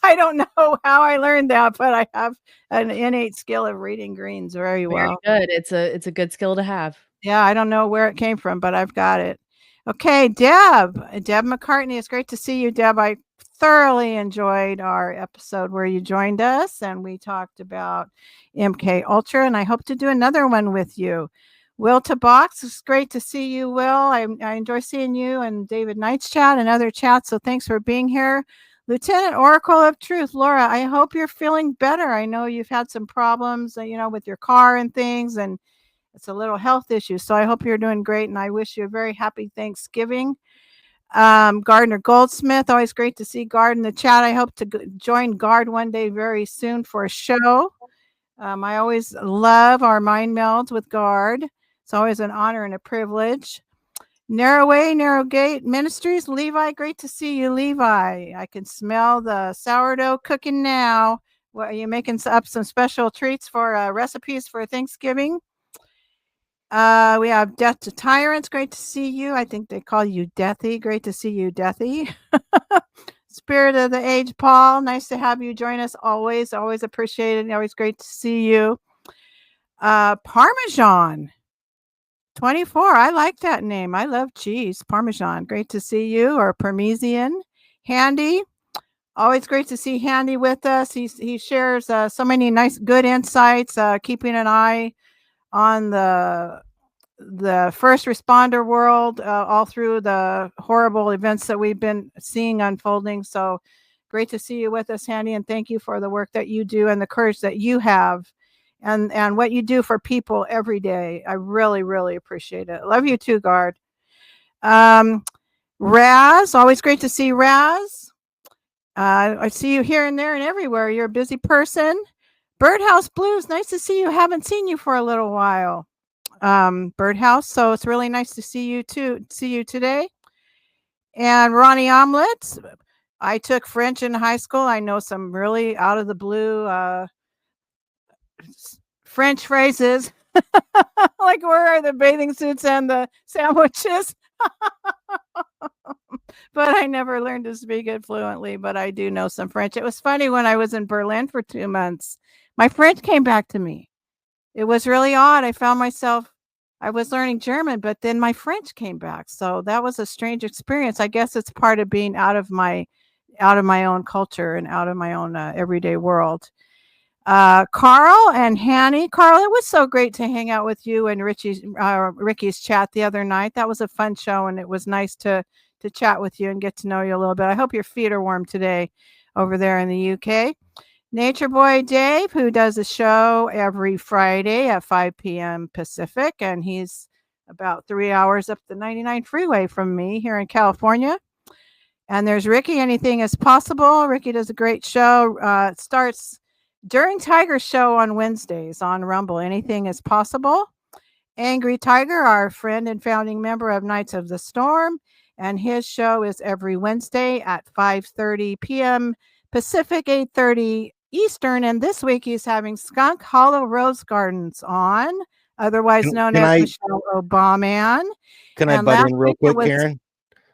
Speaker 1: I don't know how I learned that, but I have an innate skill of reading greens very well.
Speaker 3: Very good. It's a good skill to have.
Speaker 1: Yeah, I don't know where it came from, but I've got it. Okay, Deb McCartney. It's great to see you, Deb. I thoroughly enjoyed our episode where you joined us and we talked about MK Ultra, and I hope to do another one with you. Will to Box, it's great to see you, Will. I enjoy seeing you and David Knight's chat and other chats, so thanks for being here. Lieutenant Oracle of Truth, Laura, I hope you're feeling better. I know you've had some problems, with your car and things, and it's a little health issue. So I hope you're doing great, and I wish you a very happy Thanksgiving. Gardner Goldsmith, always great to see Gard in the chat. I hope to join Gard one day very soon for a show. I always love our mind melds with Gard. It's always an honor and a privilege. Narrow Way, Narrow Gate Ministries, Levi, great to see you, Levi. I can smell the sourdough cooking now. Well, are you making up some special treats for recipes for Thanksgiving? We have Death to Tyrants, great to see you. I think they call you Deathy. Great to see you, Deathy. Spirit of the Age, Paul, nice to have you join us always. Always appreciated. Always great to see you. Parmesan 24. I like that name. I love cheese. Parmesan. Great to see you. Or Parmesan. Handy. Always great to see Handy with us. He shares so many nice, good insights, keeping an eye on the first responder world all through the horrible events that we've been seeing unfolding. So great to see you with us, Handy, and thank you for the work that you do and the courage that you have and what you do for people every day. I really, really appreciate it. Love you too, Gard. Raz, always great to see Raz. I see you here and there and everywhere. You're a busy person. Birdhouse Blues, nice to see you. Haven't seen you for a little while. Birdhouse, so it's really nice to see you today. And Ronnie Omelets, I took French in high school. I know some really out of the blue French phrases like where are the bathing suits and the sandwiches? But I never learned to speak it fluently, but I do know some French. It was funny when I was in Berlin for 2 months. My French came back to me. It was really odd. I found myself I was learning German, but then my French came back. So that was a strange experience. I guess it's part of being out of my own culture and out of my own everyday world. Carl and Hanny. Carl, it was so great to hang out with you and Ricky's chat the other night. That was a fun show, and it was nice to chat with you and get to know you a little bit. I hope your feet are warm today over there in the UK. Nature Boy Dave, who does a show every Friday at 5 p.m. Pacific, and he's about 3 hours up the 99 freeway from me here in California. And there's Ricky, Anything is Possible. Ricky does a great show. It starts during Tiger's show on Wednesdays on Rumble. Anything is Possible. Angry Tiger, our friend and founding member of Knights of the Storm, and his show is every Wednesday at 5:30 p.m. Pacific, 8:30 Eastern. And this week he's having Skunk Hollow Rose Gardens on, otherwise known as Michelle Obama.
Speaker 4: Can I butt in real quick, Karen?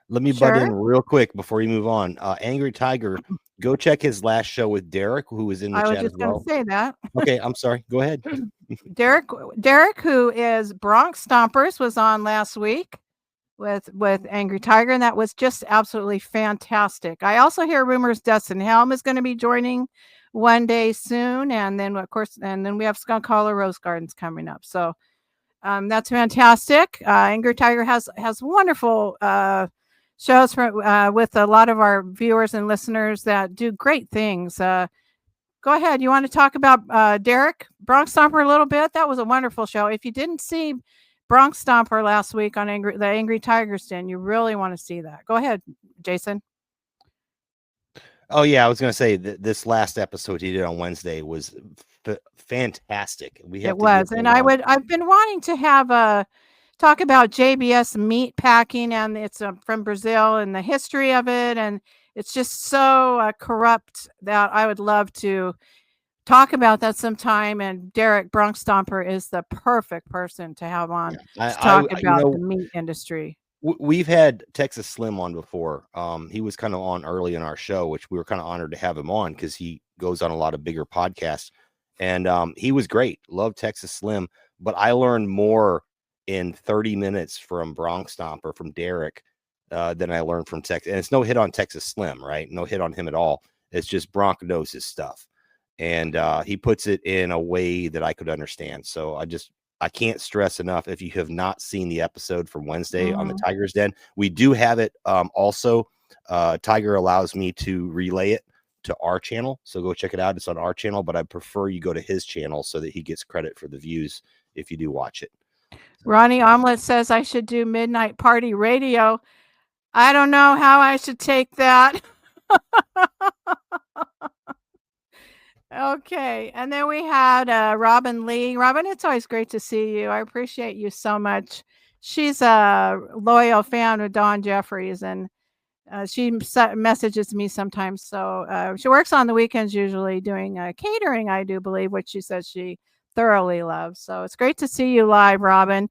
Speaker 4: Let me butt in real quick before you move on. Angry Tiger, go check his last show with Derek, who was in the chat as well. I was just going to
Speaker 1: say that.
Speaker 4: Okay, I'm sorry. Go ahead.
Speaker 1: Derek, who is Bronx Stompers, was on last week with Angry Tiger, and that was just absolutely fantastic. I also hear rumors Dustin Helm is going to be joining one day soon, and then of course, and then we have Skunk Hollow Rose Gardens coming up. So that's fantastic. Angry Tiger has wonderful shows with a lot of our viewers and listeners that do great things. Go ahead. You want to talk about Derek Bronx Stomper a little bit? That was a wonderful show. If you didn't see Bronx Stomper last week on the Angry Tiger's Den, you really want to see that. Go ahead, Jason.
Speaker 4: Oh yeah, I was going to say that this last episode he did on Wednesday was fantastic.
Speaker 1: It was, and I've been wanting to have talk about JBS meat packing, and it's from Brazil and the history of it, and it's just so corrupt that I would love to talk about that sometime. And Derek Bronx Stomper is the perfect person to have on to talk about the meat industry.
Speaker 4: We've had Texas Slim on before. He was kind of on early in our show, which we were kind of honored to have him on because he goes on a lot of bigger podcasts. And he was great. Love Texas Slim. But I learned more in 30 minutes from Bronx Stomper, from Derek, than I learned from Texas. And it's no hit on Texas Slim, right? No hit on him at all. It's just Bronx knows his stuff. And he puts it in a way that I could understand. So I can't stress enough, if you have not seen the episode from Wednesday on the Tiger's Den, we do have it. Also, Tiger allows me to relay it to our channel. So go check it out. It's on our channel, but I prefer you go to his channel so that he gets credit for the views if you do watch it.
Speaker 1: Ronnie Omelet says I should do Midnight Party Radio. I don't know how I should take that. Okay. And then we had Robin Lee. Robin, it's always great to see you. I appreciate you so much. She's a loyal fan of Dawn Jeffries, and she messages me sometimes. So she works on the weekends usually doing catering, I do believe, which she says she thoroughly loves. So it's great to see you live, Robin.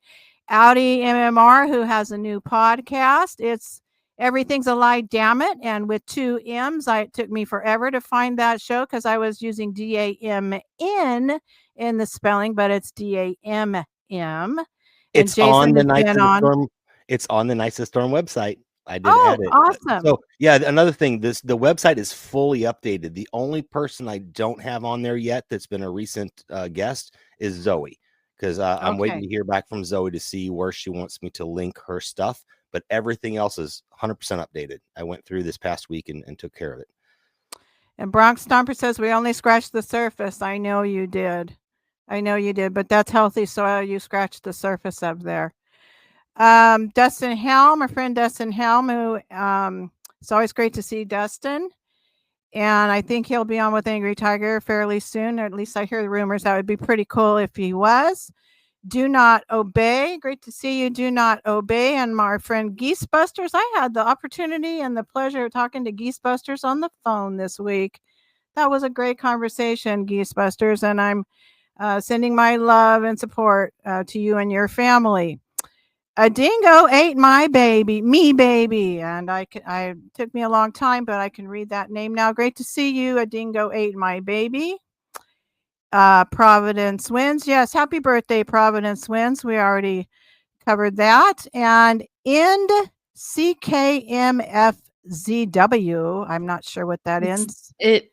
Speaker 1: Audi MMR, who has a new podcast. It's Everything's a Lie, Damn It. And with 2 M's, it took me forever to find that show because I was using DAMN in the spelling, but it's DAMM.
Speaker 4: It's on the Knights of the Storm. It's on the Knights of the Storm website. I did add it.
Speaker 1: Awesome.
Speaker 4: So yeah, another thing, the website is fully updated. The only person I don't have on there yet that's been a recent guest is Zoe, because I'm waiting to hear back from Zoe to see where she wants me to link her stuff. But everything else is 100% updated. I went through this past week and took care of it.
Speaker 1: And Bronx Stomper says we only scratched the surface. I know you did. But that's healthy soil. You scratched the surface up there. Dustin Helm, our friend Dustin Helm, who it's always great to see Dustin. And I think he'll be on with Angry Tiger fairly soon. Or at least I hear the rumors. That would be pretty cool if he was. Do Not Obey. Great to see you. Do Not Obey. And my friend Geese Busters. I had the opportunity and the pleasure of talking to Geese Busters on the phone this week. That was a great conversation, Geese Busters. And I'm sending my love and support to you and your family. A dingo ate my baby, me baby. And I took me a long time, but I can read that name now. Great to see you. A dingo ate my baby. Providence Wins. Yes, happy birthday, Providence Wins. We already covered that. And end CKMFZW. I'm not sure what that ends.
Speaker 3: It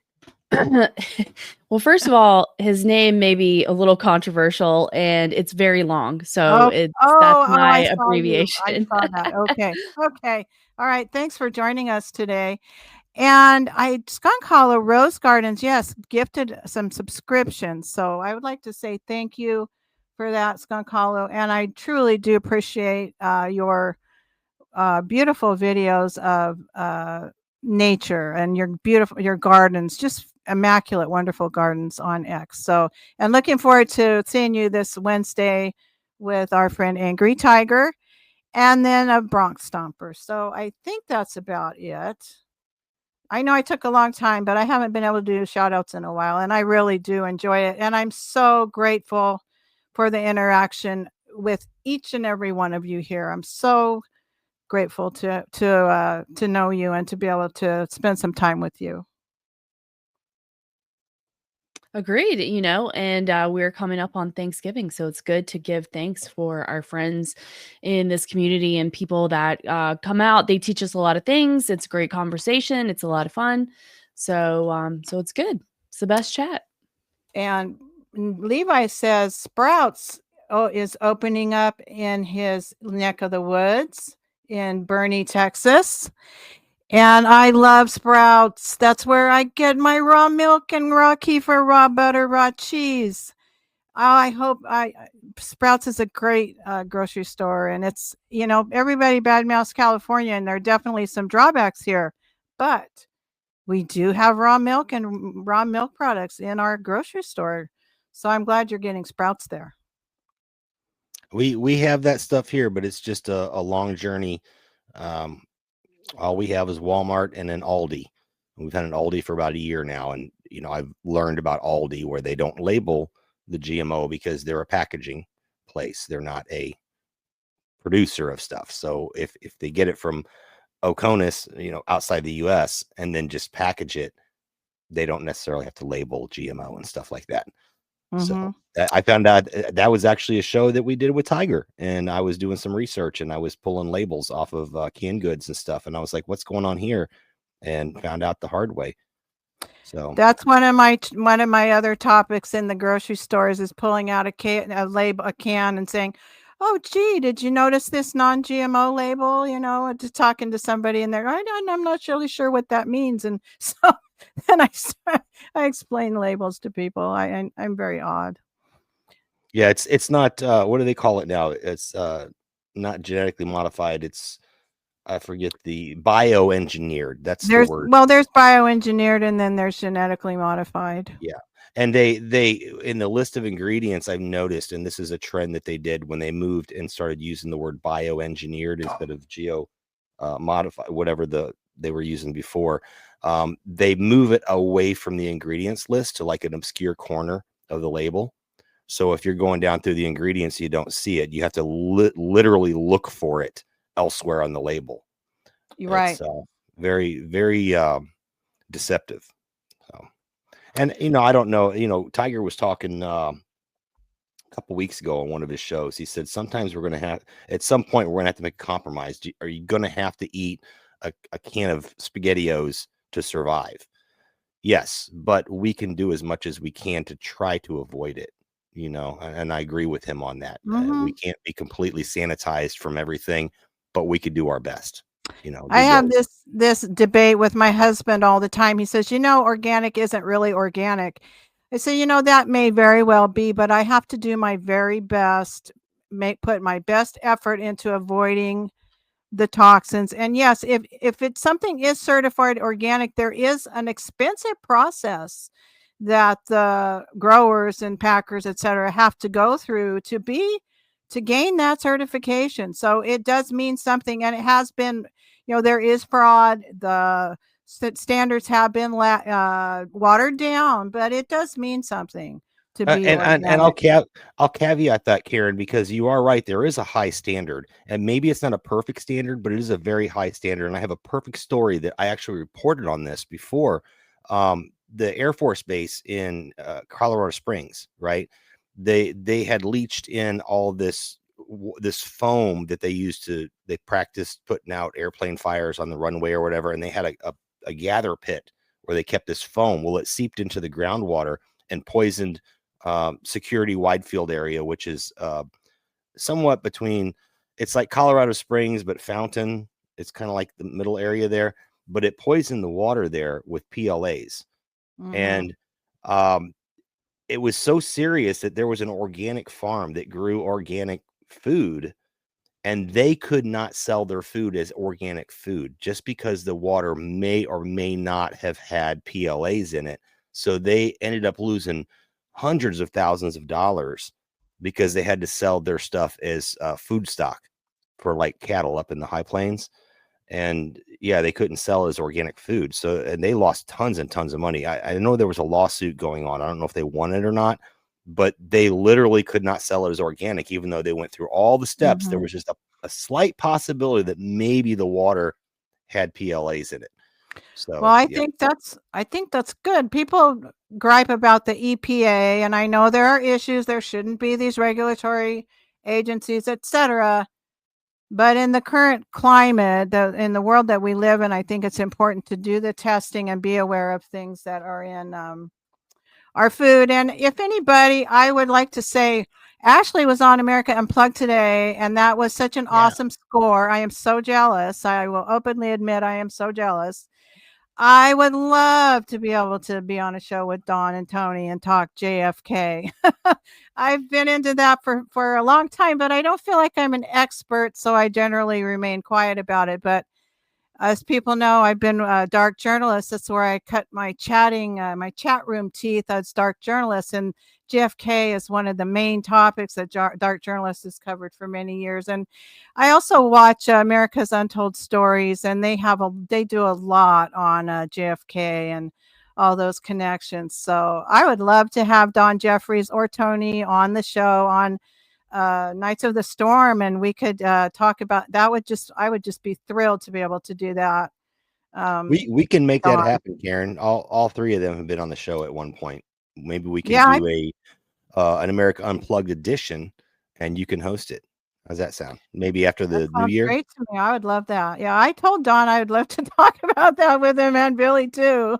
Speaker 3: well, first of all, his name may be a little controversial and it's very long. So that's my
Speaker 1: I saw
Speaker 3: abbreviation.
Speaker 1: I saw that. Okay. Okay. All right. Thanks for joining us today. And Skunk Hollow Rose Gardens, yes, gifted some subscriptions. So I would like to say thank you for that, Skunk Hollow. And I truly do appreciate your beautiful videos of nature and your gardens, just immaculate, wonderful gardens on X. So, and looking forward to seeing you this Wednesday with our friend Angry Tiger and then a Bronx Stomper. So I think that's about it. I know I took a long time, but I haven't been able to do shout outs in a while, and I really do enjoy it. And I'm so grateful for the interaction with each and every one of you here. I'm so grateful to know you and to be able to spend some time with you.
Speaker 3: Agreed, and we're coming up on Thanksgiving, so it's good to give thanks for our friends in this community and people that come out. They teach us a lot of things. It's a great conversation. It's a lot of fun. So it's good. It's the best chat.
Speaker 1: And Levi says Sprouts is opening up in his neck of the woods in Bernie, Texas. And I love Sprouts. That's where I get my raw milk and raw kefir, raw butter, raw cheese. I hope Sprouts is a great grocery store, and it's, everybody badmouths California, and there are definitely some drawbacks here, but we do have raw milk and raw milk products in our grocery store. So I'm glad you're getting Sprouts there.
Speaker 4: We have that stuff here, but it's just a long journey. All we have is Walmart and then Aldi. We've had an Aldi for about a year now. And, I've learned about Aldi where they don't label the GMO because they're a packaging place. They're not a producer of stuff. So if they get it from Oconus, outside the US and then just package it, they don't necessarily have to label GMO and stuff like that.
Speaker 1: Mm-hmm.
Speaker 4: So I found out that was actually a show that we did with Tiger, and I was doing some research and I was pulling labels off of canned goods and stuff. And I was like, what's going on here? And found out the hard way. So
Speaker 1: that's one of my other topics in the grocery stores is pulling out a can and saying, oh, gee, did you notice this non-GMO label? Just talking to somebody in there. I'm not really sure what that means. And so then I explain labels to people. I'm very odd.
Speaker 4: Yeah, it's not what do they call it now? It's not genetically modified. It's, I forget, the bioengineered. That's the word.
Speaker 1: Well, there's bioengineered and then there's genetically modified.
Speaker 4: Yeah. And they in the list of ingredients, I've noticed, and this is a trend that they did when they moved and started using the word bioengineered instead of modified, whatever they were using before. They move it away from the ingredients list to like an obscure corner of the label. So if you're going down through the ingredients, you don't see it. You have to literally look for it elsewhere on the label.
Speaker 1: You're right.
Speaker 4: It's very, very deceptive. So, and I don't know. Tiger was talking a couple weeks ago on one of his shows. He said sometimes we're going to have, at some point, we're going to have to make a compromise. Are you going to have to eat a can of SpaghettiOs to survive? Yes, but we can do as much as we can to try to avoid it. And I agree with him on that.
Speaker 1: Mm-hmm.
Speaker 4: We can't be completely sanitized from everything, but we could do our best.
Speaker 1: I have this debate with my husband all the time. He says, organic isn't really organic. I say, that may very well be, but I have to do my very best, put my best effort into avoiding the toxins. And yes, if it's something is certified organic, there is an expensive process that the growers and packers, et cetera, have to go through to gain that certification. So it does mean something, and it has been, there is fraud. The standards have been watered down, but it does mean something to be
Speaker 4: and I'll caveat that, Karen, because you are right. There is a high standard, and maybe it's not a perfect standard, but it is a very high standard. And I have a perfect story that I actually reported on this before. The Air Force Base in Colorado Springs, right? They had leached in all this this foam that they practiced putting out airplane fires on the runway or whatever, and they had a gather pit where they kept this foam. Well, it seeped into the groundwater and poisoned Security Wide Field area, which is somewhat between, it's like Colorado Springs, but Fountain. It's kind of like the middle area there, but it poisoned the water there with PLAs. And it was so serious that there was an organic farm that grew organic food, and they could not sell their food as organic food just because the water may or may not have had PLAs in it. So they ended up losing hundreds of thousands of dollars because they had to sell their stuff as food stock for like cattle up in the high plains. And yeah, they couldn't sell it as organic food. So, and they lost tons and tons of money. I know there was a lawsuit going on. I don't know if they won it or not, but they literally could not sell it as organic, even though they went through all the steps. There was just a slight possibility that maybe the water had PLAs in it. So,
Speaker 1: well, I think that's good. People gripe about the EPA, and I know there are issues. There shouldn't be these regulatory agencies, etc. But in the current climate, in the world that we live in, I think it's important to do the testing and be aware of things that are in our food. And if anybody, I would like to say, Ashley was on America Unplugged today, and that was such an awesome score. I am so jealous. I will openly admit I am so jealous. I would love to be able to be on a show with Dawn and Tony and talk JFK. I've been into that for a long time, but I don't feel like I'm an expert, so I generally remain quiet about it. But as people know, I've been a dark journalist. That's where I cut my chat room teeth as dark journalist. And JFK is one of the main topics that dark journalists has covered for many years. And I also watch America's Untold Stories, and they do a lot on JFK and all those connections. So I would love to have Don Jeffries or Tony on the show on Knights of the Storm, and we could talk about that. I would just be thrilled to be able to do that.
Speaker 4: We can make that happen, Karen. All three of them have been on the show at one point. Maybe we can do an America Unplugged edition, and you can host it. How's that sound? Maybe after the new year.
Speaker 1: Great to me. I would love that. Yeah, I told Don I would love to talk about that with him and Billy too.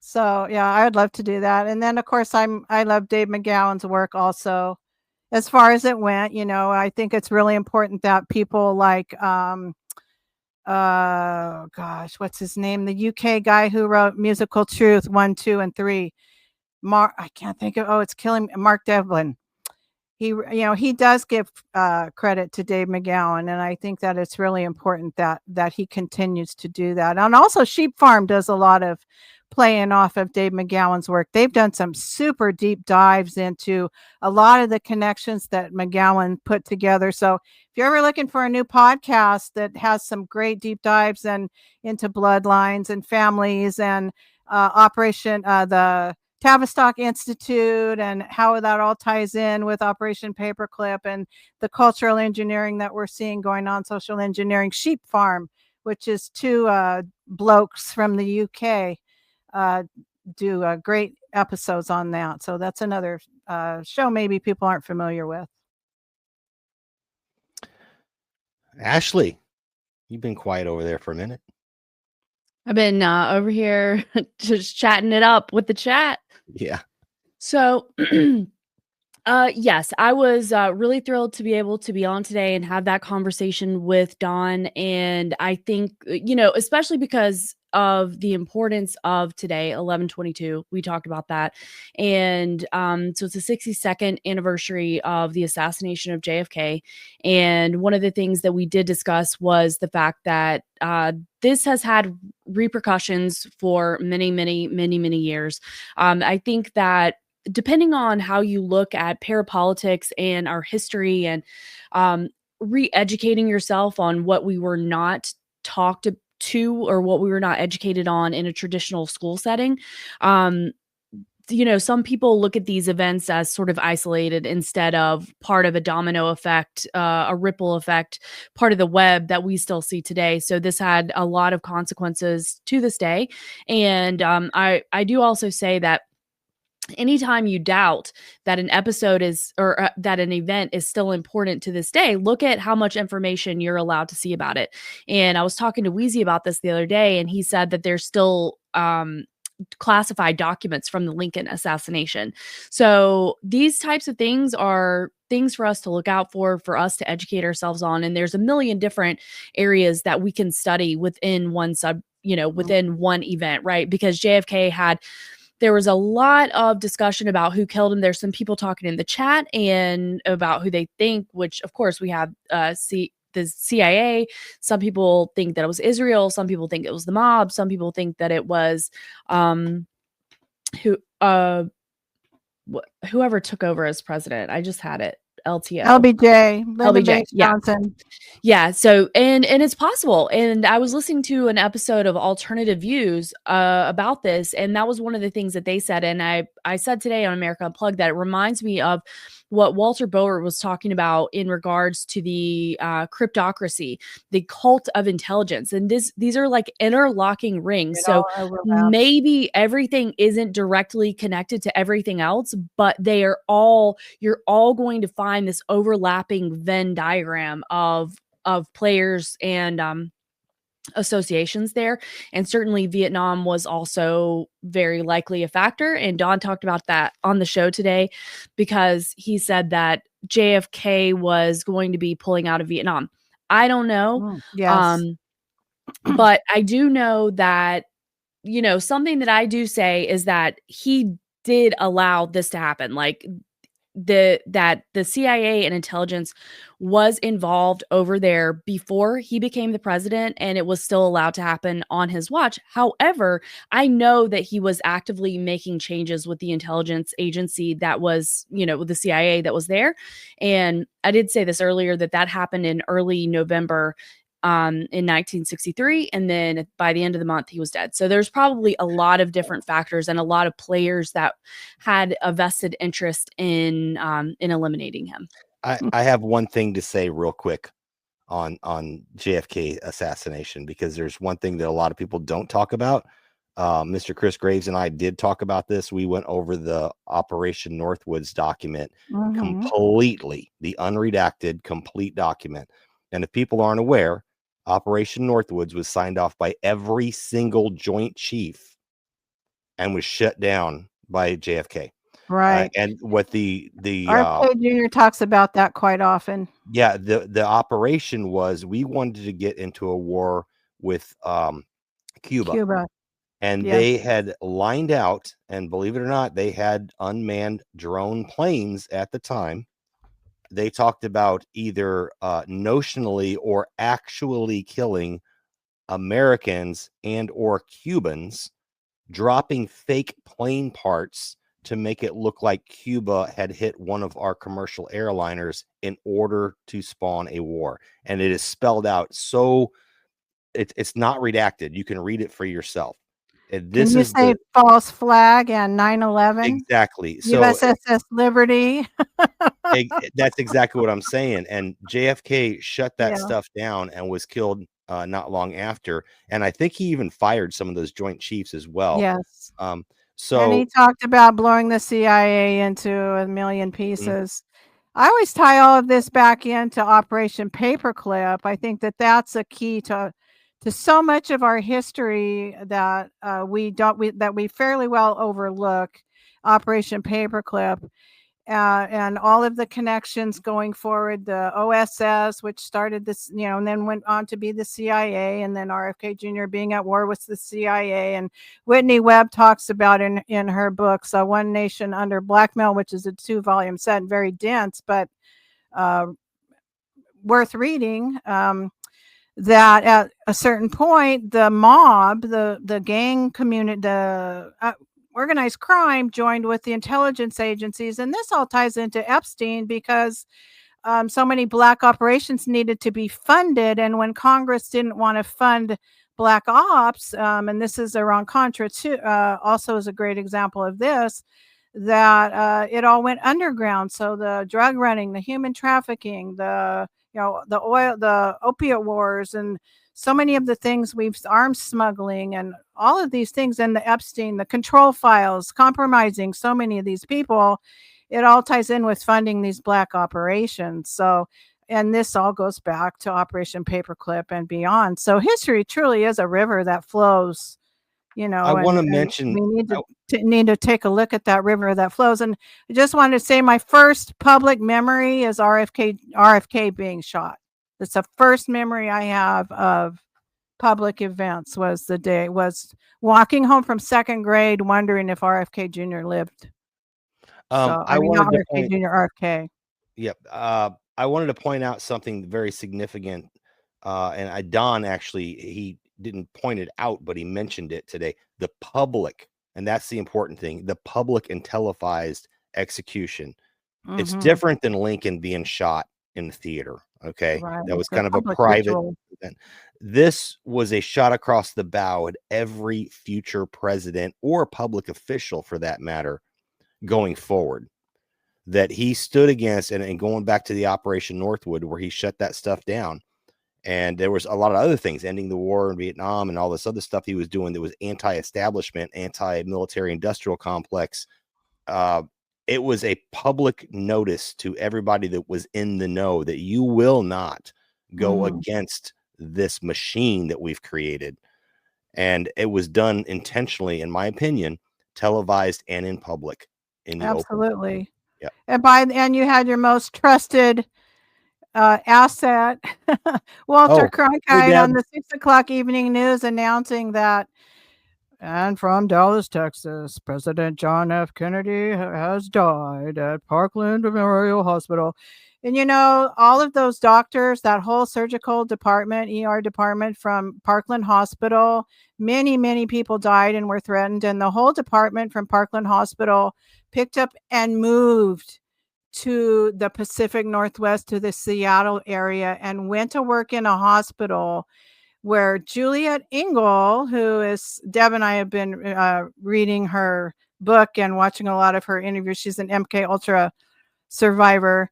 Speaker 1: So yeah, I would love to do that. And then of course I love Dave McGowan's work also. As far as it went, I think it's really important that people like what's his name? The UK guy who wrote Musical Truth 1, 2, and 3. I can't think of. It's killing me. Mark Devlin. He does give credit to Dave McGowan, and I think that it's really important that he continues to do that. And also, Sheep Farm does a lot of playing off of Dave McGowan's work. They've done some super deep dives into a lot of the connections that McGowan put together. So if you're ever looking for a new podcast that has some great deep dives and into bloodlines and families and the Tavistock Institute and how that all ties in with Operation Paperclip and the cultural engineering that we're seeing going on, social engineering, Sheep Farm, which is two blokes from the UK, do great episodes on that. So that's another show maybe people aren't familiar with.
Speaker 4: Ashley, you've been quiet over there for a minute.
Speaker 3: I've been over here just chatting it up with the chat.
Speaker 4: Yeah.
Speaker 3: So, yes, I was really thrilled to be able to be on today and have that conversation with Dawn. And I think, especially because of the importance of today, 11/22, we talked about that. And so it's the 62nd anniversary of the assassination of JFK. And one of the things that we did discuss was the fact that this has had repercussions for many, many, many, many years. I think that depending on how you look at parapolitics and our history and re-educating yourself on what we were not talked to or what we were not educated on in a traditional school setting, some people look at these events as sort of isolated instead of part of a domino effect, a ripple effect, part of the web that we still see today. So this had a lot of consequences to this day. And I do also say that anytime you doubt that an episode is or that an event is still important to this day, look at how much information you're allowed to see about it. And I was talking to Wheezy about this the other day, and he said that there's still classified documents from the Lincoln assassination. So these types of things are things for us to look out for us to educate ourselves on. And there's a million different areas that we can study within within one event, right? Because there was a lot of discussion about who killed him. There's some people talking in the chat and about who they think, which of course we have the CIA. Some people think that it was Israel. Some people think it was the mob. Some people think that it was whoever took over as president. I just had it.
Speaker 1: LBJ, Lyndon
Speaker 3: LBJ,
Speaker 1: Baines Johnson.
Speaker 3: Yeah. So, and it's possible. And I was listening to an episode of Alternative Views about this, and that was one of the things that they said. And I said today on America Unplugged that it reminds me of what Walter Boer was talking about in regards to the cryptocracy, the cult of intelligence. And these are like interlocking rings. So maybe everything isn't directly connected to everything else, but you're all going to find this overlapping Venn diagram of players and associations there. And certainly Vietnam was also very likely a factor. And Don talked about that on the show today, because he said that JFK was going to be pulling out of Vietnam. I don't know.
Speaker 1: Yes.
Speaker 3: But I do know that, something that I do say is that he did allow this to happen. Like that the CIA and intelligence was involved over there before he became the president, and it was still allowed to happen on his watch. However, I know that he was actively making changes with the intelligence agency that was, with the CIA that was there. And I did say this earlier that happened in early November in 1963, and then by the end of the month he was dead. So there's probably a lot of different factors and a lot of players that had a vested interest in eliminating him.
Speaker 4: I have one thing to say real quick on JFK assassination, because there's one thing that a lot of people don't talk about. Mr. Chris Graves and I did talk about this. We went over the Operation Northwoods document completely, the unredacted complete document. And if people aren't aware, Operation Northwoods was signed off by every single Joint Chief and was shut down by JFK.
Speaker 1: Right.
Speaker 4: And what the
Speaker 1: RFK Jr. talks about that quite often.
Speaker 4: Yeah, the operation was, we wanted to get into a war with Cuba. And they had lined out, and believe it or not, they had unmanned drone planes at the time. They talked about either notionally or actually killing Americans and or Cubans, dropping fake plane parts to make it look like Cuba had hit one of our commercial airliners in order to spawn a war. And it is spelled out. So it's not redacted. You can read it for yourself.
Speaker 1: This is false flag and 9/11?
Speaker 4: Exactly. So
Speaker 1: USS Liberty.
Speaker 4: That's exactly what I'm saying. And JFK shut that stuff down and was killed not long after. And I think he even fired some of those Joint Chiefs as well.
Speaker 1: Yes.
Speaker 4: So
Speaker 1: and he talked about blowing the CIA into a million pieces. I always tie all of this back into Operation Paperclip. I think that's a key to so much of our history that we fairly well overlook. Operation Paperclip. And all of the connections going forward, the OSS, which started this, and then went on to be the CIA, and then RFK Jr. being at war with the CIA. And Whitney Webb talks about in her books, One Nation Under Blackmail, which is a 2-volume set, very dense, but worth reading. That at a certain point, the mob, the gang community, organized crime joined with the intelligence agencies. And this all ties into Epstein, because so many black operations needed to be funded. And when Congress didn't want to fund black ops, and this is Iran-Contra too, also is a great example of this, that it all went underground. So the drug running, the human trafficking, the oil, the opiate wars, and so many of the things arms smuggling and all of these things, and the Epstein, the control files, compromising so many of these people, it all ties in with funding these black operations. So, and this all goes back to Operation Paperclip and beyond. So history truly is a river that flows, you know,
Speaker 4: I want to
Speaker 1: and
Speaker 4: mention.
Speaker 1: we need to take a look at that river that flows. And I just wanted to say my first public memory is RFK being shot. It's the first memory I have of public events. Was walking home from second grade wondering if RFK Jr. lived. So I mean, not RFK Jr., RFK.
Speaker 4: Yep. I wanted to point out something very significant. And Don actually, he didn't point it out, but he mentioned it today. The public, and that's the important thing, the public and televised execution. It's different than Lincoln being shot in the theater. Okay.
Speaker 1: Right.
Speaker 4: That was kind of a private event. This was a shot across the bow at every future president or public official, for that matter, going forward, that he stood against. And going back to the Operation Northwood, where he shut that stuff down. And there was a lot of other things, ending the war in Vietnam and all this other stuff he was doing that was anti-establishment, anti-military industrial complex. It was a public notice to everybody that was in the know that you will not go against this machine that we've created. And it was done intentionally, in my opinion, televised and in public.
Speaker 1: Absolutely.
Speaker 4: Yeah.
Speaker 1: And you had your most trusted asset, Walter Cronkite, on the 6:00 evening news announcing that, and from Dallas, Texas, President John F. Kennedy has died at Parkland Memorial Hospital. And, you know, all of those doctors, that whole surgical department, ER department from Parkland Hospital, many, many people died and were threatened. And the whole department from Parkland Hospital picked up and moved to the Pacific Northwest, to the Seattle area, and went to work in a hospital where Juliet Engel, who is, Deb and I have been reading her book and watching a lot of her interviews. She's an MK Ultra survivor.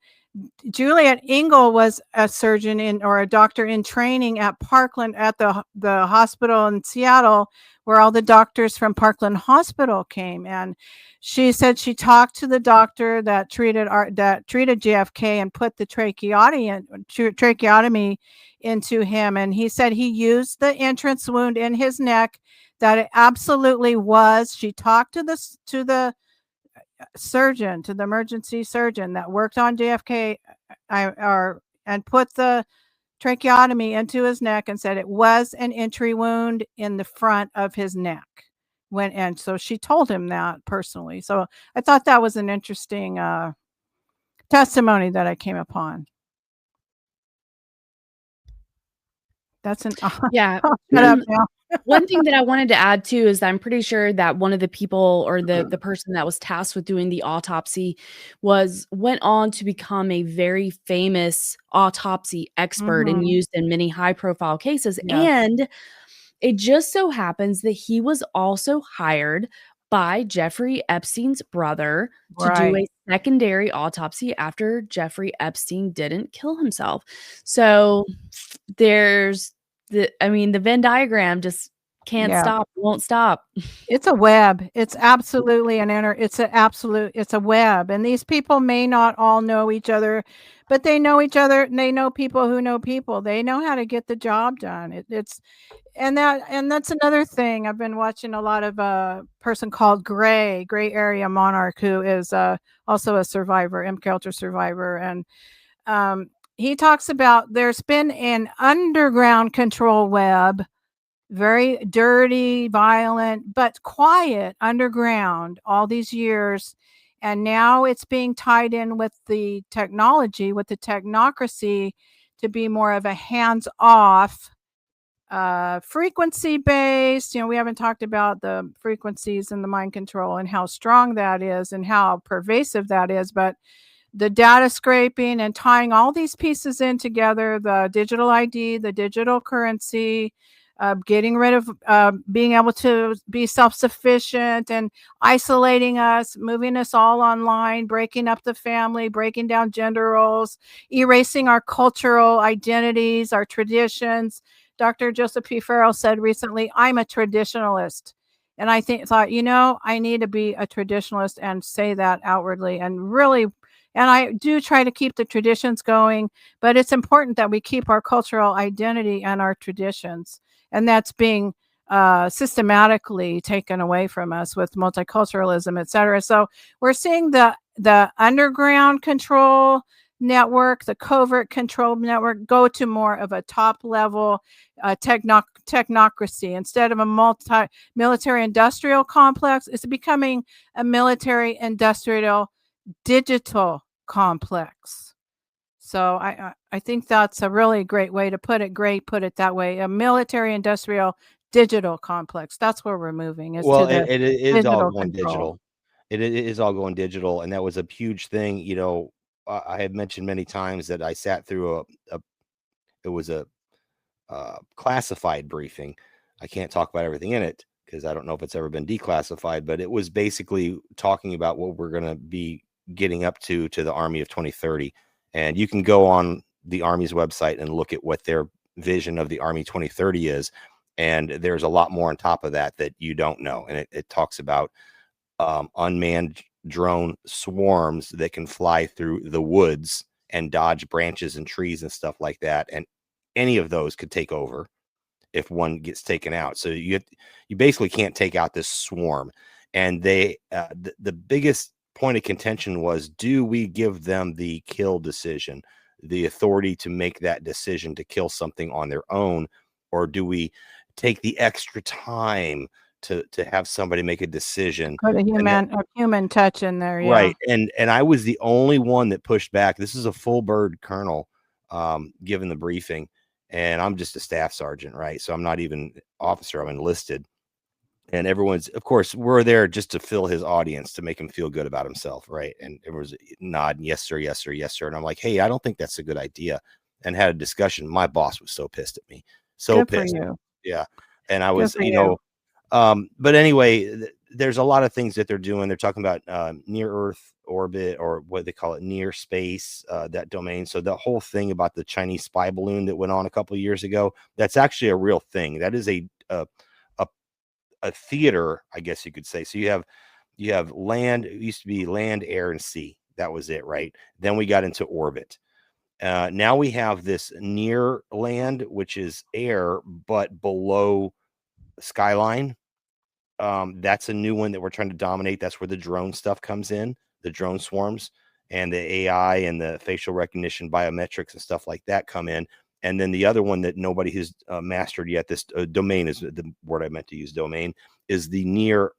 Speaker 1: Juliet Engel was a surgeon or a doctor in training at Parkland, at the hospital in Seattle, where all the doctors from Parkland Hospital came. And she said she talked to the doctor that treated JFK and put the tracheotomy into him. And he said he used the entrance wound in his neck, that it absolutely was. She talked to the surgeon, to the emergency surgeon that worked on JFK, and put the tracheotomy into his neck, and said it was an entry wound in the front of his neck. And so she told him that personally. So I thought that was an interesting testimony that I came upon. That's an
Speaker 3: yeah.
Speaker 1: Shut up now.
Speaker 3: One thing that I wanted to add too is that I'm pretty sure that one of the people, or the person that was tasked with doing the autopsy, went on to become a very famous autopsy expert and used in many high profile cases.
Speaker 1: Yes.
Speaker 3: And it just so happens that he was also hired by Jeffrey Epstein's brother to do a secondary autopsy after Jeffrey Epstein didn't kill himself. So there's the Venn diagram just can't stop, won't stop.
Speaker 1: It's a web. It's absolutely it's a web. And these people may not all know each other, but they know each other, and they know people who know people. They know how to get the job done. And that's another thing. I've been watching a lot of a person called Gray Area Monarch, who is also a survivor, MK Ultra survivor. And he talks about there's been an underground control web, very dirty, violent, but quiet underground all these years. And now it's being tied in with the technology, with the technocracy, to be more of a hands-off, frequency-based. We haven't talked about the frequencies and the mind control and how strong that is and how pervasive that is, but the data scraping and tying all these pieces in together, the digital ID, the digital currency, getting rid of being able to be self-sufficient and isolating us, moving us all online, breaking up the family, breaking down gender roles, erasing our cultural identities, our traditions, Dr. Joseph P. Farrell said recently, I'm a traditionalist. And I thought, I need to be a traditionalist and say that outwardly and really, and I do try to keep the traditions going, but it's important that we keep our cultural identity and our traditions. And that's being systematically taken away from us with multiculturalism, et cetera. So we're seeing the underground control network, the covert control network, go to more of a top level technocracy. Instead of a military industrial complex, it's becoming a military industrial digital complex. So I think that's a really great way to put it. Great, put it that way. A military industrial digital complex. That's where we're moving. It
Speaker 4: is all going
Speaker 1: control.
Speaker 4: digital. It is all going digital, and that was a huge thing. I had mentioned many times that I sat through it was a classified briefing. I can't talk about everything in it because I don't know if it's ever been declassified, but it was basically talking about what we're going to be getting up to the Army of 2030. And you can go on the Army's website and look at what their vision of the Army 2030 is. And there's a lot more on top of that you don't know. And it talks about unmanned drone swarms that can fly through the woods and dodge branches and trees and stuff like that. And any of those could take over if one gets taken out. So you basically can't take out this swarm. And the biggest point of contention was, do we give them the kill decision, the authority to make that decision to kill something on their own, or do we take the extra time to have somebody make a decision?
Speaker 1: Put a human touch in there, yeah.
Speaker 4: Right. And I was the only one that pushed back. This is a full bird colonel given the briefing, and I'm just a staff sergeant, right? So I'm not even officer, I'm enlisted. And everyone's, of course, we're there just to fill his audience, to make him feel good about himself, right? And everyone's nodding, yes, sir, yes, sir, yes, sir. And I'm like, hey, I don't think that's a good idea. And had a discussion. My boss was so pissed at me. So
Speaker 1: Good
Speaker 4: pissed.
Speaker 1: for you.
Speaker 4: Yeah. And I was,
Speaker 1: you.
Speaker 4: But anyway, there's a lot of things that they're doing. They're talking about near Earth orbit, or what they call it, near space, that domain. So the whole thing about the Chinese spy balloon that went on a couple of years ago, that's actually a real thing. That is a theater, I guess you could say. So you have land. It used to be land, air, and sea. That was it, right? Then we got into orbit. Now we have this near land, which is air, but below skyline. That's a new one that we're trying to dominate. That's where the drone stuff comes in, the drone swarms, and the AI and the facial recognition biometrics and stuff like that come in. And then the other one that nobody has mastered yet, this domain is the word I meant to use, domain, is the near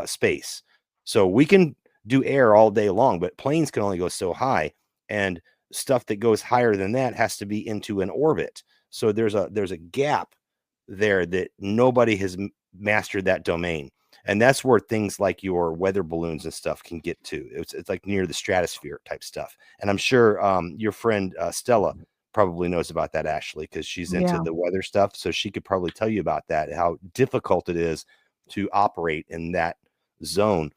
Speaker 4: space. So we can do air all day long, but planes can only go so high, and stuff that goes higher than that has to be into an orbit. So there's a gap there that nobody has mastered that domain. And that's where things like your weather balloons and stuff can get to. It's like near the stratosphere type stuff. And I'm sure your friend Stella probably knows about that, Ashley, because she's into the weather stuff. So she could probably tell you about that, how difficult it is to operate in that zone.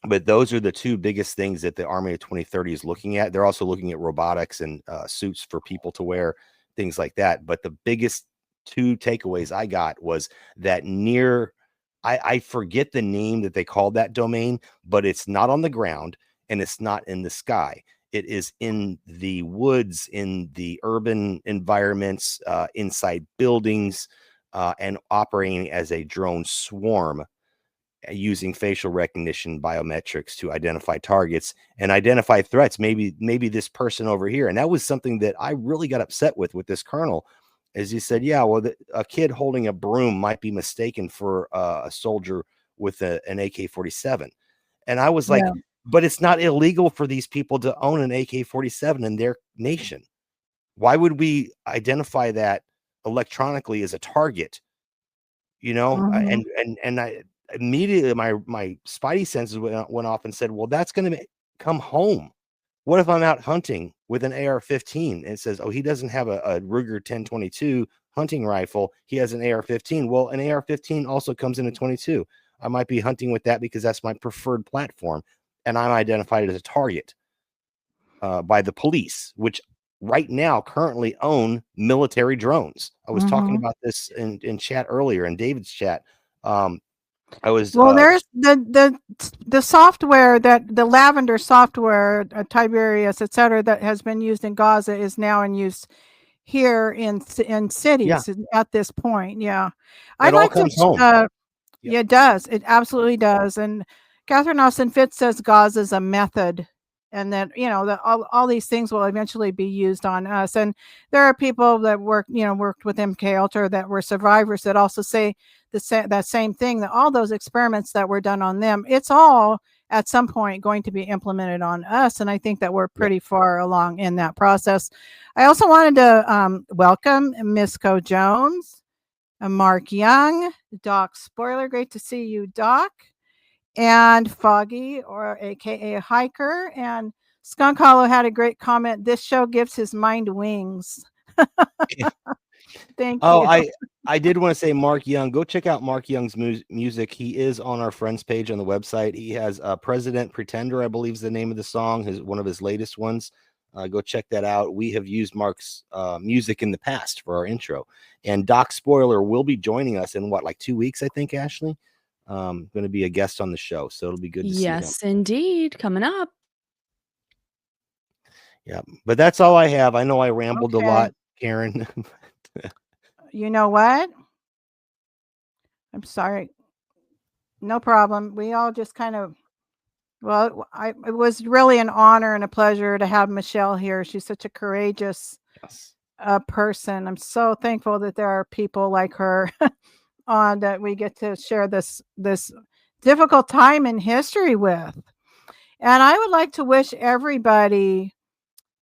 Speaker 4: But those are the two biggest things that the Army of 2030 is looking at. They're also looking at robotics and suits for people to wear, things like that. But the biggest two takeaways I got was that near, I forget the name that they called that domain, but it's not on the ground and it's not in the sky. It is in the woods, in the urban environments, inside buildings, and operating as a drone swarm, using facial recognition biometrics to identify targets and identify threats. Maybe this person over here. And that was something that I really got upset with this colonel, as he said, yeah, well, a kid holding a broom might be mistaken for a soldier with an AK-47. And I was like, but it's not illegal for these people to own an AK-47 in their nation. Why would we identify that electronically as a target? And I immediately, my spidey senses went off and said, well, that's going to come home. What if I'm out hunting with an AR-15 and it says, oh, he doesn't have a Ruger 1022 hunting rifle, he has an AR-15. Well, an AR-15 also comes in a 22. I might be hunting with that because that's my preferred platform, and I'm identified as a target by the police, which right now currently own military drones. I was talking
Speaker 1: Mhm.
Speaker 4: about this in chat earlier, in David's chat. I was
Speaker 1: Well, there's the software that the Lavender software, Tiberius, et cetera, that has been used in Gaza is now in use here in cities at this point. Yeah, I'd
Speaker 4: it all
Speaker 1: like to.
Speaker 4: comes home.
Speaker 1: Yeah, it does. It absolutely does. And Catherine Austin Fitz says Gaza is a method, and that that all these things will eventually be used on us. And there are people that worked with MK Ultra that were survivors that also say that same thing, that all those experiments that were done on them, it's all at some point going to be implemented on us. And I think that we're pretty far along in that process. I also wanted to welcome Miss Co Jones, Mark Young, Doc Spoiler. Great to see you, Doc. And Foggy, or AKA Hiker. And Skunk Hollow had a great comment. This show gives his mind wings. Thank you.
Speaker 4: I did want to say Mark Young. Go check out Mark Young's music. He is on our friends page on the website. He has President Pretender, I believe is the name of the song, one of his latest ones. Go check that out. We have used Mark's music in the past for our intro. And Doc Spoiler will be joining us in like 2 weeks, I think, Ashley. Going to be a guest on the show. So it'll be good to see him.
Speaker 3: Yes, indeed. Coming up.
Speaker 4: Yeah, but that's all I have. I know I rambled a lot, Karen.
Speaker 1: You know what? I'm sorry. No problem. We all just kind of, it was really an honor and a pleasure to have Michelle here. She's such a courageous person. I'm so thankful that there are people like her on that we get to share this difficult time in history with. And I would like to wish everybody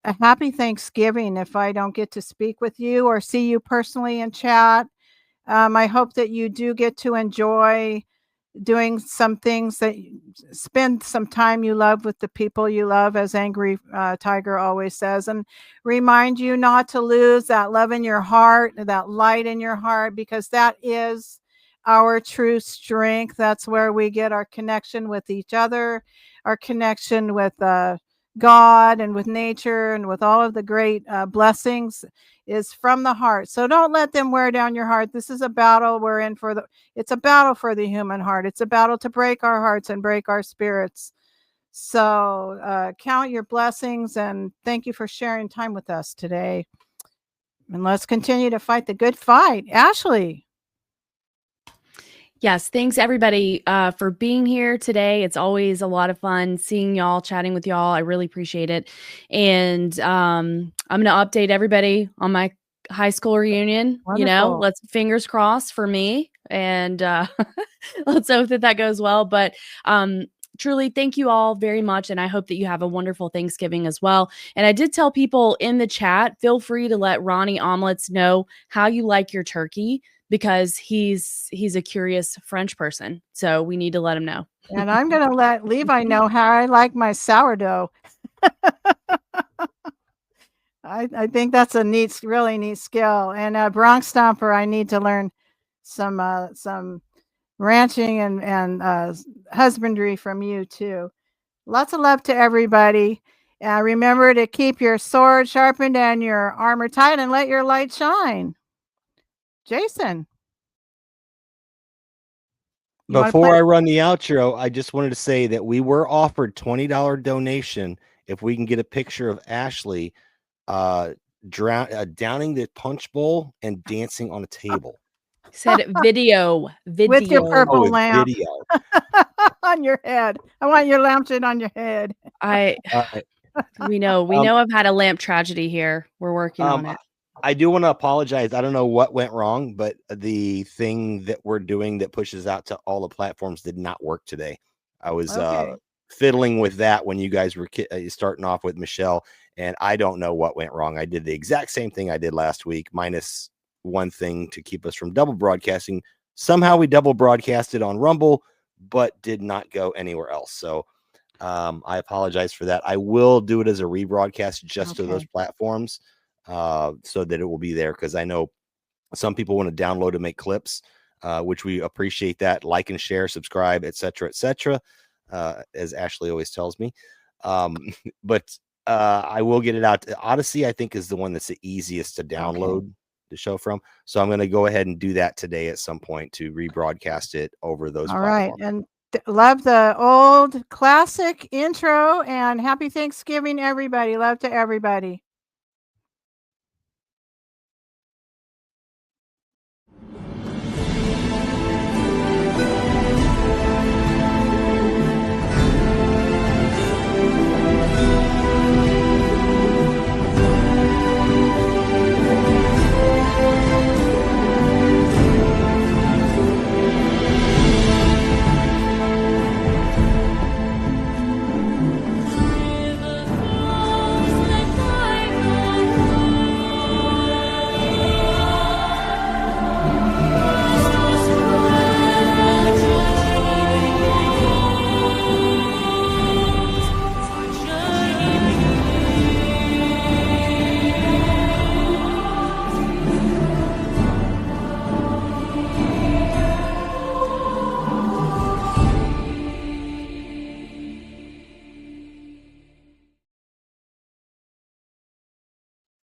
Speaker 1: a happy Thanksgiving if I don't get to speak with you or see you personally in chat. I hope that you do get to enjoy doing some things, that spend some time you love with the people you love, as Angry Tiger always says, and remind you not to lose that love in your heart, that light in your heart, because that is our true strength. That's where we get our connection with each other, our connection with God and with nature and with all of the great blessings is from the heart. So don't let them wear down your heart. This is a battle we're in it's a battle for the human heart. It's a battle to break our hearts and break our spirits. So count your blessings, and thank you for sharing time with us today. And let's continue to fight the good fight. Ashley.
Speaker 3: Yes, thanks everybody for being here today. It's always a lot of fun seeing y'all, chatting with y'all. I really appreciate it. And I'm going to update everybody on my high school reunion.
Speaker 1: Wonderful.
Speaker 3: Let's fingers crossed for me, and let's hope that goes well. But truly, thank you all very much, and I hope that you have a wonderful Thanksgiving as well. And I did tell people in the chat, feel free to let Ronnie Omelets know how you like your turkey, because he's a curious French person. So we need to let him know.
Speaker 1: And I'm going to let Levi know how I like my sourdough. I think that's a really neat skill. And Bronx Stomper, I need to learn some ranching and husbandry from you too. Lots of love to everybody. Remember to keep your sword sharpened and your armor tight, and let your light shine. Jason.
Speaker 4: Before I run the outro, I just wanted to say that we were offered $20 donation if we can get a picture of Ashley downing the punch bowl and dancing on a table.
Speaker 3: Said video
Speaker 1: with your purple lamp
Speaker 4: video
Speaker 1: on your head. I want your lampshade on your head.
Speaker 3: We know I've had a lamp tragedy here. We're working on it.
Speaker 4: I do want to apologize. I don't know what went wrong, but the thing that we're doing that pushes out to all the platforms did not work today. I was fiddling with that when you guys were starting off with Michelle, and I don't know what went wrong. I did the exact same thing I did last week, minus one thing to keep us from double broadcasting. Somehow we double broadcasted on Rumble, but did not go anywhere else. So I apologize for that. I will do it as a rebroadcast just to those platforms. So that it will be there, because I know some people want to download and make clips, which we appreciate that. Like and share, subscribe, etc., as Ashley always tells me. But I will get it out. Odyssey, I think, is the one that's the easiest to download the show from. So I'm going to go ahead and do that today at some point to rebroadcast it over those
Speaker 1: All right.
Speaker 4: platforms.
Speaker 1: And love the old classic intro, and happy Thanksgiving, everybody. Love to everybody.